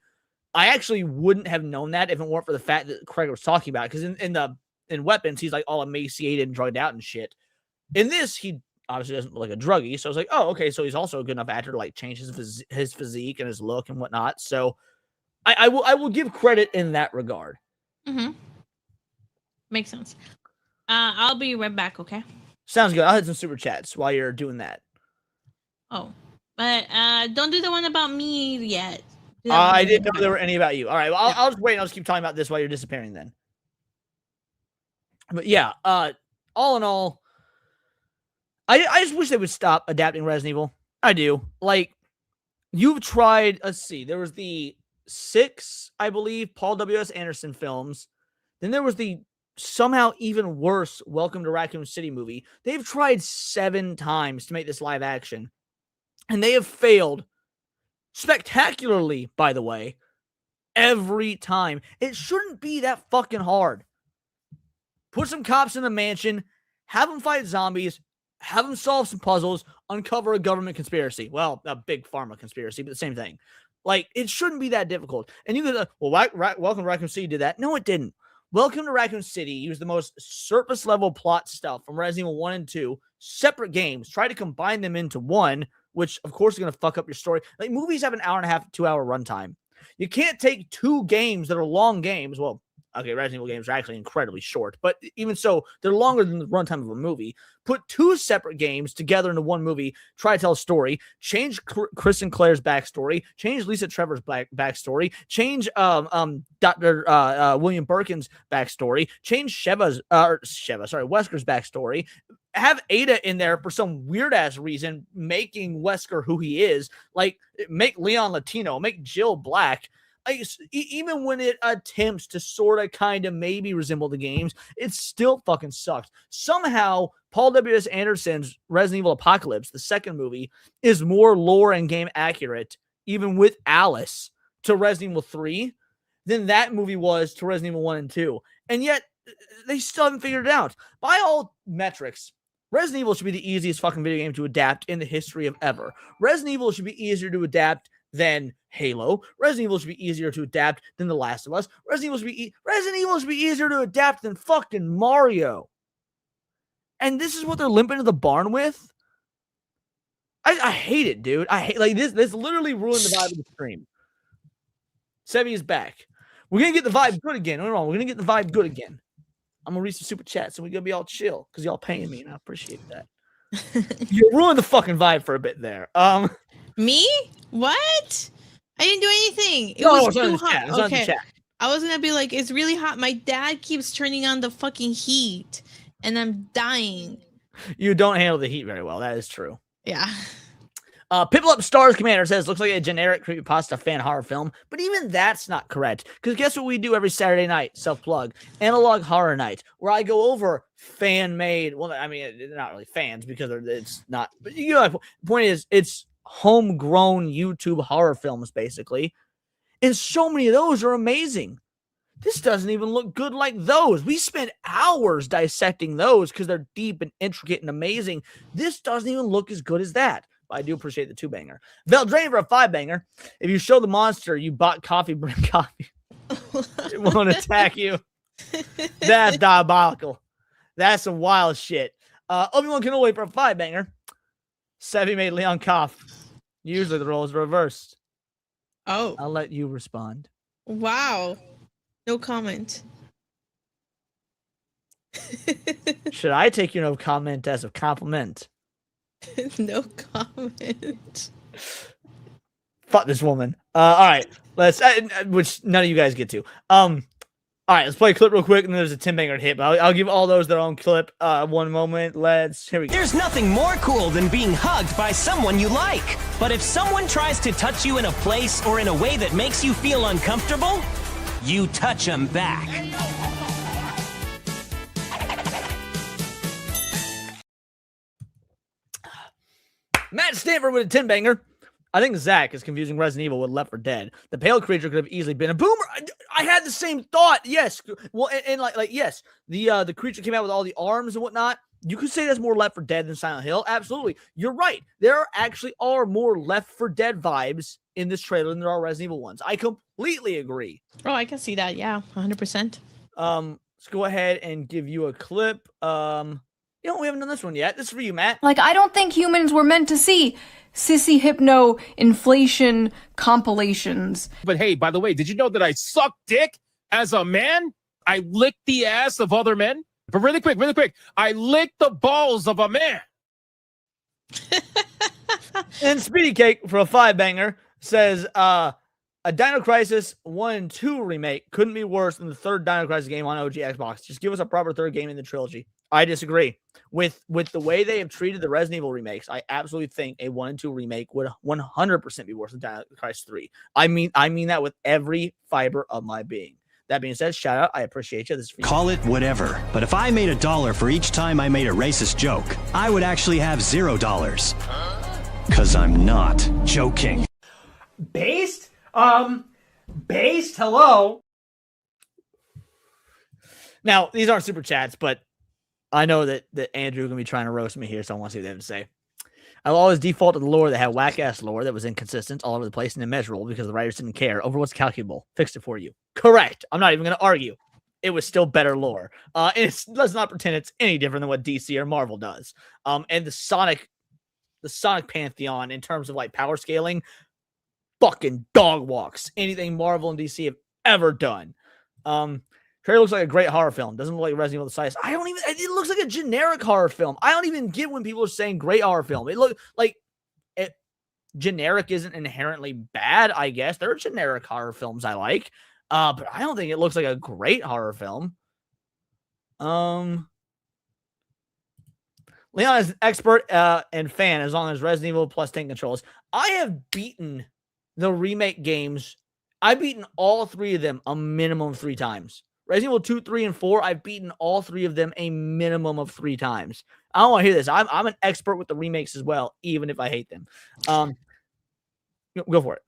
I actually wouldn't have known that if it weren't for the fact that Craig was talking about it. Because in Weapons, he's like all emaciated and drugged out and shit. In this, he obviously doesn't look like a druggie. So I was like, oh, okay. So he's also a good enough actor to like change his physique and his look and whatnot. So I will give credit in that regard. Mm-hmm. Makes sense. I'll be right back, okay? Sounds good. I'll hit some super chats while you're doing that. Oh, but don't do the one about me yet. Do that I one didn't know about there were any about you. All right, well, I'll just wait and I'll just keep talking about this while you're disappearing then. But yeah, all in all, I just wish they would stop adapting Resident Evil. I do. Like, you've tried, let's see, there was the 6, I believe, Paul W.S. Anderson films. Then there was the somehow even worse Welcome to Raccoon City movie. They've tried 7 times to make this live action, and they have failed spectacularly, by the way, every time. It shouldn't be that fucking hard. Put some cops in a mansion, have them fight zombies, have them solve some puzzles, uncover a government conspiracy. Well, a big pharma conspiracy, but the same thing. Like, it shouldn't be that difficult. And you could, Welcome to Raccoon City did that. No, it didn't. Welcome to Raccoon City used the most surface level plot stuff from Resident Evil 1 and 2, separate games, try to combine them into one, which of course is going to fuck up your story. Like, movies have an hour and a half, 2 hour runtime. You can't take 2 games that are long games. Well, okay, Resident Evil games are actually incredibly short, but even so, they're longer than the runtime of a movie. Put 2 separate games together into one movie, try to tell a story, change Chris and Claire's backstory, change Lisa Trevor's backstory, change Dr. William Birkin's backstory, change Wesker's backstory, have Ada in there for some weird-ass reason, making Wesker who he is, like, make Leon Latino, make Jill black. Even when it attempts to sort of kind of maybe resemble the games, it still fucking sucks. Somehow, Paul W.S. Anderson's Resident Evil Apocalypse, the second movie, is more lore and game accurate, even with Alice, to Resident Evil 3 than that movie was to Resident Evil 1 and 2. And yet, they still haven't figured it out. By all metrics, Resident Evil should be the easiest fucking video game to adapt in the history of ever. Resident Evil should be easier to adapt than Halo. Resident Evil should be easier to adapt than The Last of Us. Resident Evil should be easier to adapt than fucking Mario. And this is what they're limping to the barn with? I hate it, dude. I hate, like, this literally ruined the vibe of the stream. Sebi is back. We're gonna get the vibe good again. No, we're gonna get the vibe good again. I'm gonna read some super chats and we're gonna be all chill because y'all paying me and I appreciate that. You ruined the fucking vibe for a bit there. Me? What? I didn't do anything. It No, was it's on too the hot. chat. It's on the Okay. chat. I was gonna be like, it's really hot. My dad keeps turning on the fucking heat, and I'm dying. You don't handle the heat very well. That is true. Yeah. Pipple Up Stars Commander says, looks like a generic creepypasta fan horror film, but even that's not correct. Because guess what we do every Saturday night? Self-plug. Analog Horror Night, where I go over fan-made, well, I mean, they're not really fans because it's not, but you know, the point is, it's homegrown YouTube horror films, basically. And so many of those are amazing. This doesn't even look good like those. We spent hours dissecting those because they're deep and intricate and amazing. This doesn't even look as good as that. But I do appreciate the 2-banger. Veldrain for a 5-banger. If you show the monster you bought coffee, bring coffee. It won't attack you. That's diabolical. That's some wild shit. Obi-Wan Kenobi for a 5-banger. Sevi made Leon cough. Usually the role is reversed. Oh. I'll let you respond. Wow. No comment. Should I take your no comment as a compliment? No comment. Fuck this woman. All right, let's. Which none of you guys get to. All right, let's play a clip real quick, and then there's a 10-banger hit. But I'll give all those their own clip. One moment. Here we go. There's nothing more cool than being hugged by someone you like. But if someone tries to touch you in a place or in a way that makes you feel uncomfortable, you touch them back. Matt Stanford with a 10-banger. I think Zach is confusing Resident Evil with Left 4 Dead. The pale creature could have easily been a boomer. I had the same thought. Yes. Well, and yes, the creature came out with all the arms and whatnot. You could say that's more Left 4 Dead than Silent Hill. Absolutely. You're right. There actually are more Left 4 Dead vibes in this trailer than there are Resident Evil ones. I completely agree. Oh, I can see that. Yeah, 100%. Let's go ahead and give you a clip. We haven't done this one yet. This is for you, Matt. Like, I don't think humans were meant to see sissy hypno inflation compilations. But hey, by the way, did you know that I suck dick as a man? I lick the ass of other men. But really quick, I lick the balls of a man. And Speedy Cake for a 5-banger says, a Dino Crisis 1 and 2 remake couldn't be worse than the third Dino Crisis game on OG Xbox. Just give us a proper third game in the trilogy. I disagree. With the way they have treated the Resident Evil remakes, I absolutely think a 1 and 2 remake would 100% be worse than Dino Crisis 3. I mean that with every fiber of my being. That being said, shout out. I appreciate you. This is for you. Call it whatever. But if I made $1 for each time I made a racist joke, I would actually have $0. Because I'm not joking. Based? Based? Hello? Now, these aren't super chats, but I know that Andrew can be trying to roast me here, so I want to see what they have to say. I'll always default to the lore that had whack-ass lore that was inconsistent, all over the place, and immeasurable because the writers didn't care. Over what's calculable. Fixed it for you. Correct. I'm not even going to argue. It was still better lore. And let's not pretend it's any different than what DC or Marvel does. And the Sonic pantheon in terms of like power scaling, fucking dog walks. Anything Marvel and DC have ever done. Trailer looks like a great horror film. Doesn't look like Resident Evil the size. It looks like a generic horror film. I don't even get when people are saying great horror film. It looks like generic isn't inherently bad, I guess. There are generic horror films I like. But I don't think it looks like a great horror film. Leon is an expert and fan as long as Resident Evil plus tank controls. I have beaten the remake games. I've beaten all 3 of them a minimum of 3 times. Resident Evil 2, 3, and 4, I've beaten all 3 of them a minimum of 3 times. I don't want to hear this. I'm an expert with the remakes as well, even if I hate them. Go for it.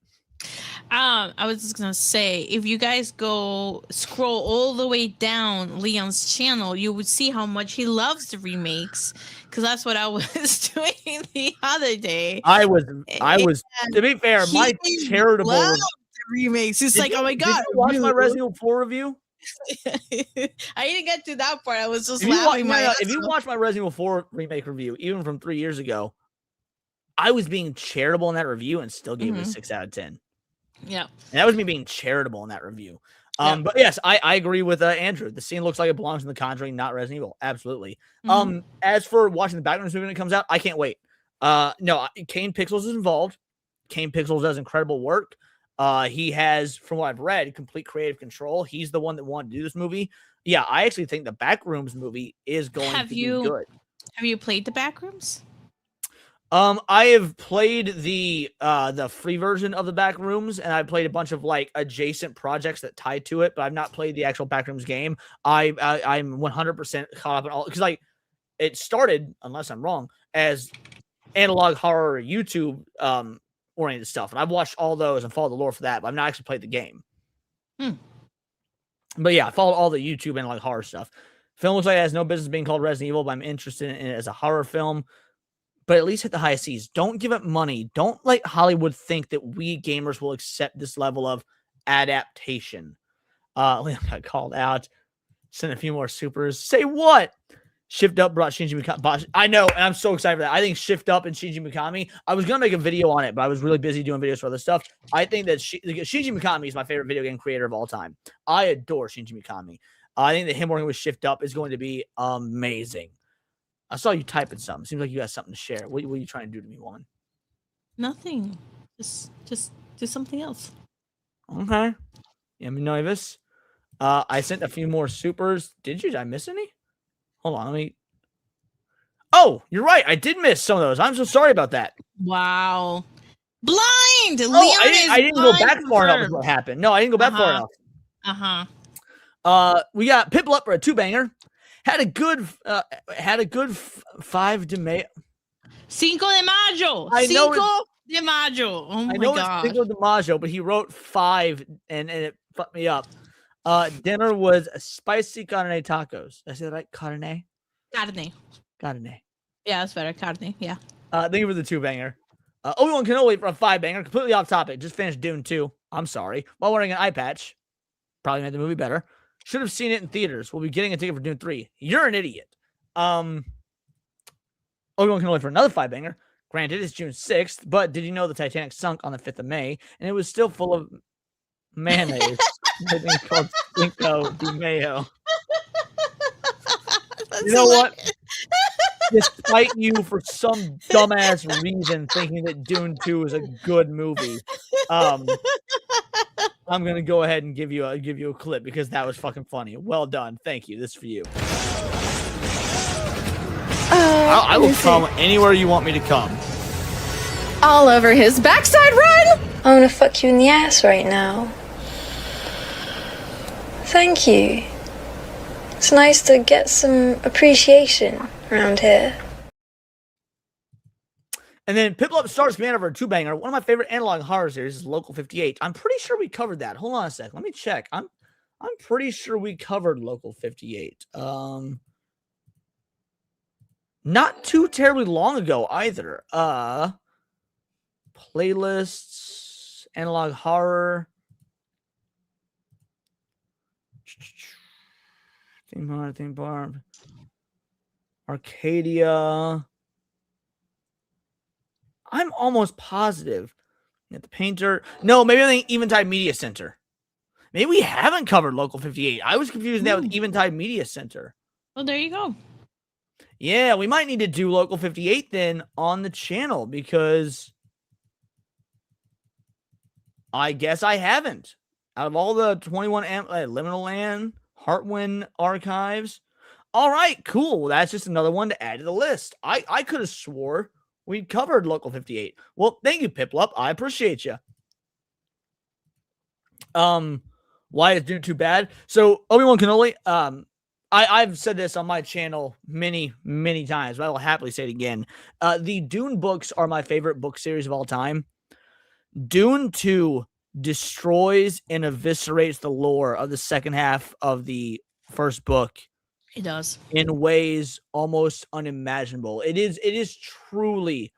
I was just gonna say, if you guys scroll all the way down Leon's channel, you would see how much he loves the remakes. Because that's what I was doing the other day. I was. To be fair, my charitable remakes. It's like, oh my god! Did you watch my Resident Evil 4 review? I didn't get to that part. I was just if laughing. If you watch my Resident Evil 4 remake review, even from 3 years ago, I was being charitable in that review and still gave it a 6 out of 10. Yeah, and that was me being charitable in that review. But yes, I agree with Andrew. The scene looks like it belongs in The Conjuring, not Resident Evil. Absolutely. As for watching the background movie when it comes out, I can't wait. No, Kane Pixels is involved. Kane Pixels does incredible work. He has, from what I've read, complete creative control. He's the one that wanted to do this movie. Yeah, I actually think the Backrooms movie is going to be good. Have you played the Backrooms? I have played the free version of the Backrooms, and I played a bunch of like adjacent projects that tie to it, but I've not played the actual Backrooms game. I'm 100% caught up in all because like it started, unless I'm wrong, as analog horror YouTube oriented stuff, and I've watched all those and followed the lore for that, but I've not actually played the game. But yeah, I followed all the YouTube analog horror stuff. Film looks like it has no business being called Resident Evil, but I'm interested in it as a horror film. But at least hit the high seas. Don't give it money. Don't let Hollywood think that we gamers will accept this level of adaptation. Leon got called out. Send a few more supers. Say what? Shift Up brought Shinji Mikami. I know, and I'm so excited for that. I think Shift Up and Shinji Mikami. I was going to make a video on it, but I was really busy doing videos for other stuff. I think that Shinji Mikami is my favorite video game creator of all time. I adore Shinji Mikami. I think that him working with Shift Up is going to be amazing. I saw you typing something. Seems like you got something to share. What are you trying to do to me, woman? Nothing. Just do something else. Okay. Yeah, me nervous. I sent a few more supers. Did you? Did I miss any? Hold on, let me. Oh, you're right. I did miss some of those. I'm so sorry about that. Wow. Blind. Oh, I didn't go back far enough. Is what happened? No, I didn't go back far enough. We got Pipple up for a 2-banger. Had a good 5 de Mayo. Cinco de Mayo. I know Cinco de Mayo. Oh my god. It's Cinco de Mayo, but he wrote 5 and it fucked me up. Dinner was spicy carne tacos. Did I say that right? Carne. Yeah, that's better. Carne. Yeah. Thank you for the 2-banger. Obi-Wan Kenobi for a 5-banger. Completely off topic. Just finished Dune 2. I'm sorry. While wearing an eye patch. Probably made the movie better. Should have seen it in theaters. We'll be getting a ticket for Dune 3. You're an idiot. Obi-Wan Kenobi for another 5-banger. Granted, it's June 6th, but did you know the Titanic sunk on the 5th of May and it was still full of mayonnaise? I think it's called Cinco de Mayo. You know what? Despite you for some dumbass reason thinking that Dune 2 is a good movie, I'm gonna go ahead and give you a clip because that was fucking funny. Well done. Thank you. This is for you. I will come anywhere you want me to come. All over his backside, run! I wanna fuck you in the ass right now. Thank you. It's nice to get some appreciation around here. And then Piplup Stars Command over a 2-banger. One of my favorite analog horror series is Local 58. I'm pretty sure we covered that. Hold on a sec. Let me check. I'm pretty sure we covered Local 58. Not too terribly long ago either. Playlists, analog horror. Theme park. Arcadia. I'm almost positive. At the Painter. No, maybe I think Eventide Media Center. Maybe we haven't covered Local 58. I was confusing that with Eventide Media Center. Well, there you go. Yeah, we might need to do Local 58 then on the channel because I guess I haven't. Out of all the 21 Liminal Land, Heartwind archives. All right, cool. Well, that's just another one to add to the list. I could have swore we covered Local 58. Well, thank you, Piplup. I appreciate you. Why is Dune too bad? So Obi-Wan Kenobi, I've said this on my channel many, many times, but I will happily say it again. The Dune books are my favorite book series of all time. Dune 2 destroys and eviscerates the lore of the second half of the first book. It does. In ways almost unimaginable. It is truly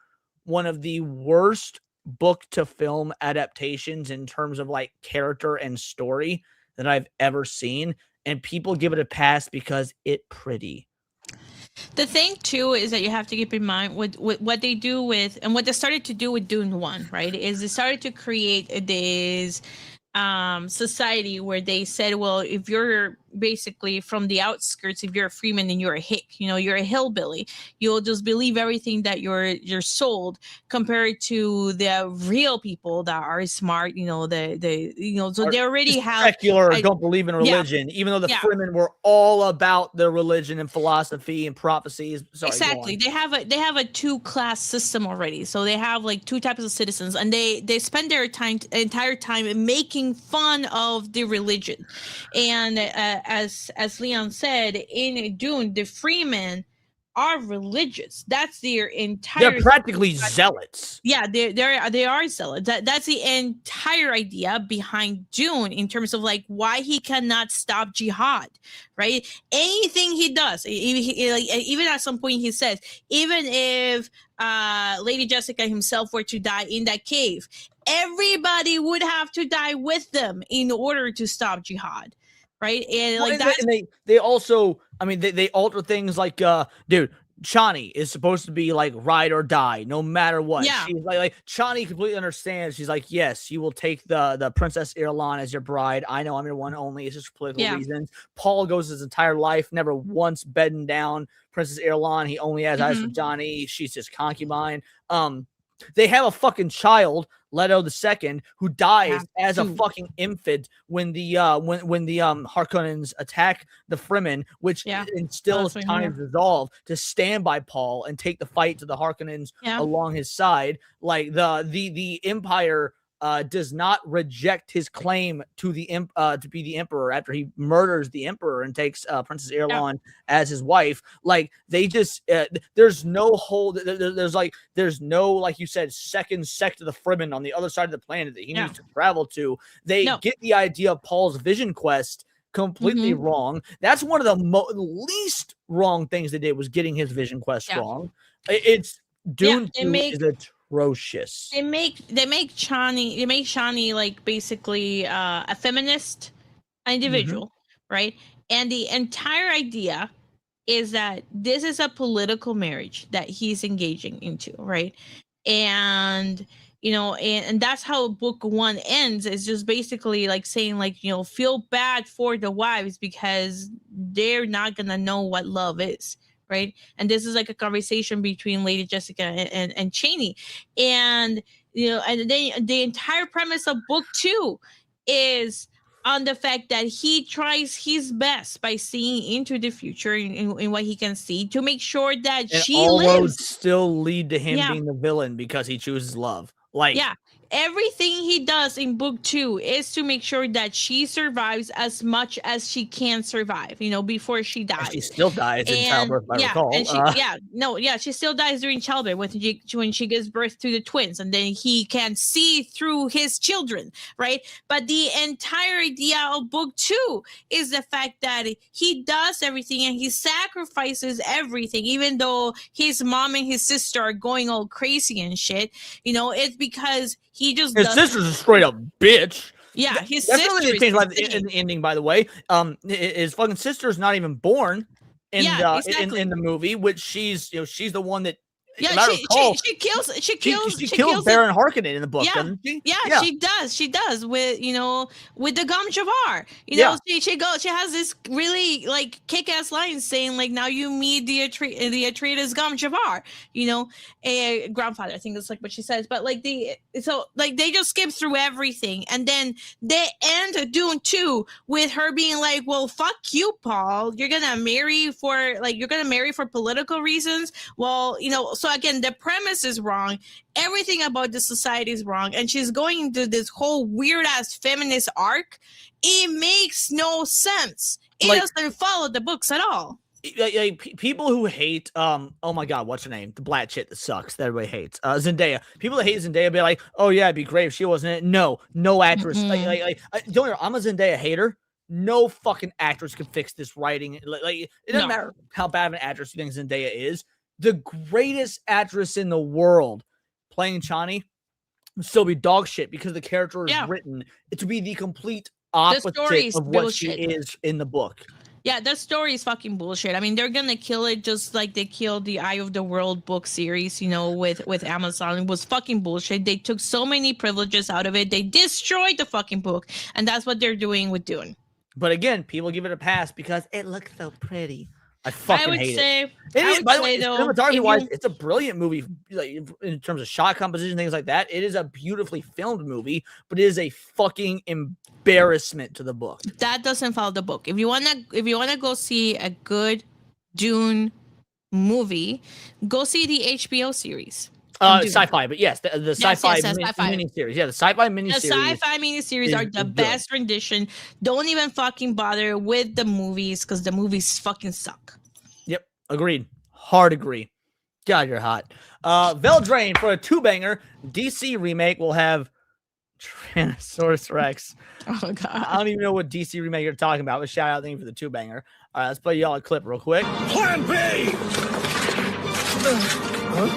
one of the worst book to film adaptations in terms of like character and story that I've ever seen. And people give it a pass because it's pretty. The thing too is that you have to keep in mind with what they do with and what they started to do with Dune 1, right? Is they started to create this society where they said, well, if you're basically from the outskirts, if you're a freeman and you're a hick, you're a hillbilly, you'll just believe everything that you're sold, compared to the real people that are smart, so they already have secular or don't believe in religion, even though the Fremen were all about their religion and philosophy and prophecies. Sorry, exactly. They have a 2-class system already. So they have like 2 types of citizens, and they spend their entire time making fun of the religion. And as Leon said, in Dune, the freemen are religious. That's their entire. They're practically zealots. Yeah, they are zealots. That's the entire idea behind Dune in terms of like why he cannot stop jihad, right? Anything he does, even at some point he says, even if Lady Jessica himself were to die in that cave, everybody would have to die with them in order to stop jihad. Right. And like that. They also, I mean, they alter things like, dude, Chani is supposed to be like ride or die, no matter what. Yeah. She's like Chani completely understands. She's like, yes, you will take the Princess Irulan as your bride. I know I'm your one only. It's just for political reasons. Paul goes his entire life, never once bedding down Princess Irulan. He only has eyes for Johnny. She's his concubine. They have a fucking child, Leto II, who dies as a fucking infant when the Harkonnens attack the Fremen, which instills Chani's resolve to stand by Paul and take the fight to the Harkonnens along his side. Like the Empire does not reject his claim to to be the Emperor after he murders the Emperor and takes Princess Irulan as his wife. Like they just there's no there's no, like you said, second sect of the Fremen on the other side of the planet that he needs to travel to. They get the idea of Paul's vision quest completely wrong. That's one of the least wrong things they did, was getting his vision quest wrong. It's Dune 2 is atrocious. They make Chani like basically a feminist individual, right? And the entire idea is that this is a political marriage that he's engaging into, right? And and that's how book 1 ends. It's just basically like saying, like, feel bad for the wives because they're not gonna know what love is, right? And this is like a conversation between Lady Jessica and Cheney. And and then the entire premise of book 2 is on the fact that he tries his best by seeing into the future in what he can see to make sure that And she all lives. roads still lead to him Yeah. being the villain because he chooses love. Like, Yeah, everything he does in book 2 is to make sure that she survives as much as she can survive, before she dies. and she still dies in childbirth, if I recall. And she still dies during childbirth when she gives birth to the twins, and then he can see through his children, right? But the entire idea of book 2 is the fact that he does everything and he sacrifices everything, even though his mom and his sister are going all crazy and shit. It's because he just his sister's a straight up bitch. Yeah, his That's sister really the is change insane. in the ending, by the way. His fucking sister's not even born in exactly. in the movie, which she's she's the one that Yeah, if I recall, she kills Baron Harkonnen in the book, Yeah, doesn't she? yeah, she does. She does with with the Gom Jabbar. She has this really like kick-ass line saying like, now you meet the Atreides Gom Jabbar, a grandfather. I think that's like what she says. But like they just skip through everything, and then they end Dune 2 with her being like, well, fuck you, Paul. You're gonna marry for political reasons. Well, so again, the premise is wrong. Everything about the society is wrong. And she's going into this whole weird ass feminist arc. It makes no sense. It doesn't follow the books at all. People who hate oh my god, what's her name? The black shit that sucks that everybody hates. Zendaya. People that hate Zendaya be like, oh yeah, it'd be great if she wasn't in it. No actress. Don't get me wrong, I'm a Zendaya hater. No fucking actress can fix this writing. It doesn't matter how bad of an actress you think Zendaya is. The greatest actress in the world playing Chani would still be dog shit because the character is written to be the complete opposite of what she is in the book. Yeah, that story is fucking bullshit. I mean, they're gonna kill it just like they killed the Eye of the World book series, with Amazon. It was fucking bullshit. They took so many privileges out of it. They destroyed the fucking book, and that's what they're doing with Dune. But again, people give it a pass because it looks so pretty. I fucking hate it. By the way, cinematography-wise, it's a brilliant movie. Like in terms of shot composition, things like that. It is a beautifully filmed movie, but it is a fucking embarrassment to the book. That doesn't follow the book. If you wanna go see a good Dune movie, go see the HBO series. Sci-fi, but yes, the sci-fi miniseries. Yeah, the sci-fi miniseries. The sci-fi miniseries are the best rendition. Don't even fucking bother with the movies because the movies fucking suck. Yep, agreed. Hard agree. God, you're hot. Veldrain for a 2-banger. DC remake will have Tyrannosaurus Rex. Oh god, I don't even know what DC remake you're talking about. But shout out, thank you for the 2-banger. All right, let's play y'all a clip real quick. Plan B!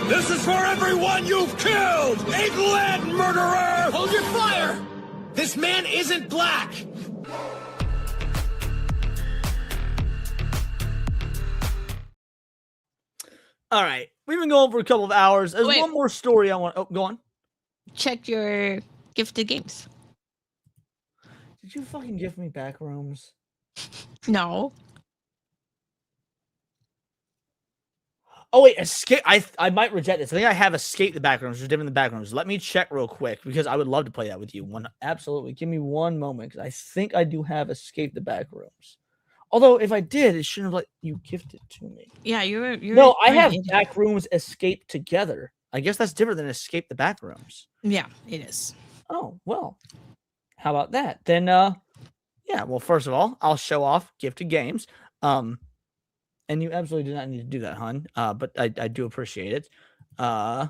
This is for everyone you've killed! England, murderer! Hold your fire! This man isn't black! All right, we've been going for a couple of hours. There's one more story I want. Oh, go on. Check your gifted games. Did you fucking give me back rooms? No. Oh wait, escape. I might reject this. I think I have escape the backrooms, which is different than the backrooms. Let me check real quick because I would love to play that with you. Absolutely. Give me one moment because I think I do have escape the backrooms. Although if I did, it shouldn't have let you gift it to me. Yeah, you're No, I have backrooms escape together. I guess that's different than escape the backrooms. Yeah, it is. Oh well. How about that? Then yeah, well, first of all, I'll show off gifted games. And you absolutely do not need to do that, hon. But I do appreciate it. I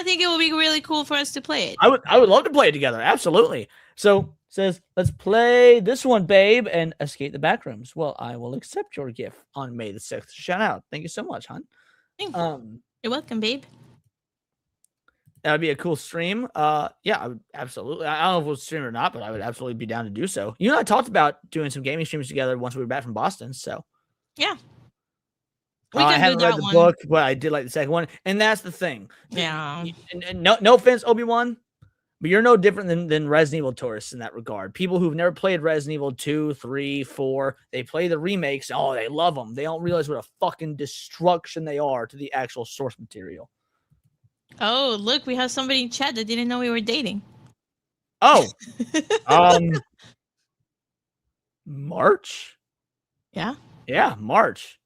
think it would be really cool for us to play it. I would love to play it together. Absolutely. So says, let's play this one, babe, and escape the backrooms. Well, I will accept your gift on May the 6th. Shout out. Thank you so much, hon. You're welcome, babe. That would be a cool stream. Yeah, I would absolutely. I don't know if we'll stream or not, but I would absolutely be down to do so. You and I talked about doing some gaming streams together once we were back from Boston. So yeah, We I can haven't do read that the one. book, but I did like the second one, and that's the thing. Yeah. And no offense, Obi-Wan, but you're no different than Resident Evil tourists in that regard. People who've never played Resident Evil 2, 3, 4, they play the remakes. Oh, they love them. They don't realize what a fucking destruction they are to the actual source material. Oh, look, we have somebody in chat that didn't know we were dating. Oh, March? Yeah, March.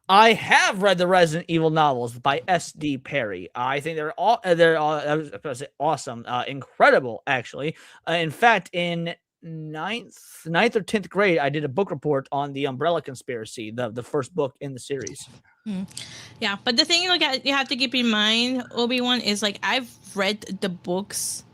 I have read the Resident Evil novels by S.D. Perry. I think they're I was going to say awesome, incredible, actually. In fact, in ninth or 10th grade, I did a book report on the Umbrella Conspiracy, the first book in the series. Yeah, but the thing you have to keep in mind, Obi-Wan, is like I've read the books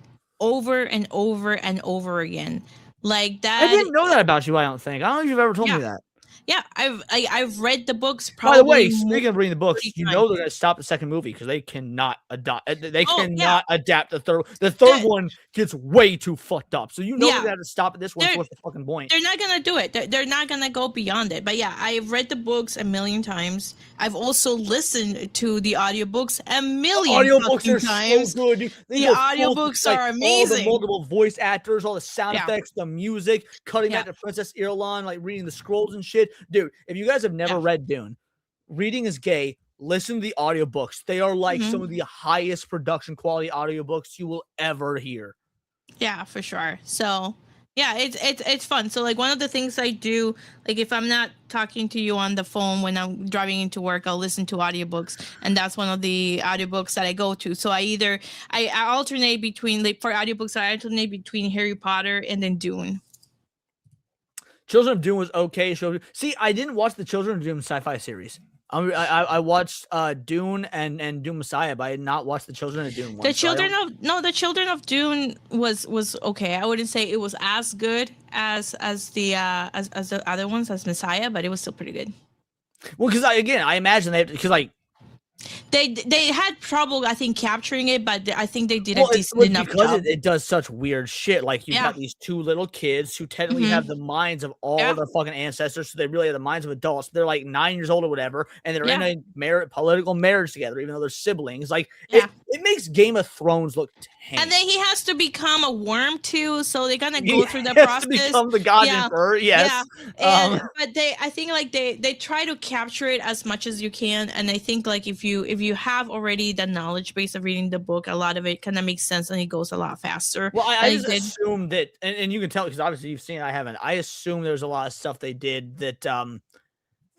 over and over and over again. Like that. I didn't know that about you, I don't think. I don't know if you've ever told me that. Yeah, I've read the books probably. By the way, speaking of reading the books, you know times. they're going to stop the second movie because they cannot adapt. They Oh, cannot adapt the third. The third one gets way too fucked up. So you know Yeah. they have to stop at this one. So what's the fucking point? They're not gonna do it. They're not gonna go beyond it. But yeah, I've read the books a million times. I've also listened to the audiobooks a million Audiobooks are times. so good. They The go full- audiobooks like, are All the amazing. multiple voice actors, all the sound Yeah. effects, the music, cutting back to Princess Irulan, like reading the scrolls and shit. Dude, if you guys have never read Dune, reading is gay. Listen to the audiobooks. They are like some of the highest production quality audiobooks you will ever hear. Yeah, for sure. So yeah, it's fun. So like one of the things I do, like if I'm not talking to you on the phone when I'm driving into work, I'll listen to audiobooks, and that's one of the audiobooks that I go to. So I alternate between, like for audiobooks, I alternate between Harry Potter and then Dune. Children of Doom was okay. See, I didn't watch the Children of Doom sci-fi series. I watched Dune and Doom Messiah, but I did not watch the Children of Doom one. The Children of Dune was okay. I wouldn't say it was as good as the other ones, as Messiah, but it was still pretty good. Well, because I imagine they had trouble, I think, capturing it, but I think they did a Well, decent enough because job. it does such weird shit. Like you've got these two little kids who technically have the minds of all their fucking ancestors, so they really have the minds of adults. They're like 9 years old or whatever, and they're in a political marriage together, even though they're siblings. Like it makes Game of Thrones look tame. And then he has to become a worm too, so they're gonna go through the He has process. to become the God Emperor, yes. Yeah. But I think like they try to capture it as much as you can, and I think like if you have already the knowledge base of reading the book, a lot of it kind of makes sense and it goes a lot faster. Well, I just assumed that, and you can tell because obviously you've seen it, I haven't. I assume there's a lot of stuff they did that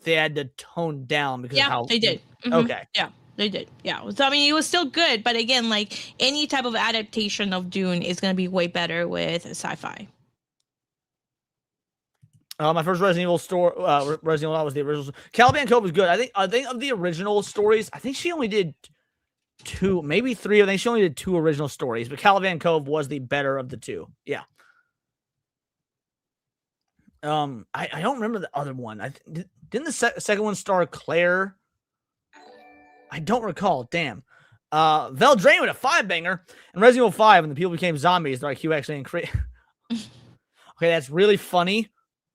they had to tone down because of how they did. Okay. Yeah. They did, yeah. So I mean, it was still good, but again, like any type of adaptation of Dune is gonna be way better with sci-fi. My first Resident Evil Resident Evil was the original. Caliban Cove was good. I think of the original stories, I think she only did 2, maybe 3. I think she only did 2 original stories, but Caliban Cove was the better of the 2. Yeah. I don't remember the other one. Didn't the second one star Claire? I don't recall. Damn. Veldrain with a 5-banger. And Resident Evil 5, when the people became zombies, they're like, you actually increase. Okay, that's really funny.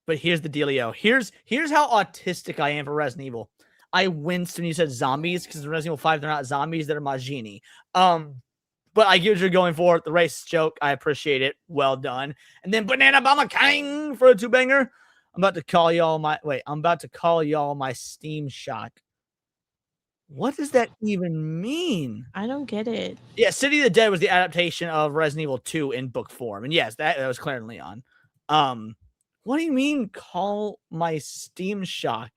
But here's the dealio. Here's how autistic I am for Resident Evil. I winced when you said zombies, because in Resident Evil 5, they're not zombies, they're Majini. But I get what you're going for. The racist joke, I appreciate it. Well done. And then Banana Bomber King for a 2-banger. I'm about to call y'all my Steam Shock. What does that even mean? I don't get it. Yeah, City of the Dead was the adaptation of Resident Evil 2 in book form. And yes, that was Claire and Leon. What do you mean call my Steam Shock?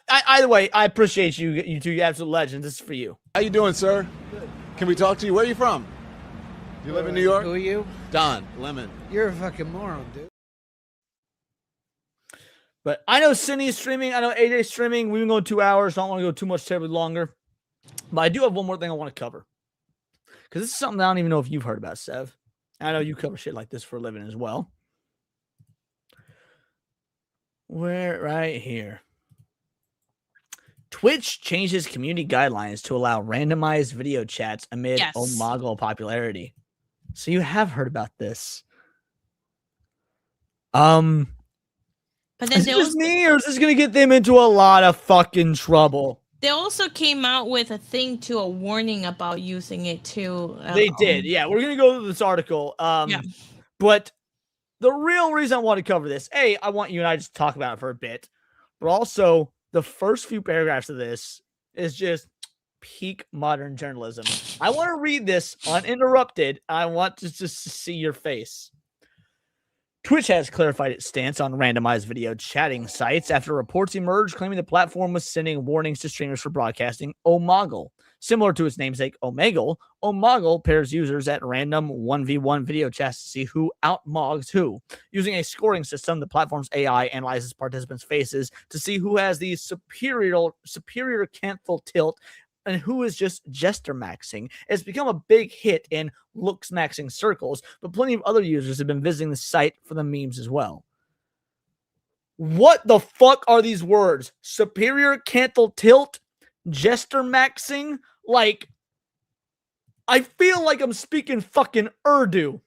Either way, I appreciate you two, you absolute legends. This is for you. How you doing, sir? Can we talk to you? Where are you from? You live in New York? Who are you? Don Lemon. You're a fucking moron, dude. But I know Sydney's streaming. I know AJ's streaming. We've been going 2 hours. So I don't want to go too much terribly longer. But I do have one more thing I want to cover. Because this is something I don't even know if you've heard about, Sev. I know you cover shit like this for a living as well. Right here. Twitch changes community guidelines to allow randomized video chats amid Omegle popularity. So you have heard about this. But then Is it just me, or is this gonna get them into a lot of fucking trouble? They also came out with a thing too, a warning about using it too. They did, yeah. We're gonna go through this article. But the real reason I want to cover this, I want you and I just to talk about it for a bit, but also the first few paragraphs of this is just peak modern journalism. I want to read this uninterrupted. I want to just see your face. Twitch has clarified its stance on randomized video chatting sites after reports emerged claiming the platform was sending warnings to streamers for broadcasting Omegle. Similar to its namesake Omegle, Omegle pairs users at random 1v1 video chats to see who outmogs who. Using a scoring system, the platform's AI analyzes participants' faces to see who has the superior canthal tilt and who is just jester maxing. It's become a big hit in looks maxing circles, but plenty of other users have been visiting the site for the memes as well. What the fuck are these words? Superior canthal tilt? Jester maxing? Like, I feel like I'm speaking fucking Urdu.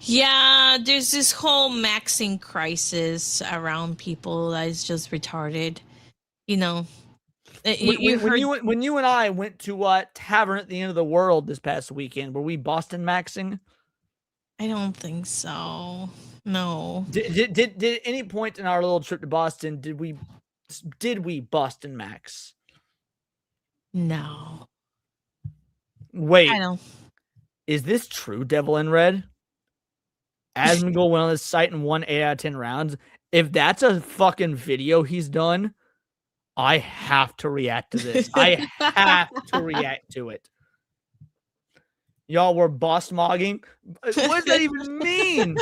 Yeah, there's this whole maxing crisis around people that is just retarded. You know, when you and I went to Tavern at the End of the World this past weekend, were we Boston maxing? I don't think so. No. Did at any point in our little trip to Boston did we Boston max? No. Wait. I don't. Is this true, Devil in Red? Asmongold went on this site and won 8 out of 10 rounds. If that's a fucking video he's done, I have to react to this. I have to react to it. Y'all were boss mogging. What does that even mean?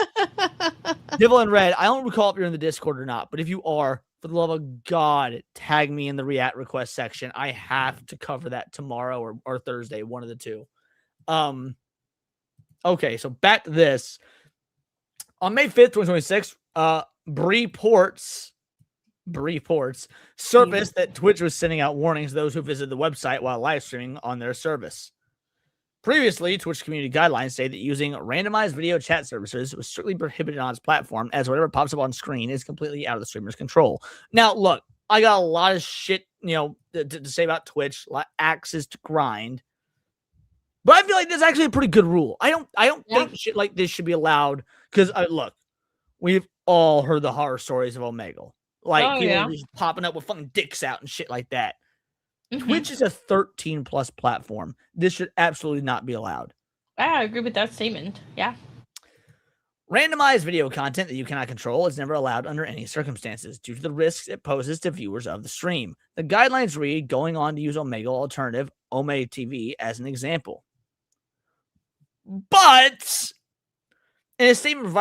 Devil in Red, I don't recall if you're in the Discord or not, but if you are, for the love of God, tag me in the react request section. I have to cover that tomorrow or Thursday, one of the two. Okay, so back to this. On May 5th, 2026, Bree Ports surfaced that Twitch was sending out warnings to those who visited the website while live streaming on their service. Previously, Twitch community guidelines say that using randomized video chat services was strictly prohibited on its platform, as whatever pops up on screen is completely out of the streamer's control. Now, look, I got a lot of shit, to say about Twitch, axes to grind, but I feel like this is actually a pretty good rule. I don't think shit like this should be allowed because, look, we've all heard the horror stories of Omegle. Like, people just popping up with fucking dicks out and shit like that. Mm-hmm. Twitch is a 13+ platform. This should absolutely not be allowed. I agree with that statement. Yeah. Randomized video content that you cannot control is never allowed under any circumstances due to the risks it poses to viewers of the stream. The guidelines read, going on to use Omegle alternative, Ome TV, as an example. But in a statement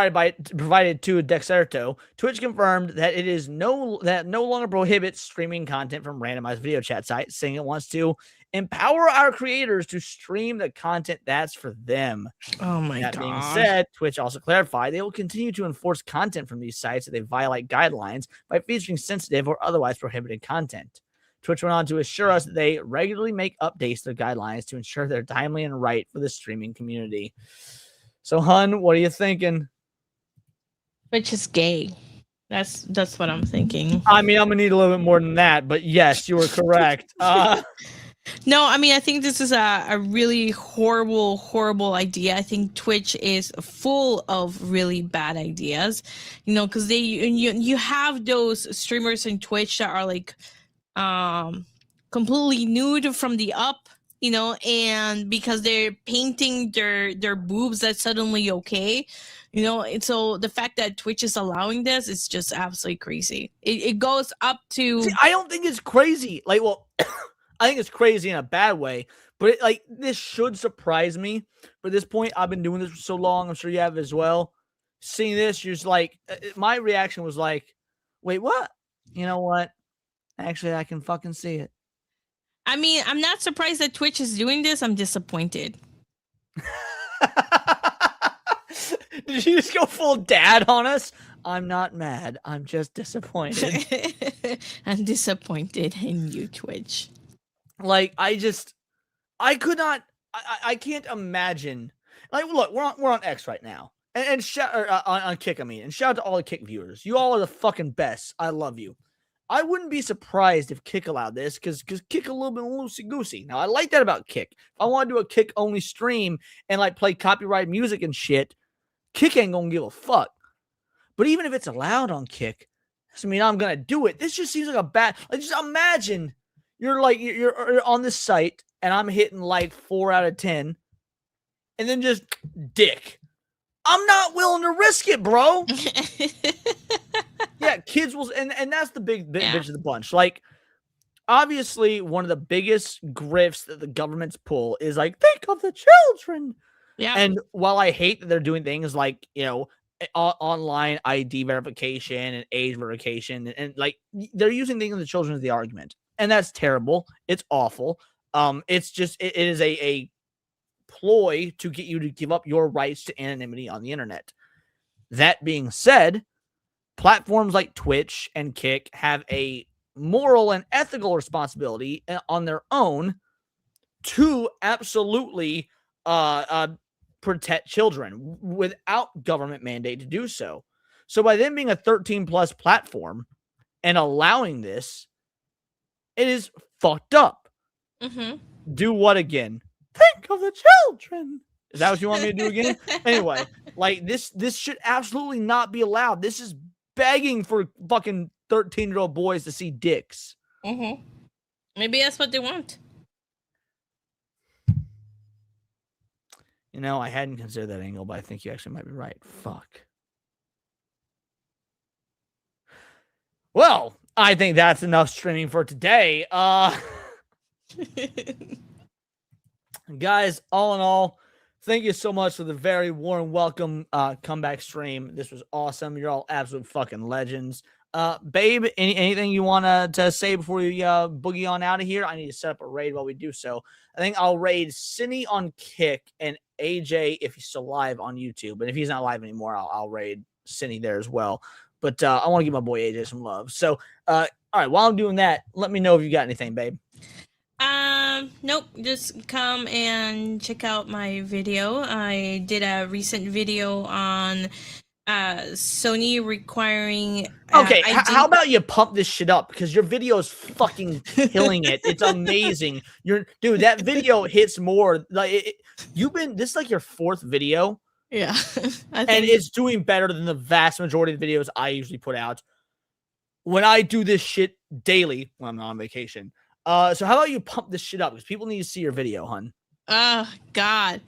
provided to Dexerto, Twitch confirmed that it no longer prohibits streaming content from randomized video chat sites, saying it wants to empower our creators to stream the content that's for them. Oh my god. That being said, Twitch also clarified they will continue to enforce content from these sites if they violate guidelines by featuring sensitive or otherwise prohibited content. Twitch went on to assure us that they regularly make updates to their guidelines to ensure they're timely and right for the streaming community. So, hun, what are you thinking? Twitch is gay. That's what I'm thinking. I mean, I'm gonna need a little bit more than that, but yes, you were correct. No, I mean, I think this is a really horrible idea. I think Twitch is full of really bad ideas, because you have those streamers in Twitch that are like completely nude from the up, and because they're painting their boobs, that's suddenly okay, and so the fact that Twitch is allowing this is just absolutely crazy. It goes up to... See, I don't think it's crazy. I think it's crazy in a bad way, but this should surprise me. But at this point, I've been doing this for so long. I'm sure you have as well. Seeing this, you're just like, my reaction was like, wait, what? You know what? Actually, I can fucking see it. I mean, I'm not surprised that Twitch is doing this. I'm disappointed. Did you just go full dad on us? I'm not mad. I'm just disappointed. I'm disappointed in you, Twitch. I could not. I can't imagine. Look, we're on X right now, and shout on Kick, I mean, and shout out to all the Kick viewers. You all are the fucking best. I love you. I wouldn't be surprised if Kick allowed this because Kick a little bit loosey goosey. Now I like that about Kick. If I want to do a Kick only stream and like play copyright music and shit, Kick ain't gonna give a fuck. But even if it's allowed on Kick, doesn't mean I'm gonna do it. This just seems like a bad. Like, just imagine you're on this site and I'm hitting like 4 out of 10, and then just dick. I'm not willing to risk it, bro. Yeah, kids will, and that's the big bitch of the bunch. Like, obviously, one of the biggest grifts that the governments pull is like, think of the children. Yeah. And while I hate that they're doing things like, you know, online ID verification and age verification, and like they're using things of the children as the argument, and that's terrible. It's awful. It's just it is a ploy to get you to give up your rights to anonymity on the internet. That being said, platforms like Twitch and Kick have a moral and ethical responsibility on their own to absolutely protect children without government mandate to do so. So by them being a 13 plus platform and allowing this, it is fucked up. Do what again? Think of the children. Is that what you want me to do again? Anyway, like this should absolutely not be allowed. This is begging for fucking 13-year-old boys to see dicks. Maybe that's what they want. You know, I hadn't considered that angle, but I think you actually might be right. Fuck. Well, I think that's enough streaming for today. Guys, all in all, thank you so much for the very warm welcome comeback stream. This was awesome. You're all absolute fucking legends. Babe, anything you want to say before we boogie on out of here? I need to set up a raid while we do so. I think I'll raid Cinny on Kick and AJ if he's still live on YouTube. And if he's not live anymore, I'll raid Cinny there as well. But I want to give my boy AJ some love. So, all right, while I'm doing that, let me know if you got anything, babe. Nope. Just come and check out my video. I did a recent video on Sony requiring okay, how about you pump this shit up, because your video is fucking killing it. It's amazing. Dude, that video hits more like this is like your 4th video. Yeah. And it's doing better than the vast majority of the videos I usually put out when I do this shit daily when I'm on vacation. So how about you pump this shit up, because people need to see your video, hun. Oh God.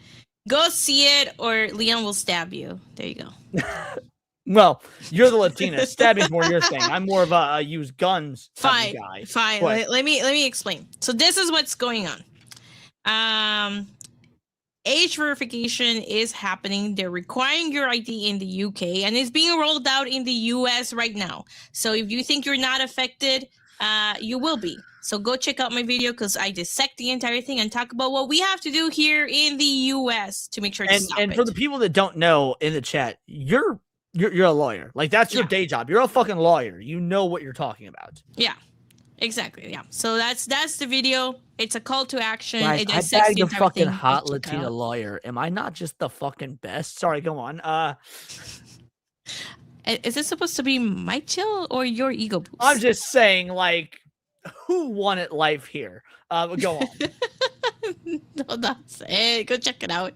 Go see it or Leon will stab you. There you go. Well, you're the Latina. Stabbing's more your thing. I'm more of a use guns type of guy. Fine. Let me explain. So this is what's going on. Age verification is happening. They're requiring your ID in the UK, and it's being rolled out in the US right now. So if you think you're not affected, you will be. So go check out my video, because I dissect the entire thing and talk about what we have to do here in the US to make sure to stop it. And for the people that don't know in the chat, you're a lawyer. Like, that's your day job. You're a fucking lawyer. You know what you're talking about. Yeah, exactly. Yeah. So that's the video. It's a call to action. Guys, It I dissects bagged the a entire fucking thing. hot Check it Latina out. lawyer. Am I not just the fucking best? Sorry, go on. Is this supposed to be my chill or your ego boost? I'm just saying, like, who won at life here? Go on. No, that's it. Go check it out.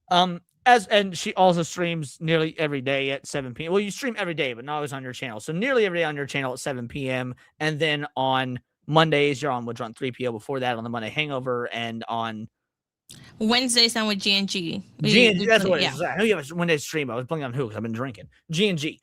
And she also streams nearly every day at 7 p.m. Well, you stream every day, but not always on your channel. So nearly every day on your channel at 7 p.m. And then on Mondays, you're on 3PO. Before that, on the Monday Hangover, and on Wednesdays I'm with G&G. G&G, that's what it is. I know you have a Wednesday stream. I was blanking on who, because I've been drinking. G&G.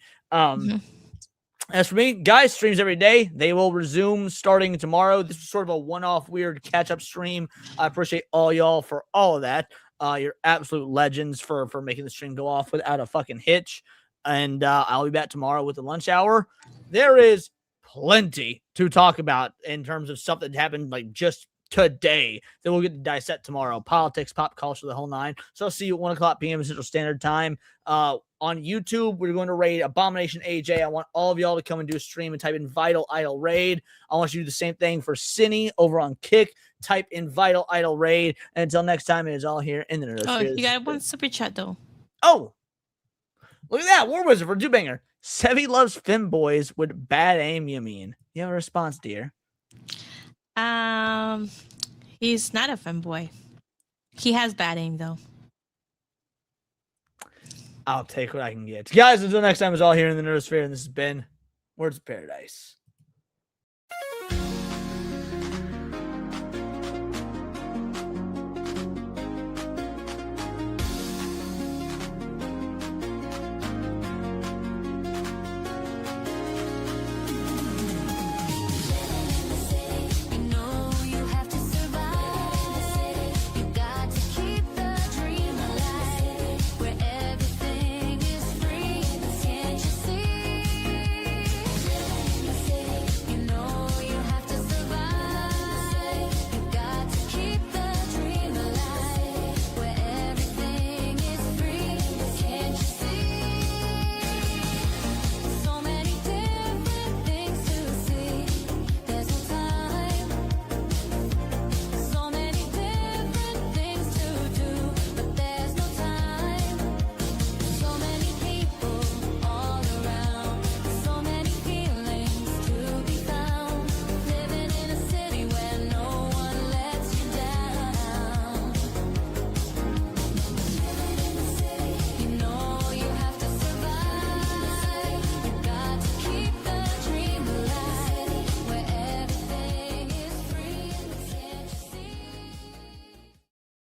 As for me, guys, streams every day. They will resume starting tomorrow. This was sort of a one-off weird catch-up stream. I appreciate all y'all for all of that. You're absolute legends for making the stream go off without a fucking hitch. And I'll be back tomorrow with the lunch hour. There is plenty to talk about in terms of stuff that happened like just today that we'll get to dissect tomorrow. Politics, pop culture, the whole nine. So I'll see you at 1 o'clock p.m. Central Standard Time. On YouTube, we're going to raid Abomination AJ. I want all of y'all to come and do a stream and type in Vital Idol Raid. I want you to do the same thing for Cinny over on Kick. Type in Vital Idol Raid. And until next time, it is all here in the Nerd. Oh, you got one super chat though. Oh, look at that. War Wizard for Dubanger. Sevi loves femboys with bad aim, you mean? You have a response, dear? He's not a femboy. He has bad aim though. I'll take what I can get. Guys, until next time, it's all here in the Nerdosphere, and this has been Words of Paradise.